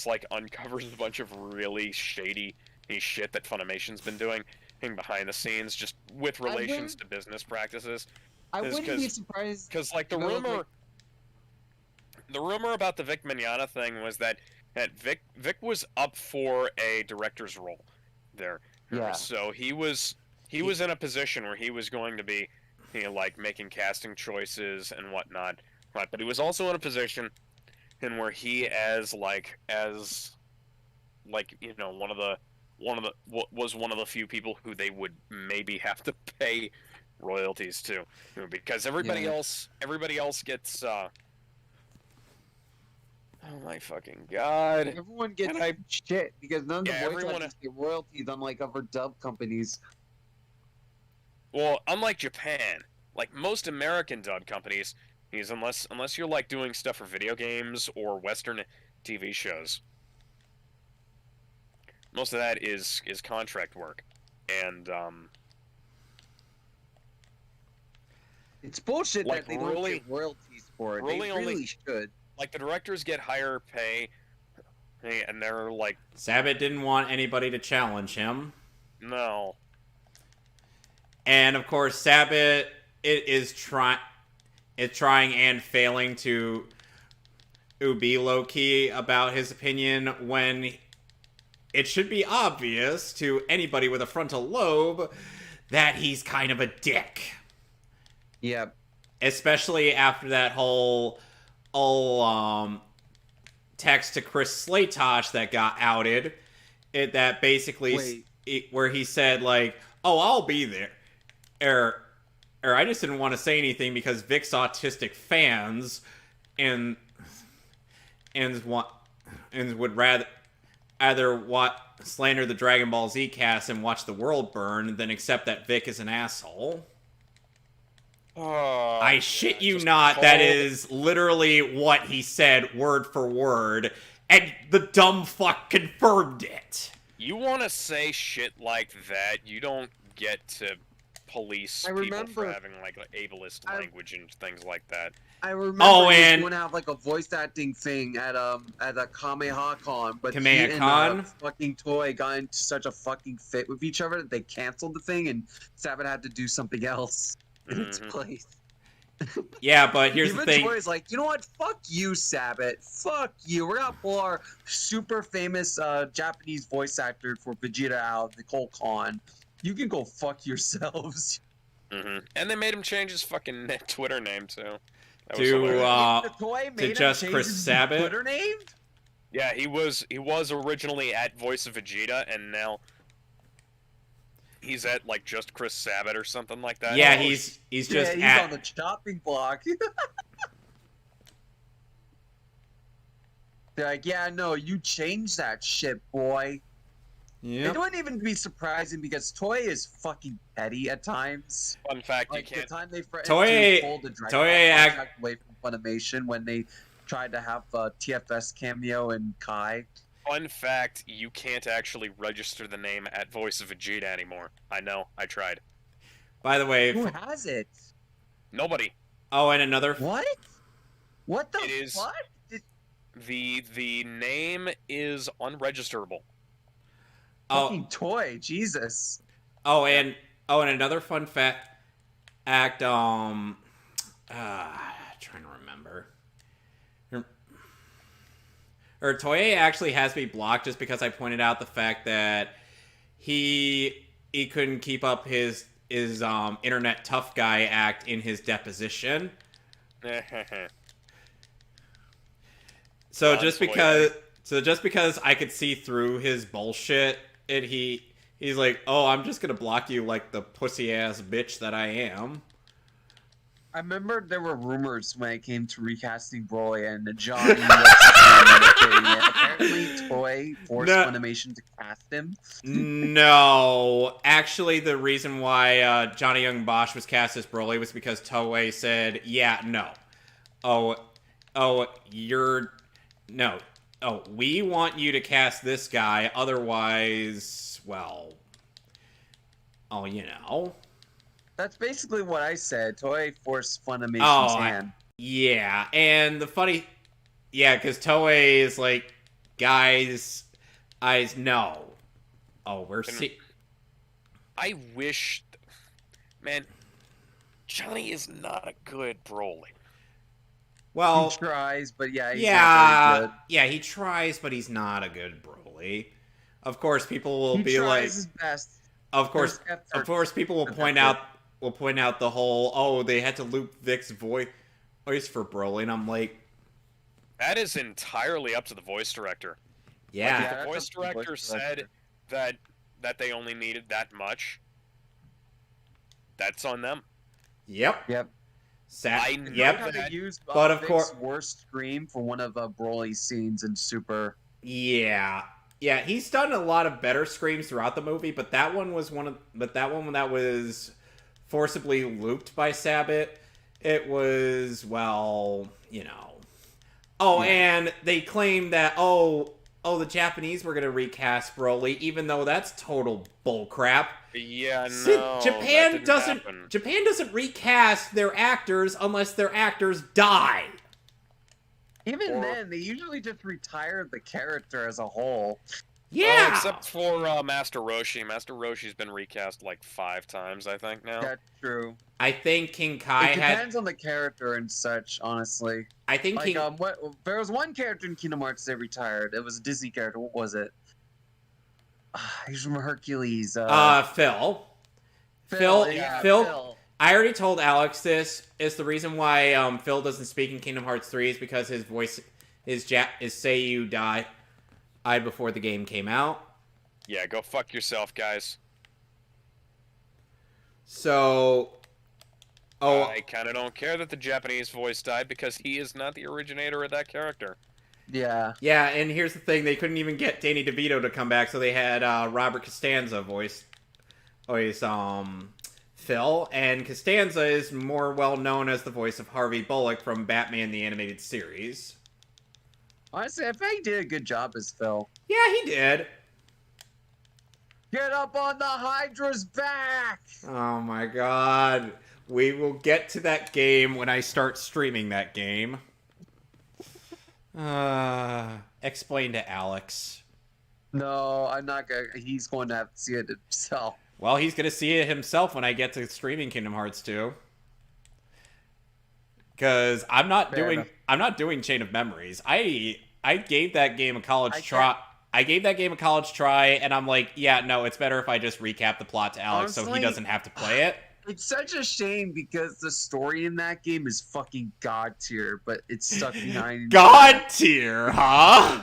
like uncovers a bunch of really shady shit that Funimation's been doing behind the scenes, just with relations to business practices.
I
Is
wouldn't be
'cause-
surprised.
Because like the
No, like-
rumor about the Vic Mignogna thing was that Vic was up for a director's role there.
Yeah.
So he was in a position where he was going to be, like making casting choices and whatnot. Right. But he was also in a position in where he was one of the few people who they would maybe have to pay royalties to, because everybody else gets oh my fucking god.
Everyone gets
And I-
shit because none of the
Yeah,
voice
everyone-
actors get royalties, unlike other dub companies.
Well, unlike Japan, like most American dub companies, unless you're like doing stuff for video games or Western TV shows, Most of that is contract work, and
It's bullshit
Like,
that they don't
really-
get royalties for it.
really
They
only-
really should.
like the directors get higher pay, and they're like,
Sabat didn't want anybody to challenge him.
no.
And of course, Sabat is trying and failing to be low key about his opinion when it should be obvious to anybody with a frontal lobe that he's kind of a dick.
Yep.
Especially after that whole text to Chris Slaytosh that got outed. That basically where he said like, "Oh, I'll be there," or I just didn't want to say anything because Vic's autistic fans and would rather slander the Dragon Ball Z cast and watch the world burn than accept that Vic is an asshole.
Oh,
I shit you
just
not, that
cold.
is literally what he said word for word, and the dumb fuck confirmed it.
You want to say shit like that, you don't get to police
I
people
remember-
for having like ableist language and things like that.
I remember
Oh,
he was
and-
going to have like a voice acting thing at a Kamehameha-Con, but he
Kamehameha-Con?
and fucking Toy got into such a fucking fit with each other that they canceled the thing, and Sabat had to do something else in its
Mhm.
place.
Yeah, but here's
Even
the thing.
Toy's like, you know what? Fuck you, Sabat. Fuck you. We're gonna pull our super famous Japanese voice actor for Vegeta out, Nicole Khan. You can go fuck yourselves.
And they made him change his fucking Twitter name too. That was
To,
hilarious.
The Toy made him
just
change
Chris
his
Sabat?
Twitter name?
Yeah, he was originally at Voice of Vegeta, and now he's at like just Chris Sabat or something like that.
Yeah,
Oh,
he's just
Yeah, he's
at
on the chopping block. They're like, yeah, no, you changed that shit, boy.
Yep.
It wouldn't even be surprising because Toy is fucking petty at times.
Fun fact:
Like
you
the
can't.
time they threatened
Toei-
to pull the Dragon
Toei
Ball
act-
contract away from Funimation when they tried to have TFS cameo and Kai.
Fun fact: you can't actually register the name at Voice of Vegeta anymore. I know. I tried.
By the way,
Who has it?
Nobody.
oh, and another
What? What the
It is-
fuck?
The name is unregisterable.
Fucking Toy, Jesus.
and another fun fact. Trying to remember. Or Toei actually has me blocked just because I pointed out the fact that he couldn't keep up his internet tough guy act in his deposition. So just because I could see through his bullshit, he's like, "Oh, I'm just gonna block you like the pussy ass bitch that I am."
I remember there were rumors when it came to recasting Broly and Johnny. Apparently, Toy forced
No.
Funimation to cast him.
No, actually, the reason why Johnny Young Bosch was cast as Broly was because Toei said, "Yeah, no, we want you to cast this guy, otherwise, well, you know."
That's basically what I said. Toei forced Funimation's
Oh,
hand.
Yeah, and because Toei is like, guys, no. Oh, we're
I wish, man. Johnny is not a good Broly.
well,
He tries, but yeah, he's not very good.
yeah, he tries, but he's not a good Broly. Of course, people will
He
be
tries
like,
his best.
of course,
There's effort.
people will
There's
point
effort.
out the whole, oh, they had to loop Vic's voice for Broly, and I'm like,
That is entirely up to the voice director.
yeah,
Yeah,
The
that's
voice
up to the voice
director said
director.
that they only needed that much. That's on them.
yep,
Yep.
I know
yep,
How they
that-
used
but of
Vic's
course-
worst scream for one of Broly's scenes in Super.
yeah. Yeah, he's done a lot of better screams throughout the movie, but that one that was forcibly looped by Sabat, it was, well, you know. Oh,
Yeah.
and they claim that, oh, the Japanese were gonna recast Broly, even though that's total bullcrap.
Yeah, no.
Japan
that didn't
doesn't.
happen.
Japan doesn't recast their actors unless their actors die.
Even
Or-
then, they usually just retire the character as a whole.
Yeah.
Except for Master Roshi. Master Roshi's been recast like 5 times, I think, now.
That's true.
I think King Kai
It
had.
depends on the character and such, honestly.
I think
Like,
King.
there was one character in Kingdom Hearts that retired. It was a Disney character. What was it? He's from Hercules.
Phil. Phil.
yeah,
Phil. I already told Alex this. Is the reason why Phil doesn't speak in Kingdom Hearts 3 is because his voice is Seiyu died before the game came out.
Yeah, go fuck yourself, guys.
So,
I kind of don't care that the Japanese voice died because he is not the originator of that character.
Yeah.
yeah, and here's the thing: they couldn't even get Danny DeVito to come back, so they had Robert Costanza voice Phil, and Costanza is more well known as the voice of Harvey Bullock from Batman the Animated Series.
Honestly, I think he did a good job as Phil.
Yeah, he did.
Get up on the Hydra's back!
Oh my god. We will get to that game when I start streaming that game. Explain to Alex.
No, I'm not gonna. He's going to have to see it himself.
Well, he's gonna see it himself when I get to streaming Kingdom Hearts 2. Cause I'm not doing Chain of Memories. I gave that game a college try. I gave that game a college try, and I'm like, yeah, no, it's better if I just recap the plot to Alex so he doesn't have to play it.
It's such a shame because the story in that game is fucking god tier, but it's stuck behind.
God tier, huh?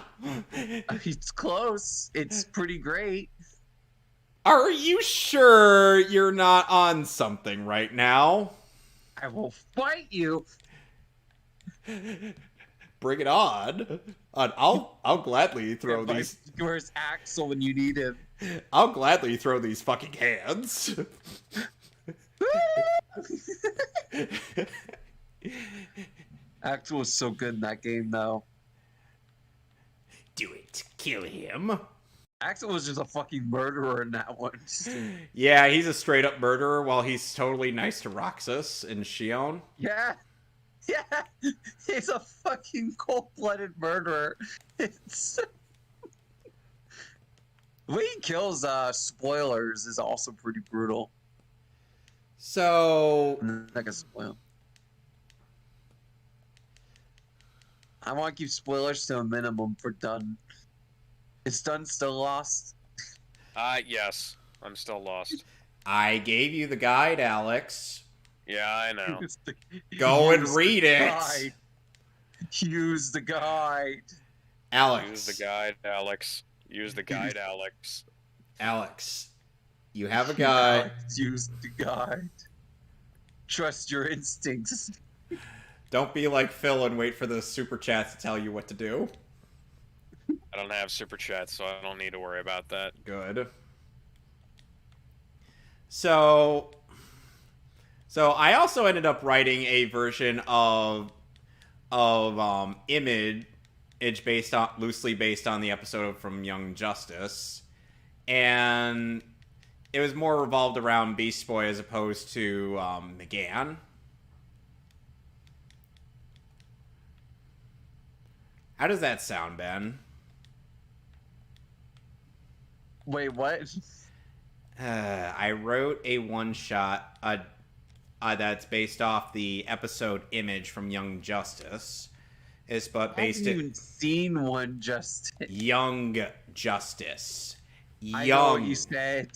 It's close. It's pretty great.
Are you sure you're not on something right now?
I will fight you.
Bring it on. I'll gladly throw these.
Where's Axel when you need him?
I'll gladly throw these fucking hands.
Axel was so good in that game, though.
Do it. Kill him.
Axel was just a fucking murderer in that one.
Yeah, he's a straight up murderer while he's totally nice to Roxas and Shion.
Yeah. Yeah. He's a fucking cold-blooded murderer. It's... The way he kills spoilers is also pretty brutal.
So...
I'm not gonna spoil. I want to keep spoilers to a minimum for Dun. Is Dun still lost?
Yes. I'm still lost.
I gave you the guide, Alex.
Yeah, I know.
Go and
Use
read
the
it.
guide. Use the guide.
Alex.
Use the guide, Alex. Use the guide, Alex.
Alex. You have a guide.
Use the guide. Trust your instincts.
Don't be like Phil and wait for the super chat to tell you what to do.
I don't have super chats, so I don't need to worry about that.
Good. So I also ended up writing a version of Image loosely based on the episode from Young Justice, and it was more revolved around Beast Boy as opposed to McGann. How does that sound, Ben?
Wait, what?
I wrote a one-shot that's based off the episode Image from Young Justice. But
I haven't even seen one just.
Young Justice.
I know what you said.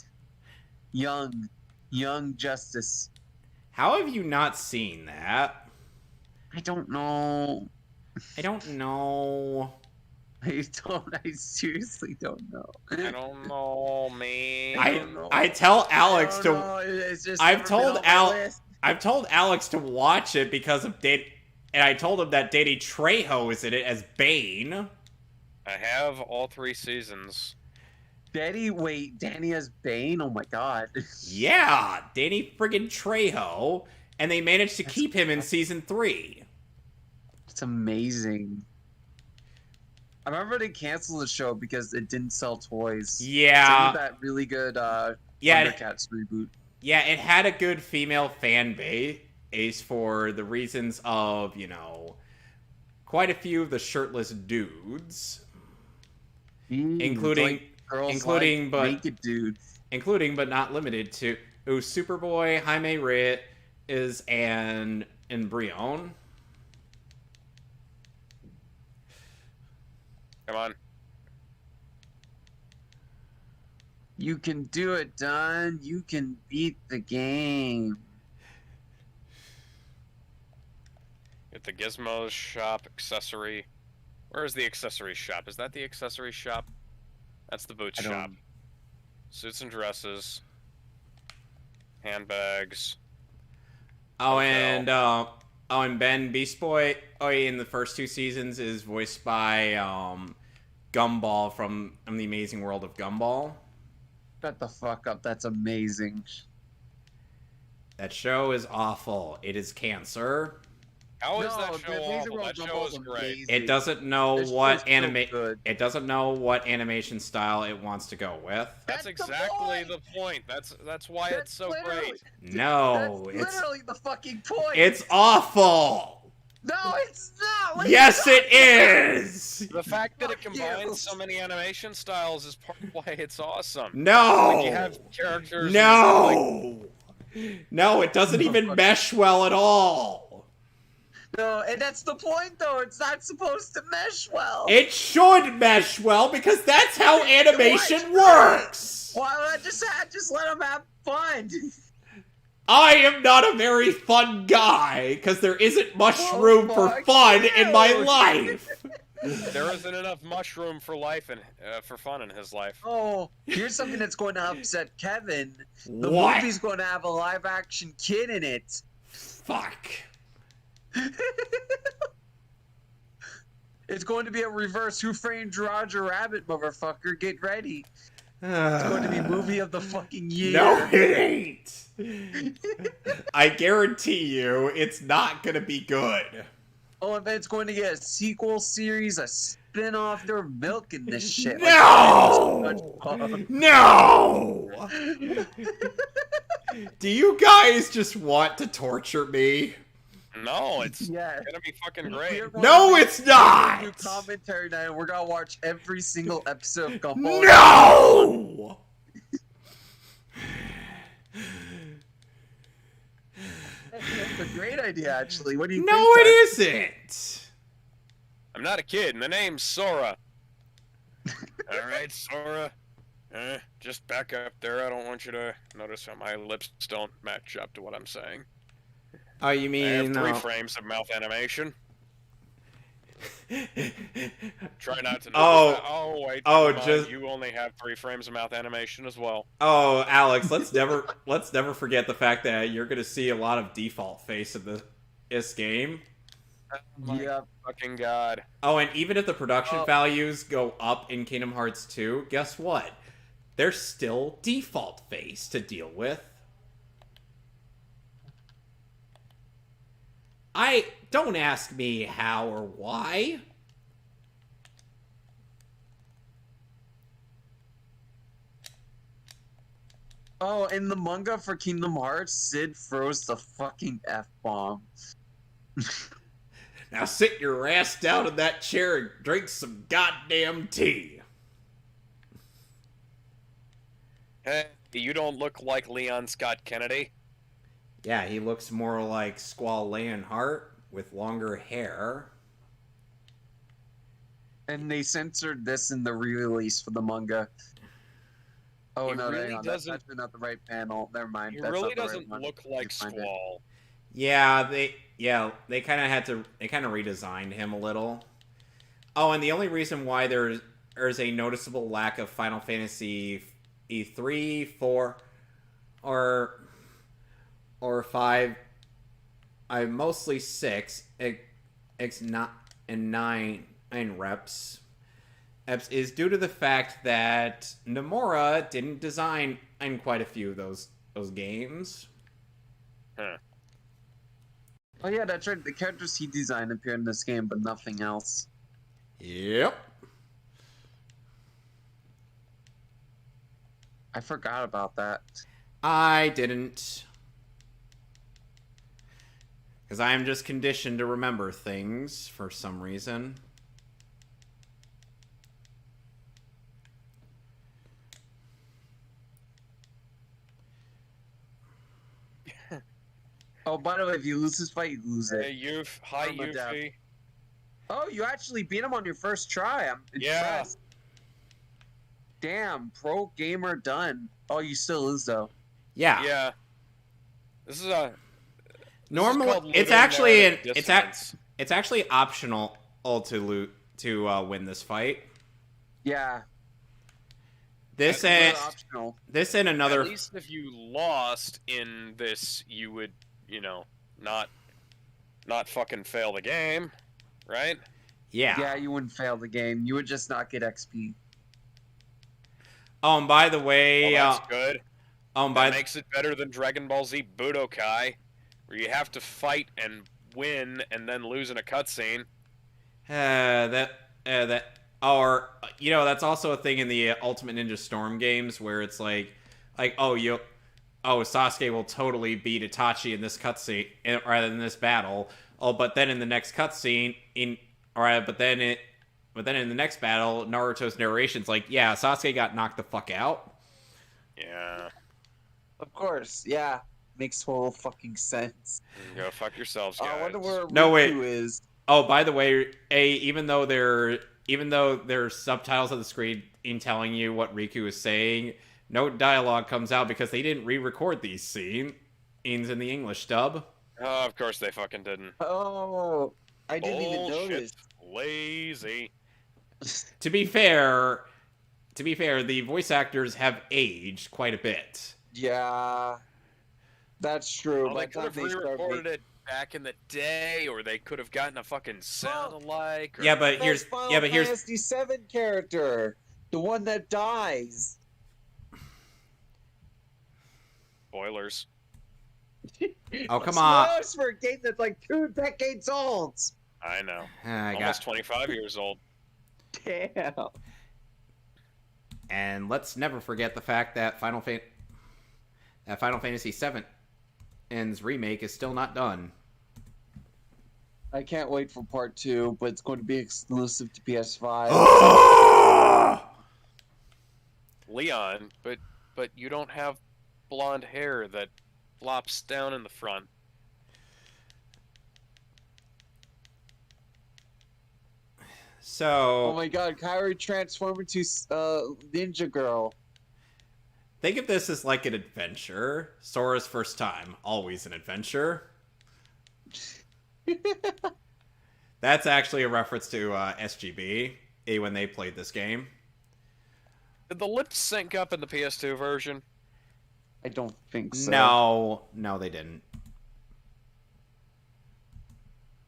Young Justice.
How have you not seen that?
I don't know.
I don't know.
I seriously don't know.
I don't know, man.
I tell Alex to. I've told Alex to watch it because of and I told him that Danny Trejo is in it as Bane.
I have all 3 seasons.
Danny has Bane? Oh my god.
Yeah, Danny friggin' Trejo, and they managed to keep him in season 3.
It's amazing. I remember they canceled the show because it didn't sell toys.
Yeah.
Same with that really good
Yeah,
Thundercats reboot.
Yeah, it had a good female fan base for the reasons of, quite a few of the shirtless dudes, including
Like girls
including
like
but
naked dudes.
including but not limited to Superboy, Jaime Reyes, and Brion.
Come on.
You can do it, Don. You can beat the game.
Get the Gizmo shop accessory. Where is the accessory shop? Is that the accessory shop? That's the boot shop. Suits and dresses. Handbags.
And Ben Beast Boy, in the first 2 seasons is voiced by Gumball from The Amazing World of Gumball.
Shut the fuck up. That's amazing.
That show is awful. It is cancer.
How is
No,
that
the
show
Amazing
awful?
World
That
of
show
Gumball's
is great.
amazing.
It doesn't know
This
what
show's so good.
It doesn't know what animation style it wants to go with.
That's
That's the
exactly
point!
the point. That's why
That's
it's so
literally-
great.
No,
That's
it's
literally the fucking point.
it's awful.
No, it's not. What are
Yes,
you
it is.
The fact that it
Fuck
combines
you.
so many animation styles is part of why it's awesome.
No.
Like you have characters.
No. No, it doesn't even mesh well at all.
No, and that's the point, though. It's not supposed to mesh well.
It should mesh well because that's how animation
Why?
works.
Why not just let them have fun?
I am not a very fun guy because there isn't much
Well,
room for
fuck
fun in my
you.
life.
There isn't enough mushroom for life and for fun in his life.
Oh, here's something that's going to upset Kevin. The
What?
movie's going to have a live-action kid in it.
Fuck.
It's going to be a reverse Who Framed Roger Rabbit, motherfucker. Get ready. It's going to be movie of the fucking year.
No, it ain't. I guarantee you, it's not gonna be good.
Oh, and then it's going to get a sequel series, a spin-off. They're milking this shit.
No! No! Do you guys just want to torture me?
No, it's
Yeah.
gonna be fucking great.
No, it's not!
Do commentary night. We're gonna watch every single episode of Gumball.
No!
That's a great idea, actually. What do you
No,
think?
it
Ted?
isn't.
I'm not a kid, and the name's Sora. All right, Sora. Just back up there. I don't want you to notice how my lips don't match up to what I'm saying.
Oh, you
I have
mean...
3 frames of mouth animation. Try not to notice that. Oh, wait.
Oh,
never mind.
just-
You only have 3 frames of mouth animation as well.
Oh, Alex, let's never forget the fact that you're gonna see a lot of default face in this game.
Oh my
Yep.
fucking god.
Oh, and even if the production
Oh.
values go up in Kingdom Hearts 2, guess what? There's still default face to deal with. Don't ask me how or why.
Oh, in the manga for Kingdom Hearts, Sid throws the fucking F-bomb.
Now sit your ass down in that chair and drink some goddamn tea.
Hey, you don't look like Leon Scott Kennedy.
Yeah, he looks more like Squall Leonhart with longer hair.
And they censored this in the re-release for the manga. Oh
He
no,
really
hang on.
doesn't-
That's not the right panel. Never mind.
He
That's
really
not the right
doesn't
one.
look like
You find it.
Squall.
Yeah, they kind of redesigned him a little. Oh, and the only reason why there's a noticeable lack of Final Fantasy E3, 4, or 5, I mostly 6, X not and 9 reps is due to the fact that Nomura didn't design in quite a few of those games.
Huh.
Oh yeah, that's right. The characters he designed appear in this game, but nothing else.
Yep.
I forgot about that.
I didn't. Because I am just conditioned to remember things for some reason.
Oh, by the way, if you lose this fight, you lose
Hey,
it.
hi,
Permadeath.
Yuffie.
Oh, you actually beat him on your first try. I'm
Yeah.
impressed. Damn, pro gamer done. Oh, you still lose though.
Yeah.
Yeah. This is a
Normal.
called
It's
living
actually
narrative
it's
dissonance.
it's actually optional to win this fight.
Yeah.
This
We're
and
optional.
this and another.
At least if you lost in this, you would, not fucking fail the game, right?
Yeah.
Yeah, you wouldn't fail the game. You would just not get XP.
Oh, and by the way,
Well, that's good.
by
That makes it better than Dragon Ball Z Budokai, where you have to fight and win and then lose in a cutscene.
or that's also a thing in the Ultimate Ninja Storm games where it's like Sasuke will totally beat Itachi in this cutscene rather than this battle. Oh, but then in the next cutscene but then in the next battle, Naruto's narration's like, yeah, Sasuke got knocked the fuck out.
Yeah.
Of course, yeah. Makes total fucking sense.
Go fuck yourselves, guys.
I wonder where
No, wait.
Riku is.
Oh, by the way, even though there's subtitles on the screen in telling you what Riku is saying, no dialogue comes out because they didn't re-record these scenes in the English dub.
Oh, of course they fucking didn't.
Oh, I didn't even
Bullshit.
notice.
Lazy.
To be fair, the voice actors have aged quite a bit.
Yeah, that's true.
Well,
By
they
the
could
time
have
they start
re-recorded it back in the day, or they could have gotten a fucking sound alike. Or...
Yeah, but here's
Final Fantasy VII character, the one that dies.
Spoilers.
Oh, come on.
Spoilers for a game that's like 2 decades old.
I know.
I
Almost 25 years old.
Damn.
And let's never forget the fact that Final Fantasy VII's remake is still not done.
I can't wait for part 2, but it's going to be exclusive to PS5.
Leon, but you don't have blonde hair that flops down in the front.
So,
Oh my god, Kairi transformed into Ninja Girl.
think of this as like an adventure. Sora's first time, always an adventure. That's actually a reference to SGB when they played this game.
Did the lips sync up in the PS2 version?
I don't think so.
No, they didn't.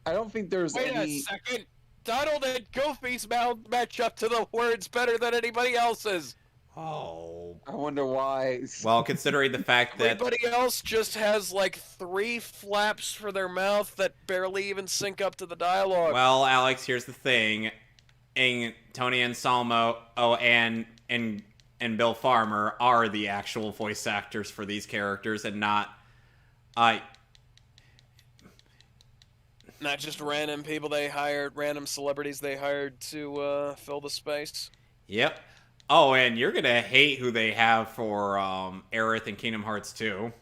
I don't think there's
Wait
any...
a second! Donald and Goofy's mouth match up to the words better than anybody else's!
Oh.
I wonder why.
Well, considering the fact that...
Everybody else just has like 3 flaps for their mouth that barely even sync up to the dialogue.
Well, Alex, here's the thing. And Tony Anselmo and Bill Farmer are the actual voice actors for these characters and not...
Not just random people they hired, random celebrities they hired to fill the space.
Yep. Oh, and you're gonna hate who they have for Aerith and Kingdom Hearts 2.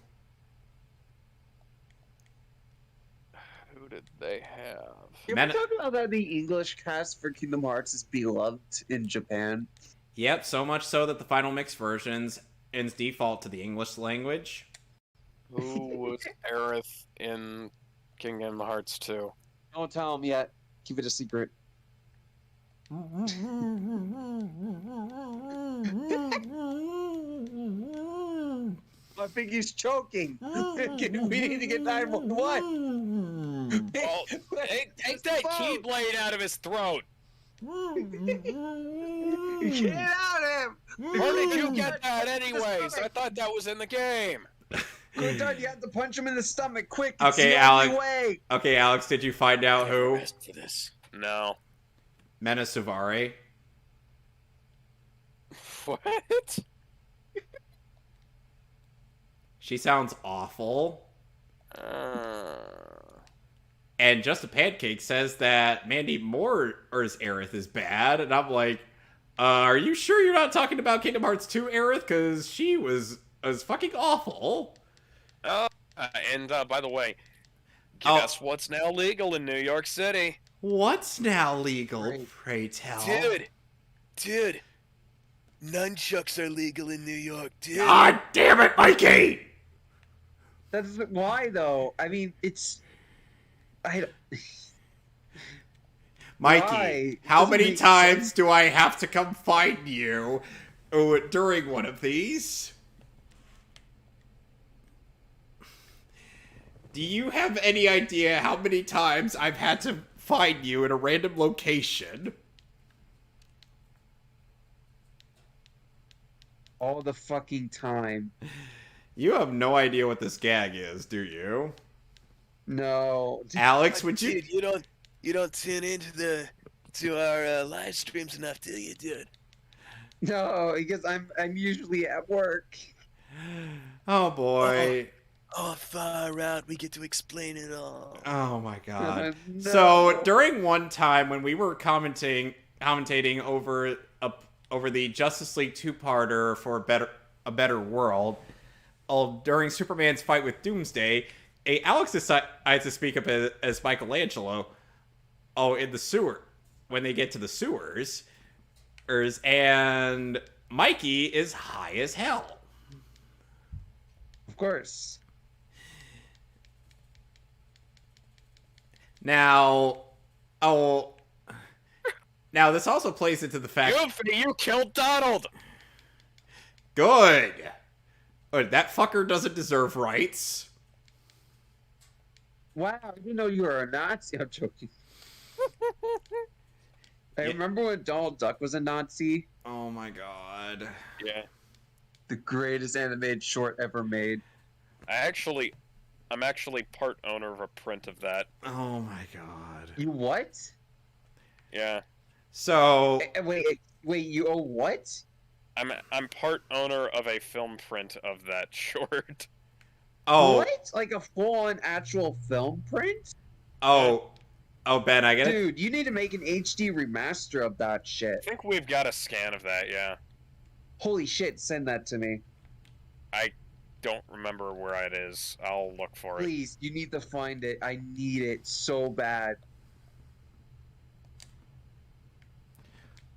Who did they have?
Can we talk about how the English cast for Kingdom Hearts is beloved in Japan?
Yep, so much so that the final mix versions ends default to the English language.
Who was Aerith in Kingdom Hearts 2?
Don't tell them yet. Keep it a secret. I think he's choking. We need to get 911.
Oh, take that keyblade out of his throat!
Get out of him!
Where did you get that anyways? I thought that was in the game.
Good God, you have to punch him in the stomach quick.
Okay,
It's the
Alex.
only way.
Okay, Alex, did you find out who?
For this. No.
Mena Suvari.
What?
She sounds awful.
Uh,
And Just a Pancake says that Mandy Moore's Aerith is bad, and I'm like, are you sure you're not talking about Kingdom Hearts 2 Aerith? Because she was fucking awful.
oh, and by the way,
Oh.
guess what's now legal in New York City?
What's now legal,
Great.
pray tell?
Dude, nunchucks are legal in New York, dude.
God damn it, Mikey!
That's why, though. I mean, it's.
Mikey,
Why?
how
Doesn't
many
make
times
sense.
do I have to come find you during one of these? Do you have any idea how many times I've had to find you in a random location?
All the fucking time.
You have no idea what this gag is, do you?
No.
Alex, would you...
Dude, you don't tune into our live streams enough, do you, dude?
No, because I'm usually at work.
Oh, boy.
Oh, far out. We get to explain it all.
Oh, my God.
No.
So, during one time when we were commentating over the Justice League two-parter for a better world, during Superman's fight with Doomsday, Alex decided to speak up as Michelangelo. In the sewer, when they get to the sewers, and Mikey is high as hell.
Of course.
Now, this also plays into the fact.
Goofy, you killed Donald.
Good. That fucker doesn't deserve rights.
Wow, I didn't know you were a Nazi. I'm joking. I remember when Donald Duck was a Nazi.
Oh my god.
Yeah.
The greatest animated short ever made.
I'm actually part owner of a print of that.
Oh my god.
You what?
Yeah.
So
Wait, you owe what?
I'm part owner of a film print of that short.
What? Like a full-on actual film print?
Ben, I get it.
Dude, you need to make an HD remaster of that
I
shit.
think we've got a scan of that, yeah.
Holy shit, send that to me.
I don't remember where it is. I'll look for it.
Please, you need to find it. I need it so bad.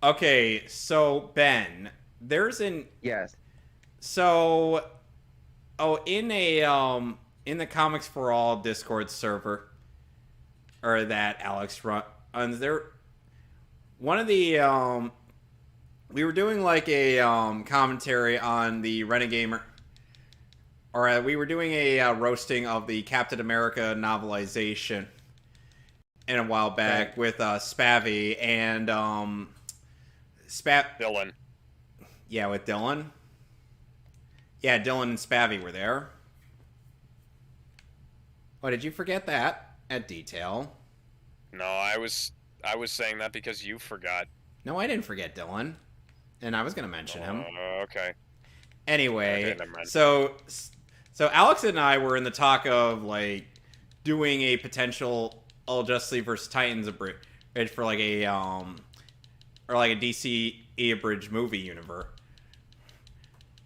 Okay, so Ben, there's an
Yes.
so in the Comics for All Discord server, or that Alex runs, there one of the we were doing like a commentary on the Renegade, or we were doing a roasting of the Captain America novelization in a while back with Spavy and
Dylan.
Yeah, with Dylan. Yeah, Dylan and Spavy were there. Oh, did you forget that at detail?
No, I was saying that because you forgot.
No, I didn't forget Dylan. And I was going to mention him.
Okay.
Anyway,
Okay, never mind.
so Alex and I were in the talk of like doing a potential All Justice League versus Titans abridged for like a or like a DC abridged movie universe.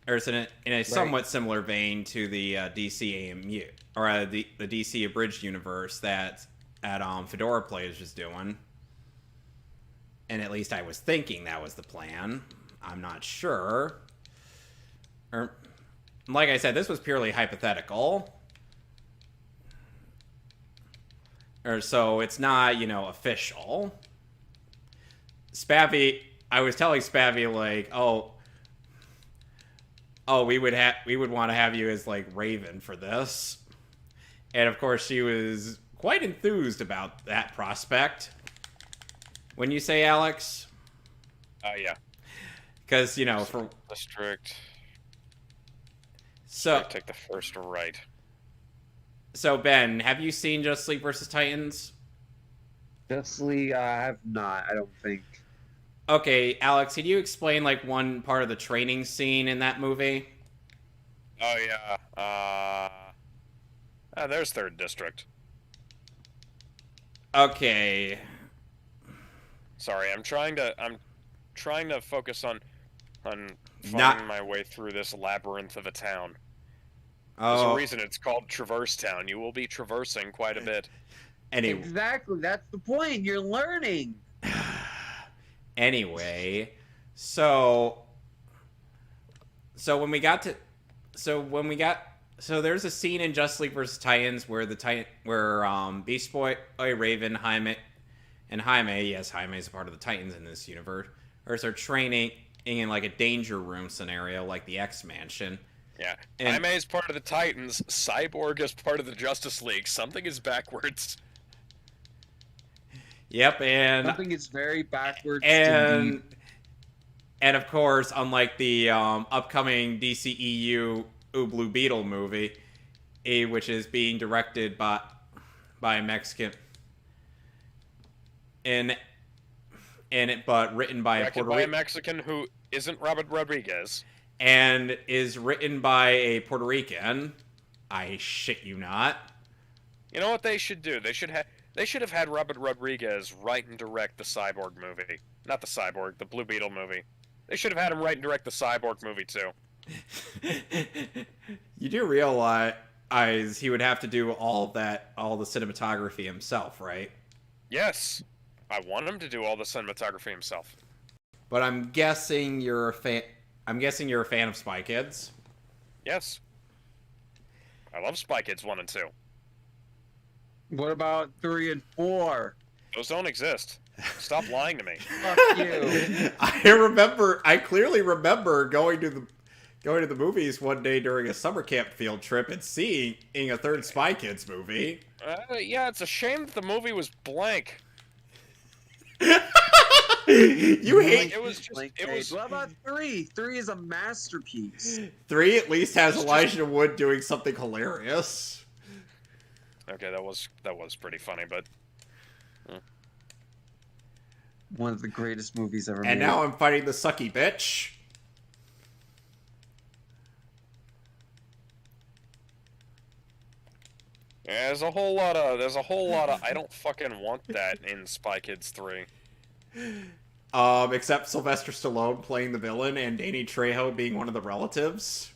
Or it's in a somewhat similar vein to the DC AMU or the DC abridged universe that Fedora Play is just doing. And at least I was thinking that was the plan. I'm not sure. Or, like I said, this was purely hypothetical. Or so it's not, official. Spavy, I was telling Spavy like, we would want to have you as like Raven for this. And of course she was quite enthused about that prospect. When you say Alex?
Yeah.
Because, for...
District.
So,
Take the first right.
So, Ben, have you seen Justice League vs. Titans?
Justice League, I have not, I don't think.
Okay, Alex, can you explain, like, one part of the training scene in that movie?
Oh yeah. There's third district.
Okay.
Sorry, I'm trying to focus on
Not.
finding my way through this labyrinth of a town. There's a
Oh.
reason it's called Traverse Town. You will be traversing quite a bit.
Anyway.
Exactly, that's the point. You're learning.
Anyway, so when we got to there's a scene in Justice League vs. Titans where Beast Boy, Raven, Jaime, yes, Jaime is a part of the Titans in this universe, are training in like a danger room scenario like the X Mansion.
Yeah.
And
Jaime is part of the Titans, Cyborg is part of the Justice League. Something is backwards.
Yep, and
Something is very backwards
and of course, unlike the upcoming DCEU Blue Beetle movie, which is being directed by a Mexican, but written by
a Mexican who isn't Robert Rodriguez,
and is written by a Puerto Rican. I shit you not.
You know what they should do? They should have had Robert Rodriguez write and direct the Cyborg movie. Not the Cyborg, the Blue Beetle movie. They should have had him write and direct the Cyborg movie, too.
You do realize he would have to do all the cinematography himself, right?
Yes. I want him to do all the cinematography himself.
But I'm guessing you're a fan of Spy Kids.
Yes. I love Spy Kids 1 and 2.
What about 3 and 4?
Those don't exist. Stop lying to me.
Fuck you.
I clearly remember going to the movies one day during a summer camp field trip and seeing a third Spy Kids movie.
Yeah, it's a shame that the movie was blank.
You hate.
It was just. It was.
What about 3? 3 is a masterpiece.
3 at least has Elijah Wood doing something hilarious.
Okay, that was pretty funny, but.
One of the greatest movies ever made.
And now I'm fighting the sucky bitch.
Yeah, there's a whole lot of I don't fucking want that in Spy Kids 3.
Except Sylvester Stallone playing the villain and Danny Trejo being one of the relatives.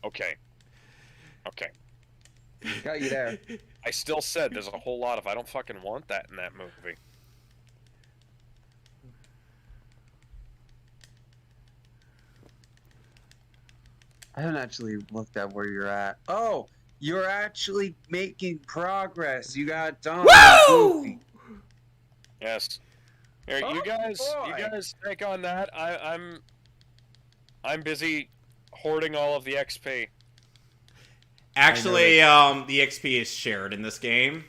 Okay.
Got you there.
I still said there's a whole lot of I don't fucking want that in that movie.
I haven't actually looked at where you're at. Oh, you're actually making progress. You got done.
Woo!
Yes. Here,
Oh,
you guys
boy.
take on that. I'm busy hoarding all of the XP.
Actually, the XP is shared in this game.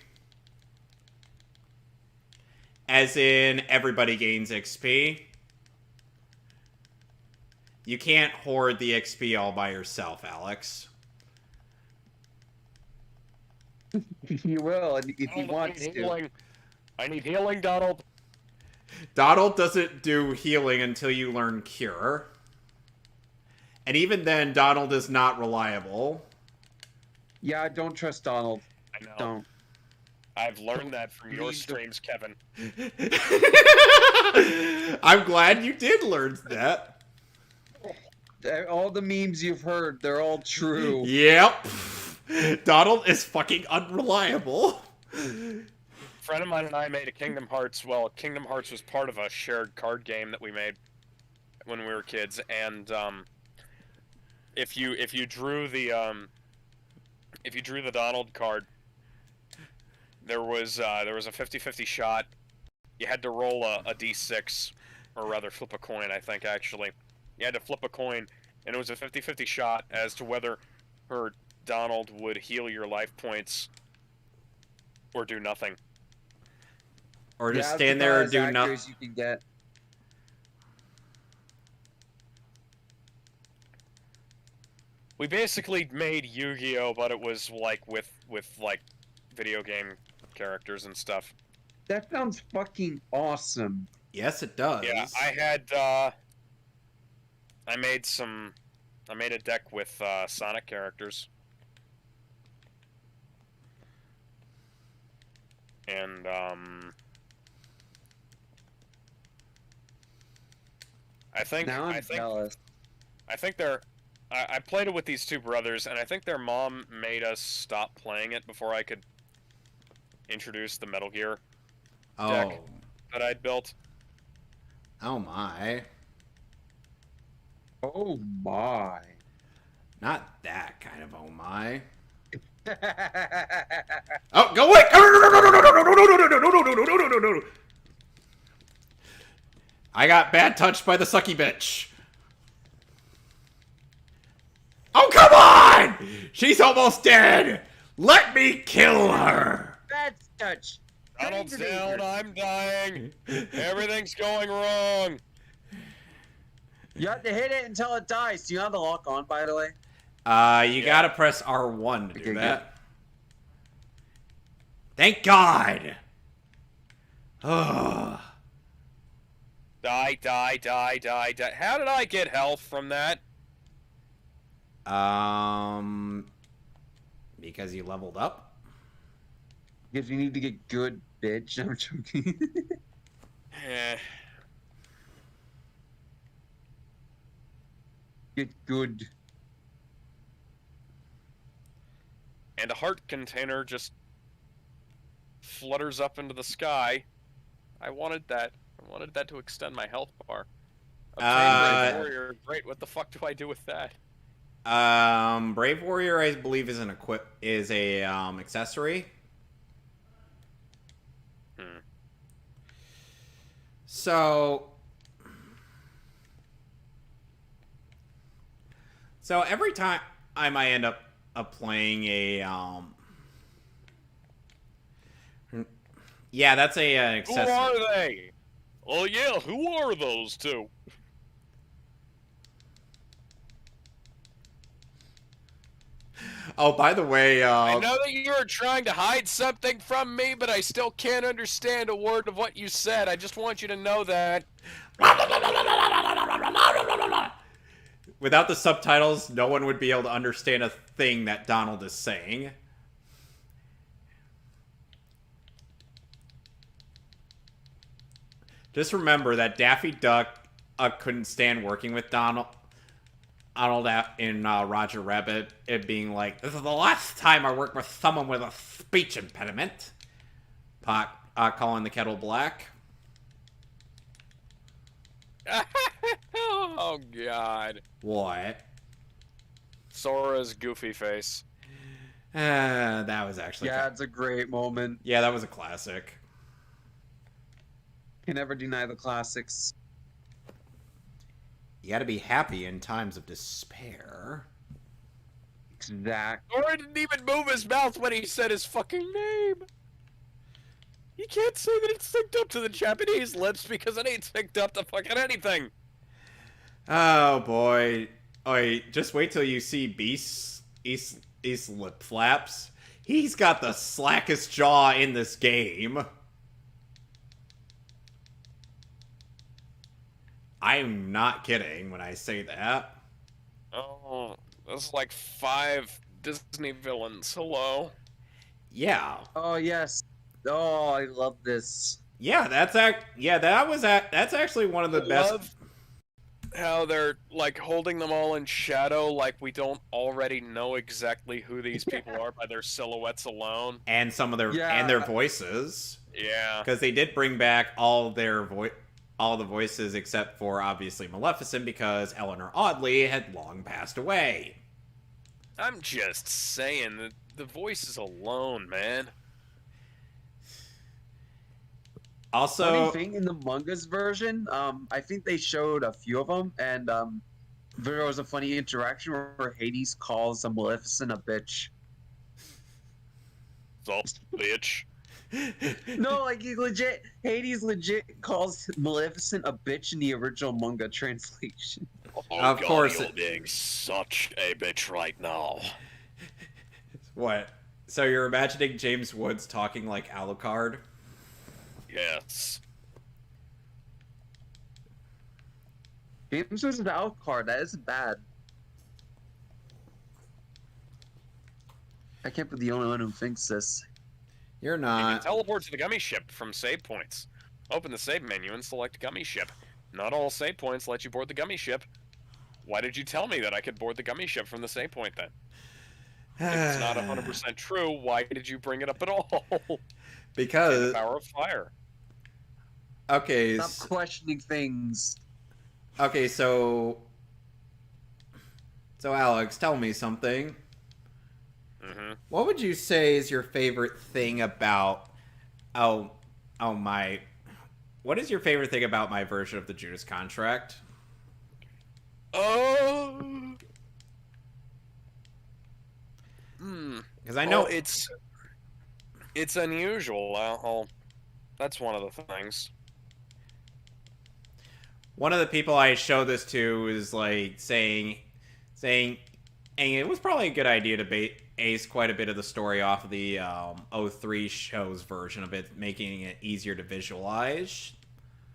As in, everybody gains XP. You can't hoard the XP all by yourself, Alex.
You will, if you want to.
Healing. I need healing, Donald.
Donald doesn't do healing until you learn Cure. And even then, Donald is not reliable.
Yeah, don't trust Donald.
I know.
Don't.
I've learned that from your streams, Kevin.
I'm glad you did learn that.
All the memes you've heard, they're all true.
Yep. Donald is fucking unreliable.
A friend of mine and I made a Kingdom Hearts. Well, Kingdom Hearts was part of a shared card game that we made when we were kids, and if you drew the Donald card, there was a 50-50 shot. You had to roll a d6, or rather flip a coin, I think, actually. You had to flip a coin, and it was a 50-50 shot as to whether her Donald would heal your life points or do nothing.
Or just stand there and do nothing.
You can get.
We basically made Yu-Gi-Oh, but it was like with like video game characters and stuff.
That sounds fucking awesome.
Yes, it does.
Yeah, I made some I made a deck with Sonic characters. And,
Now I'm jealous.
I think they're... I played it with these two brothers, and I think their mom made us stop playing it before I could introduce the Metal Gear deck that I'd built.
Oh my.
Oh my.
Not that kind of oh my. Oh, go away! No. I got bad touched by the sucky bitch. Oh, come on! She's almost dead! Let me kill her!
Bad touch.
Donald's down, I'm dying. Everything's going wrong.
You have to hit it until it dies. Do you have the lock on, by the way?
You gotta press R1 to do that. Thank God! Ugh.
Die. How did I get health from that?
Because you leveled up?
Because you need to get good, bitch. I'm joking. Get good.
And a heart container just flutters up into the sky. I wanted that. I wanted that to extend my health bar. Obtain Brave Warrior. Great. What the fuck do I do with that?
Brave Warrior, I believe, is an accessory. So every time I end up playing a yeah, that's an accessory.
Who are they? Oh yeah, who are those two?
Oh, by the way,
I know that you were trying to hide something from me, but I still can't understand a word of what you said. I just want you to know that.
Without the subtitles, no one would be able to understand a thing that Donald is saying. Just remember that Daffy Duck couldn't stand working with Donald in Roger Rabbit, it being like, this is the last time I work with someone with a speech impediment. Calling the kettle black.
Oh, God.
What?
Sora's goofy face.
That was actually...
Yeah, it's a great moment.
Yeah, that was a classic.
Can never deny the classics.
You gotta be happy in times of despair.
Exactly.
Sora didn't even move his mouth when he said his fucking name. You can't say that it's synced up to the Japanese lips because it ain't synced up to fucking anything.
Oh boy. Just wait till you see Beast's lip flaps. He's got the slackest jaw in this game. I'm not kidding when I say that.
Oh, that's like 5 Disney villains. Hello.
Yeah.
Oh yes. Oh, I love this.
Yeah, that's actually one of the best.
Love how they're like holding them all in shadow, like we don't already know exactly who these people are by their silhouettes alone.
And some of their and their voices.
Yeah.
Because they did bring back all the voices except for obviously Maleficent, because Eleanor Audley had long passed away.
I'm just saying that the voices alone, man.
Also,
funny thing, in the manga's version, I think they showed a few of them, and there was a funny interaction where Hades calls Maleficent a bitch.
So, bitch.
No, like Hades legit calls Maleficent a bitch in the original manga translation.
Oh,
of course,
you're being such a bitch right now.
What? So you're imagining James Woods talking like Alucard?
Yes.
James was an Alucard. That isn't bad. I can't be the only one who thinks this.
You're
You
not.
can teleport to the gummy ship from save points. Open the save menu and select gummy ship. Not all save points let you board the gummy ship. Why did you tell me that I could board the gummy ship from the save point then? If it's not 100% true, why did you bring it up at all?
Because
the power of fire.
okay,
Stop questioning things.
okay, so Alex, tell me something.
Mm-hmm.
What would you say is your favorite thing about my what is your favorite thing about my version of the Judas Contract?
Oh.
Because I know
well, it's unusual. That's one of the things.
one of the people I show this to is like saying, and it was probably a good idea to base quite a bit of the story off of the 03 show's version of it, making it easier to visualize.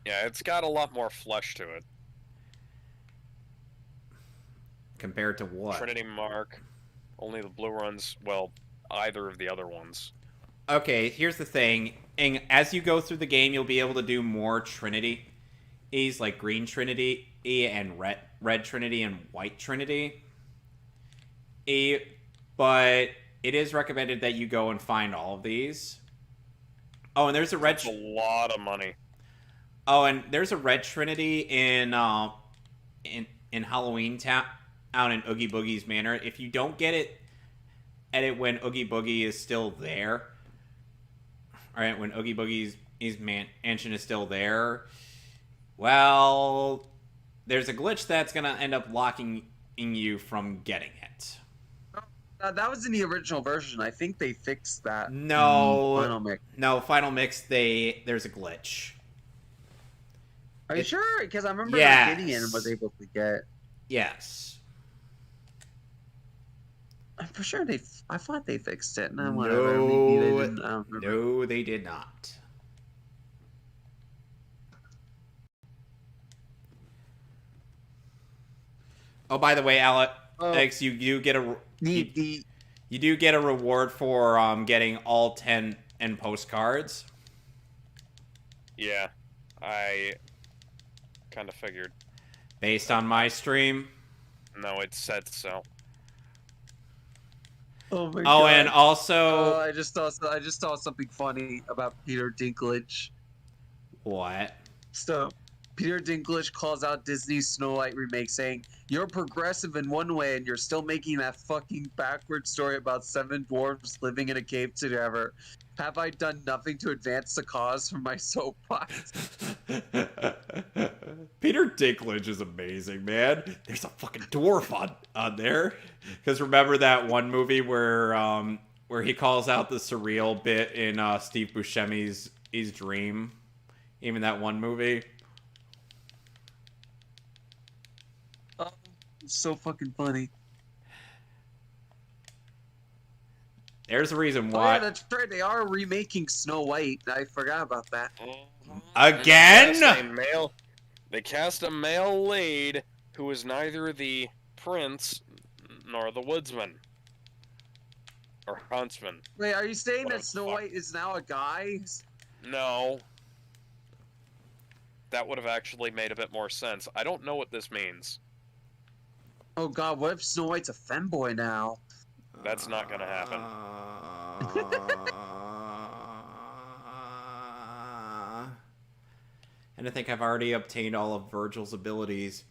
Yeah, it's got a lot more flesh to it.
Compared to what?
Trinity Mark. Only the blue ones. Well, either of the other ones.
Okay, here's the thing. And as you go through the game, you'll be able to do more Trinity. Like Green Trinity and Red Trinity and White Trinity. But it is recommended that you go and find all of these. Oh, and there's a red.
That's a lot of money.
Oh, and there's a Red Trinity in Halloween Town out in Oogie Boogie's Manor. If you don't get it at it when Oogie Boogie is still there, all right, when Oogie Boogie's mansion is still there, well, there's a glitch that's gonna end up locking you from getting it.
That was in the original version. I think they fixed that.
No,
Final Mix.
no, Final Mix. There's a glitch.
Are you sure? Because I remember
Yes.
Gideon was able to get.
Yes.
I'm for sure I thought they fixed it. No, whatever. Maybe they didn't. I don't remember.
No, they did not. Oh, by the way, Alex, you do get a you do get a reward for getting all 10 end postcards.
Yeah, I kind of figured.
Based on my stream.
No, it said so.
Oh my
Oh,
god.
and also
I just saw something funny about Peter Dinklage.
what?
So, Peter Dinklage calls out Disney's Snow White remake, saying, "You're progressive in one way, and you're still making that fucking backward story about 7 dwarves living in a cave together. Have I done nothing to advance the cause for my soapbox?"
Peter Dinklage is amazing, man. There's a fucking dwarf on there. Because remember that one movie where he calls out the surreal bit in Steve Buscemi's Dream? Even that one movie.
Oh, it's so fucking funny.
There's a reason
Oh,
why.
yeah, that's right. They are remaking Snow White. I forgot about that.
Again?
They cast a male lead who is neither the prince nor the woodsman. Or huntsman.
Wait, are you saying
What
that
the
Snow
fuck?
White is now a guy?
No. That would have actually made a bit more sense. I don't know what this means.
Oh god, what if Snow White's a femboy now?
That's not gonna happen.
And I think I've already obtained all of Vergil's abilities.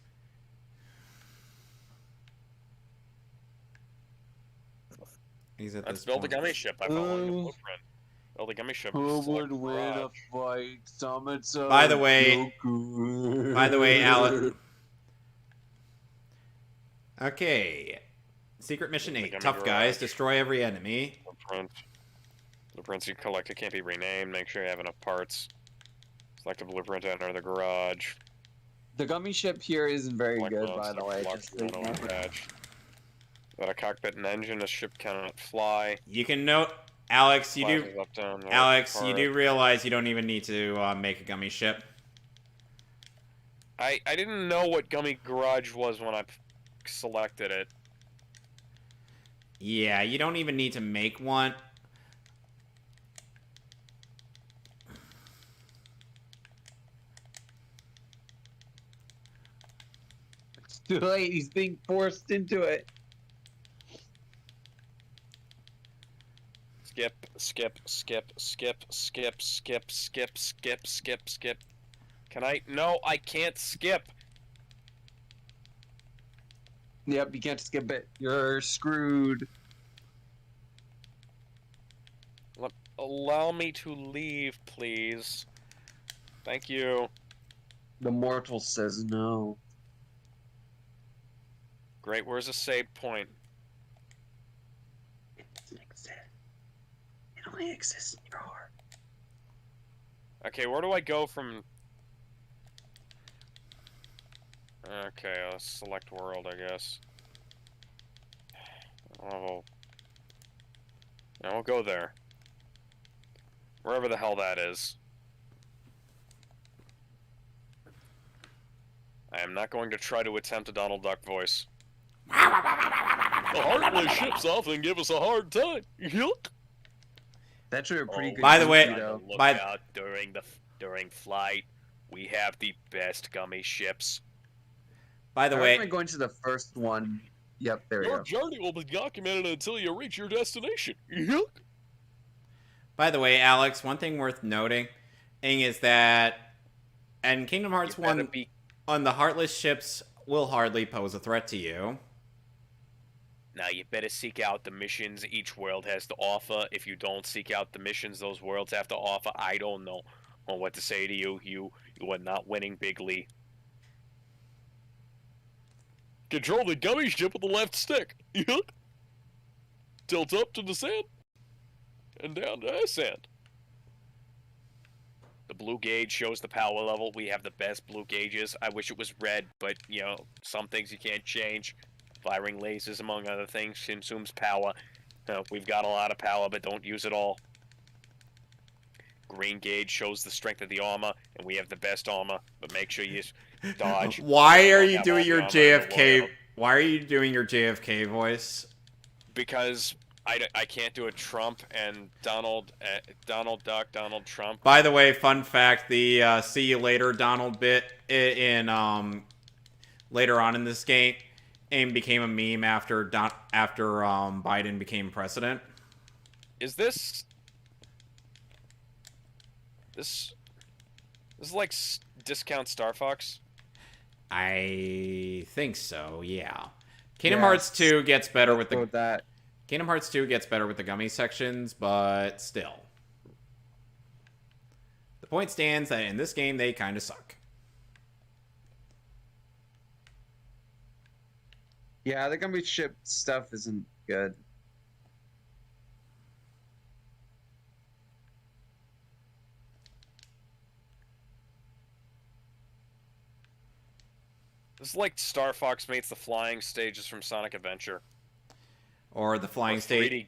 He's at
Let's
this
build a
point.
gummy ship. I followed the blueprint. Build a gummy ship.
Who
select
would win a
garage.
fight? Summits of
By the way, Alan. Okay. Secret Mission 8.
Gummy
Tough guys.
garage.
Destroy every enemy.
Blueprint. Blueprints you collected can't be renamed. Make sure you have enough parts. Select a blueprint to enter the garage.
The gummy ship here isn't very
Select
good,
mode,
by the
select
way.
block,
Just so you
auto
know.
attach. Without a cockpit and engine, a ship cannot fly.
You can note, Alex, you do.
Flashes up, down, right,
Alex, you
part.
do realize you don't even need to make a gummy ship.
I didn't know what gummy garage was when I selected it.
Yeah, you don't even need to make one.
It's too late. He's being forced into it.
Skip, skip, skip, skip, skip, skip, skip, skip, skip, skip. Can I? No, I can't skip.
Yep, you can't skip it. You're screwed.
Allow me to leave, please. Thank you.
The mortal says no.
Great, where's the save point?
It doesn't exist. It only exists in your heart.
Okay, where do I go from... Okay, let's select world, I guess. Oh, now we'll go there. Wherever the hell that is. I am not going to try to attempt a Donald Duck voice. The heartless ships often give us a hard time. Yuck.
That's a pretty good.
By the way,
Look out during flight. We have the best gummy ships.
By the
I
way,
recommend going to the first one. Yep, there you
Your
go.
journey will be documented until you reach your destination. Yuck.
by the way, Alex, one thing worth noting is that in Kingdom Hearts 1, on the Heartless ships will hardly pose a threat to you.
Now you better seek out the missions each world has to offer. If you don't seek out the missions those worlds have to offer, I don't know what to say to you. You are not winning bigly. Control the gummy ship with the left stick. Yuck. Tilt up to the sand. And down to the sand. The blue gauge shows the power level. We have the best blue gauges. I wish it was red, but, you know, some things you can't change. Firing lasers, among other things, consumes power. We've got a lot of power, but don't use it all. Green gauge shows the strength of the armor, and we have the best armor, but make sure you dodge.
Why are you
Have
doing
all
your
the armor in the
JFK?
world.
Why are you doing your JFK voice?
Because I can't do a Trump and Donald Duck, Donald Trump.
By the way, fun fact: the "See you later, Donald" bit in later on in this game became a meme after Biden became president.
Is this like discount Star Fox?
I think so. Yeah. Kingdom
Yeah.
Hearts 2 gets better with
Go
the
with that.
Kingdom Hearts 2 gets better with the gummy sections, but still. The point stands that in this game they kind of suck.
Yeah, the gummy ship stuff isn't good.
This is like Star Fox meets the flying stages from Sonic Adventure.
Or the flying
Or
stage.
3D,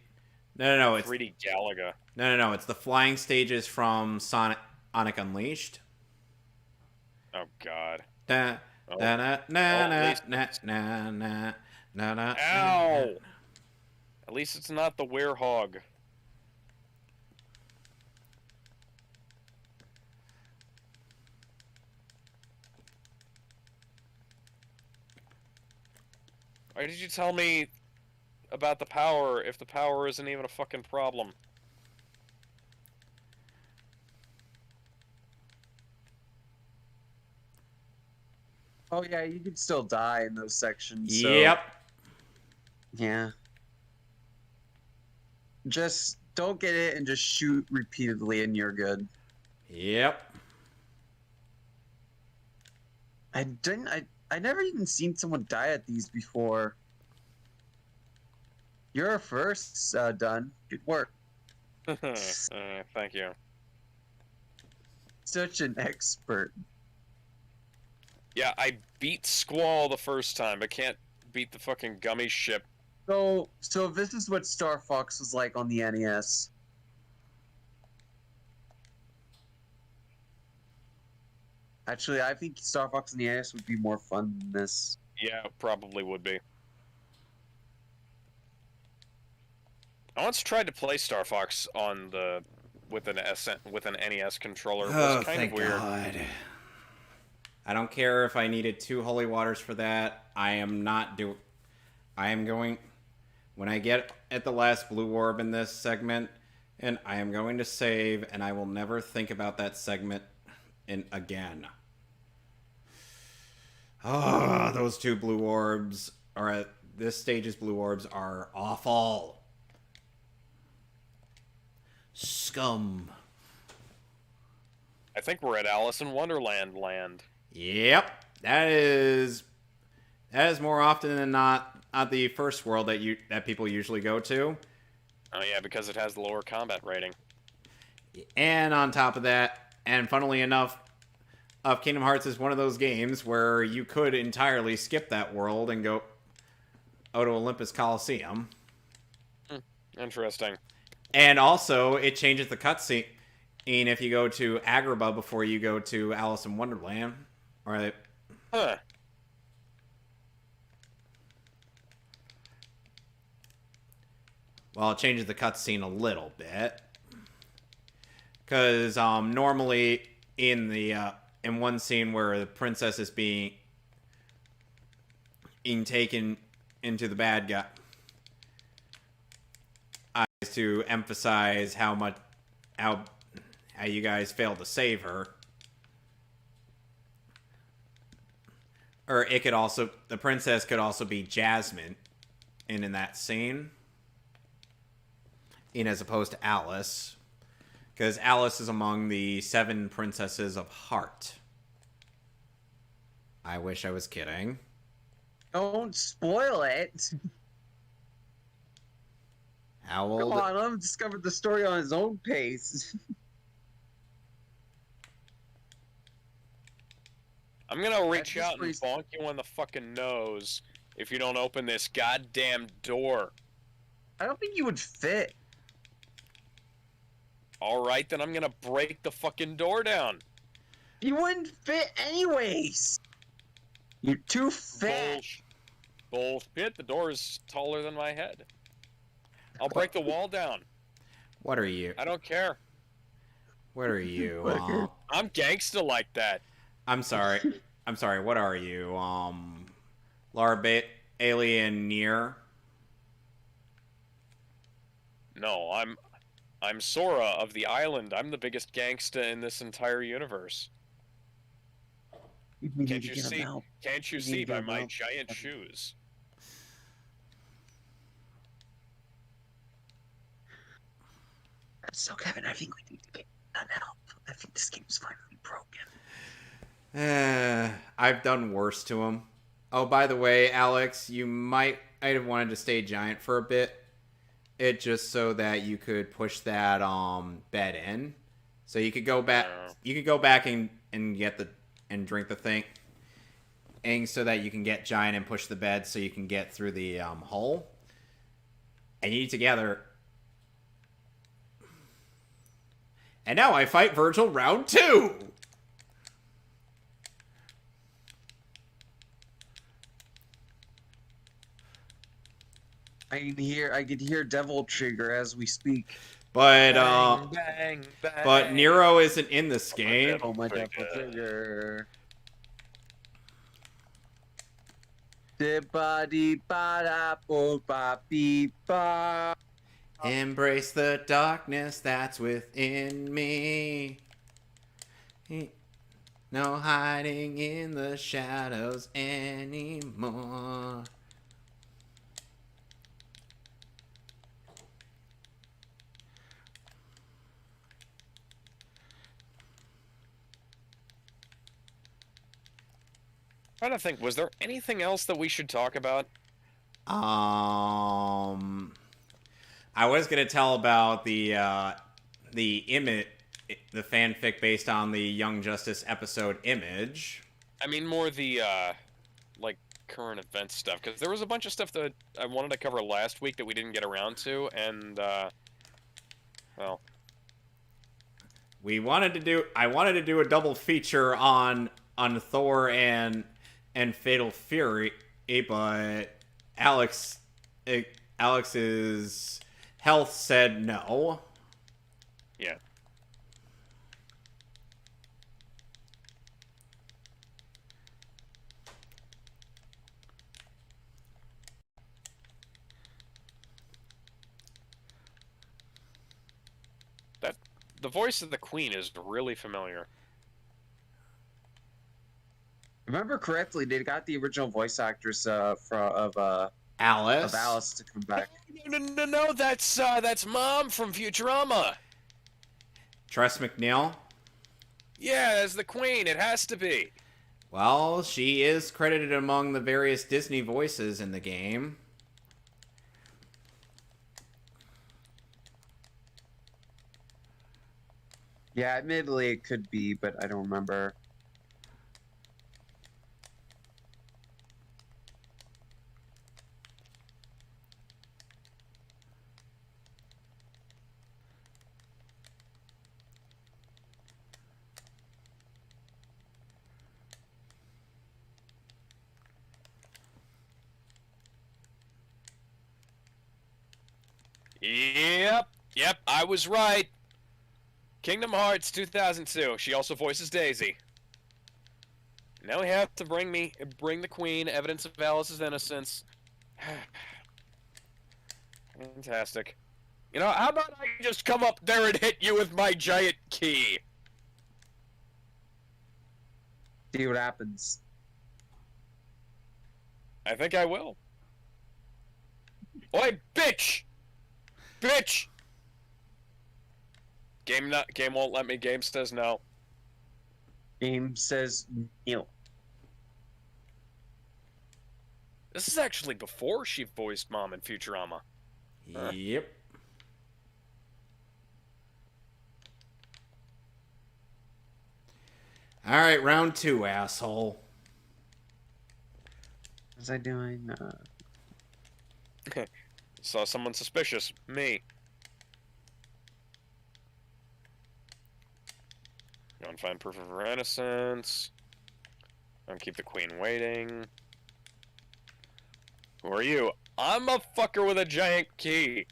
No, it's
3D Galaga.
no. It's the flying stages from Sonic Unleashed.
Oh God.
Da,
Oh.
da, na, na, na,
least
na, na, na, na, na,
Ow! At least it's not the werehog. Why did you tell me about the power if the power isn't even a fucking problem?
Oh yeah, you could still die in those sections. So,
Yep.
yeah. Just don't get it and just shoot repeatedly and you're good.
Yep.
I never even seen someone die at these before. You're first, done. Good work.
Thank you.
Such an expert.
Yeah, I beat Squall the first time, but can't beat the fucking gummy ship.
So this is what Star Fox was like on the NES. Actually, I think Star Fox on the NES would be more fun than this.
Yeah, probably would be. I once tried to play Star Fox on the with an NES controller. It
Oh,
was kind
thank
of weird.
God. I don't care if I needed 2 holy waters for that. I am going... When I get at the last blue orb in this segment, and I am going to save, and I will never think about that segment again. Oh, those 2 blue orbs, or at this stage's blue orbs, are awful. Scum.
I think we're at Alice in Wonderland land.
Yep, that is more often than not the first world that people usually go to.
Oh yeah, because it has the lower combat rating.
And on top of that, and funnily enough, Kingdom Hearts is one of those games where you could entirely skip that world and go to Olympus Coliseum.
Interesting.
And also, it changes the cutscene if you go to Agrabah before you go to Alice in Wonderland. Right?
Huh.
Well, it changes the cutscene a little bit. Because normally in one scene where the princess is being taken into the bad guy, to emphasize how you guys failed to save her. Or the princess could also be Jasmine in that scene. As opposed to Alice. Because Alice is among the 7 princesses of Heart. I wish I was kidding.
Don't spoil it.
How old?
Come on, let him discover the story on his own pace.
I'm gonna reach
At this
out and
point-
bonk you on the fucking nose if you don't open this goddamn door.
I don't think you would fit.
Alright, then I'm gonna break the fucking door down.
You wouldn't fit anyways. You're too fat.
Bullshit, the door is taller than my head. I'll break the wall down.
What are you?
I don't care.
What are you?
I'm gangsta like that.
I'm sorry. What are you? Lara Alien Nier?
No, I'm Sora of the island. I'm the biggest gangsta in this entire universe. Can't you see? Can't you see by my giant shoes?
So, Kevin, I think we need to get that help. I think this game's finally broken.
I've done worse to him. Oh, by the way, Alex, you might have wanted to stay giant for a bit. It just so that you could push that bed in, so you could go back. You could go back and get and drink the thing, and so that you can get giant and push the bed, so you can get through the hole. And you need to gather. And now I fight Vergil round 2.
I can hear Devil Trigger as we speak.
But
Bang, bang, bang.
but Nero isn't in this game.
Oh my Devil Trigger. Dip-ba-dee-ba-da-bo-ba-beep-ba.
Embrace the darkness that's within me. No hiding in the shadows anymore.
Trying to think, was there anything else that we should talk about?
I was gonna tell about the image, the fanfic based on the Young Justice episode Image.
I mean, more the like current event stuff, because there was a bunch of stuff that I wanted to cover last week that we didn't get around to, and well,
I wanted to do a double feature on Thor and Fatal Fury, but Alex is Health said no.
Yeah. The voice of the Queen is really familiar.
Remember correctly, they got the original voice actress of
Alice.
Alice to come back.
No, that's Mom from Futurama.
Tress McNeil.
Yeah, that's the Queen. It has to be.
Well, she is credited among the various Disney voices in the game.
Yeah, admittedly it could be, but I don't remember.
Yep, I was right. Kingdom Hearts 2002. She also voices Daisy. Now we have to bring the Queen, evidence of Alice's innocence. Fantastic. You know, how about I just come up there and hit you with my giant key?
See what happens.
I think I will. Oi, bitch! Bitch! Game won't let me. Game says no.
Game says no.
This is actually before she voiced Mom in Futurama.
Yep. All right, round 2, asshole.
What was I doing?
Saw someone suspicious. Me. Go and find proof of her innocence. Don't keep the Queen waiting. Who are you? I'm a fucker with a giant key.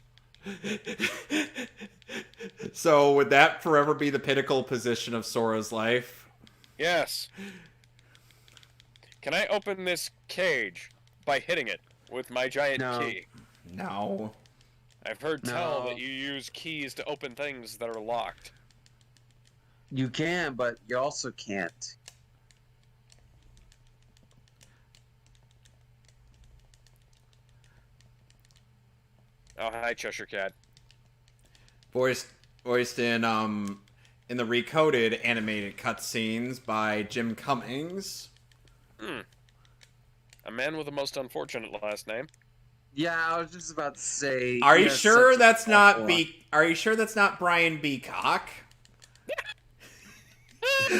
So would that forever be the pinnacle position of Sora's life?
Yes. Can I open this cage by hitting it with my giant
No.
key?
No.
I've heard tell
No.
that you use keys to open things that are locked.
You can, but you also can't.
Oh, hi, Cheshire Cat.
Voiced in the recoded animated cutscenes by Jim Cummings.
A man with the most unfortunate last name.
Yeah, I was just about to say.
Are
he
you
has
sure
such
that's
an
not
awful-
Are you sure that's not Brian Beacock?
Oh,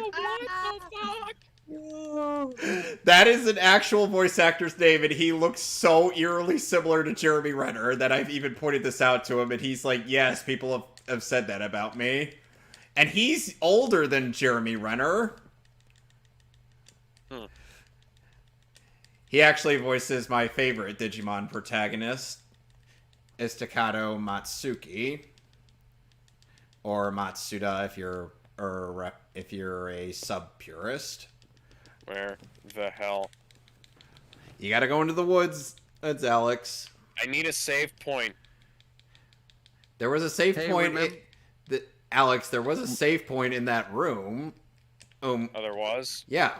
what the fuck?
That is an actual voice actor's name, and he looks so eerily similar to Jeremy Renner that I've even pointed this out to him, and he's like, yes, people have said that about me. And he's older than Jeremy Renner. He actually voices my favorite Digimon protagonist, Estacado Matsuki, or Matsuda if you're a sub purist.
Where the hell?
You gotta go into the woods. That's Alex.
I need a save point.
There was a save
Hey,
point.
remember-
Alex, there was a save point in that room.
Oh, there was?
Yeah.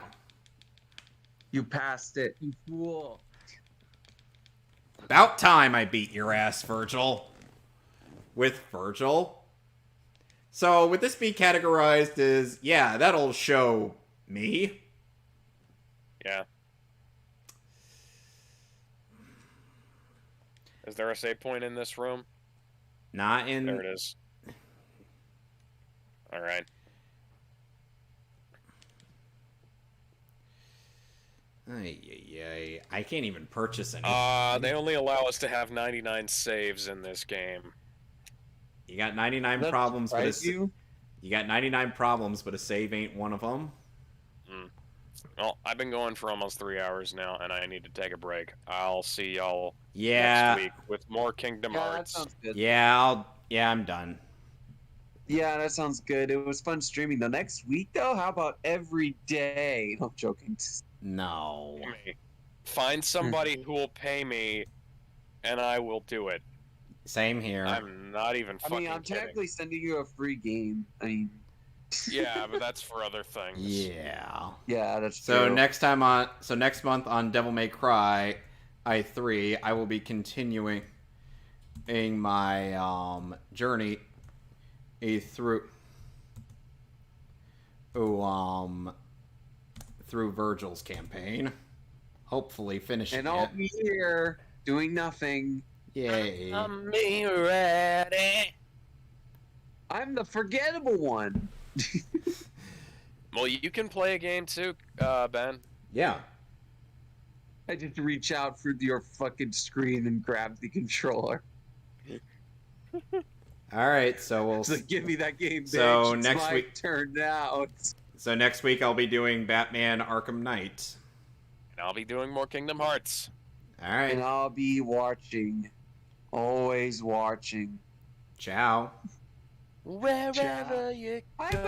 You passed it, you fool.
About time I beat your ass, Vergil. With Vergil. So, would this be categorized as, yeah, that'll show me?
Yeah. Is there a save point in this room?
Not in...
There it is. Alright.
I can't even purchase any.
They only allow us to have 99 saves in this game.
You got 99
That
problems, but
surprise you?
you got 99 problems, but a save ain't one of them.
Well, I've been going for almost 3 hours now, and I need to take a break. I'll see y'all
Yeah.
next week with more Kingdom
Yeah, that
Hearts.
sounds good.
Yeah, I'm done.
Yeah, that sounds good. It was fun streaming. The next week, though, how about every day? No, I'm joking.
No.
Me. Find somebody who will pay me, and I will do it.
Same here.
I'm not even
I
fucking
mean, I'm
kidding.
technically sending you a free game. I mean,
Yeah, but that's for other things.
Yeah.
yeah, that's
So
true.
next month on Devil May Cry I3, I will be continuing my journey through through Vergil's campaign. Hopefully finishing
And I'll
it.
be here doing nothing.
Yay.
I'm me ready.
I'm the forgettable one.
Well, you can play a game too, Ben.
Yeah.
I just reach out through your fucking screen and grab the controller.
All right, so we'll
So give me that game, bitch.
So
It's
next
my
week-
turn now.
so next week I'll be doing Batman Arkham Knight.
And I'll be doing more Kingdom Hearts.
All right.
And I'll be watching. Always watching.
Ciao.
Wherever
Ciao.
you
Bye,
go.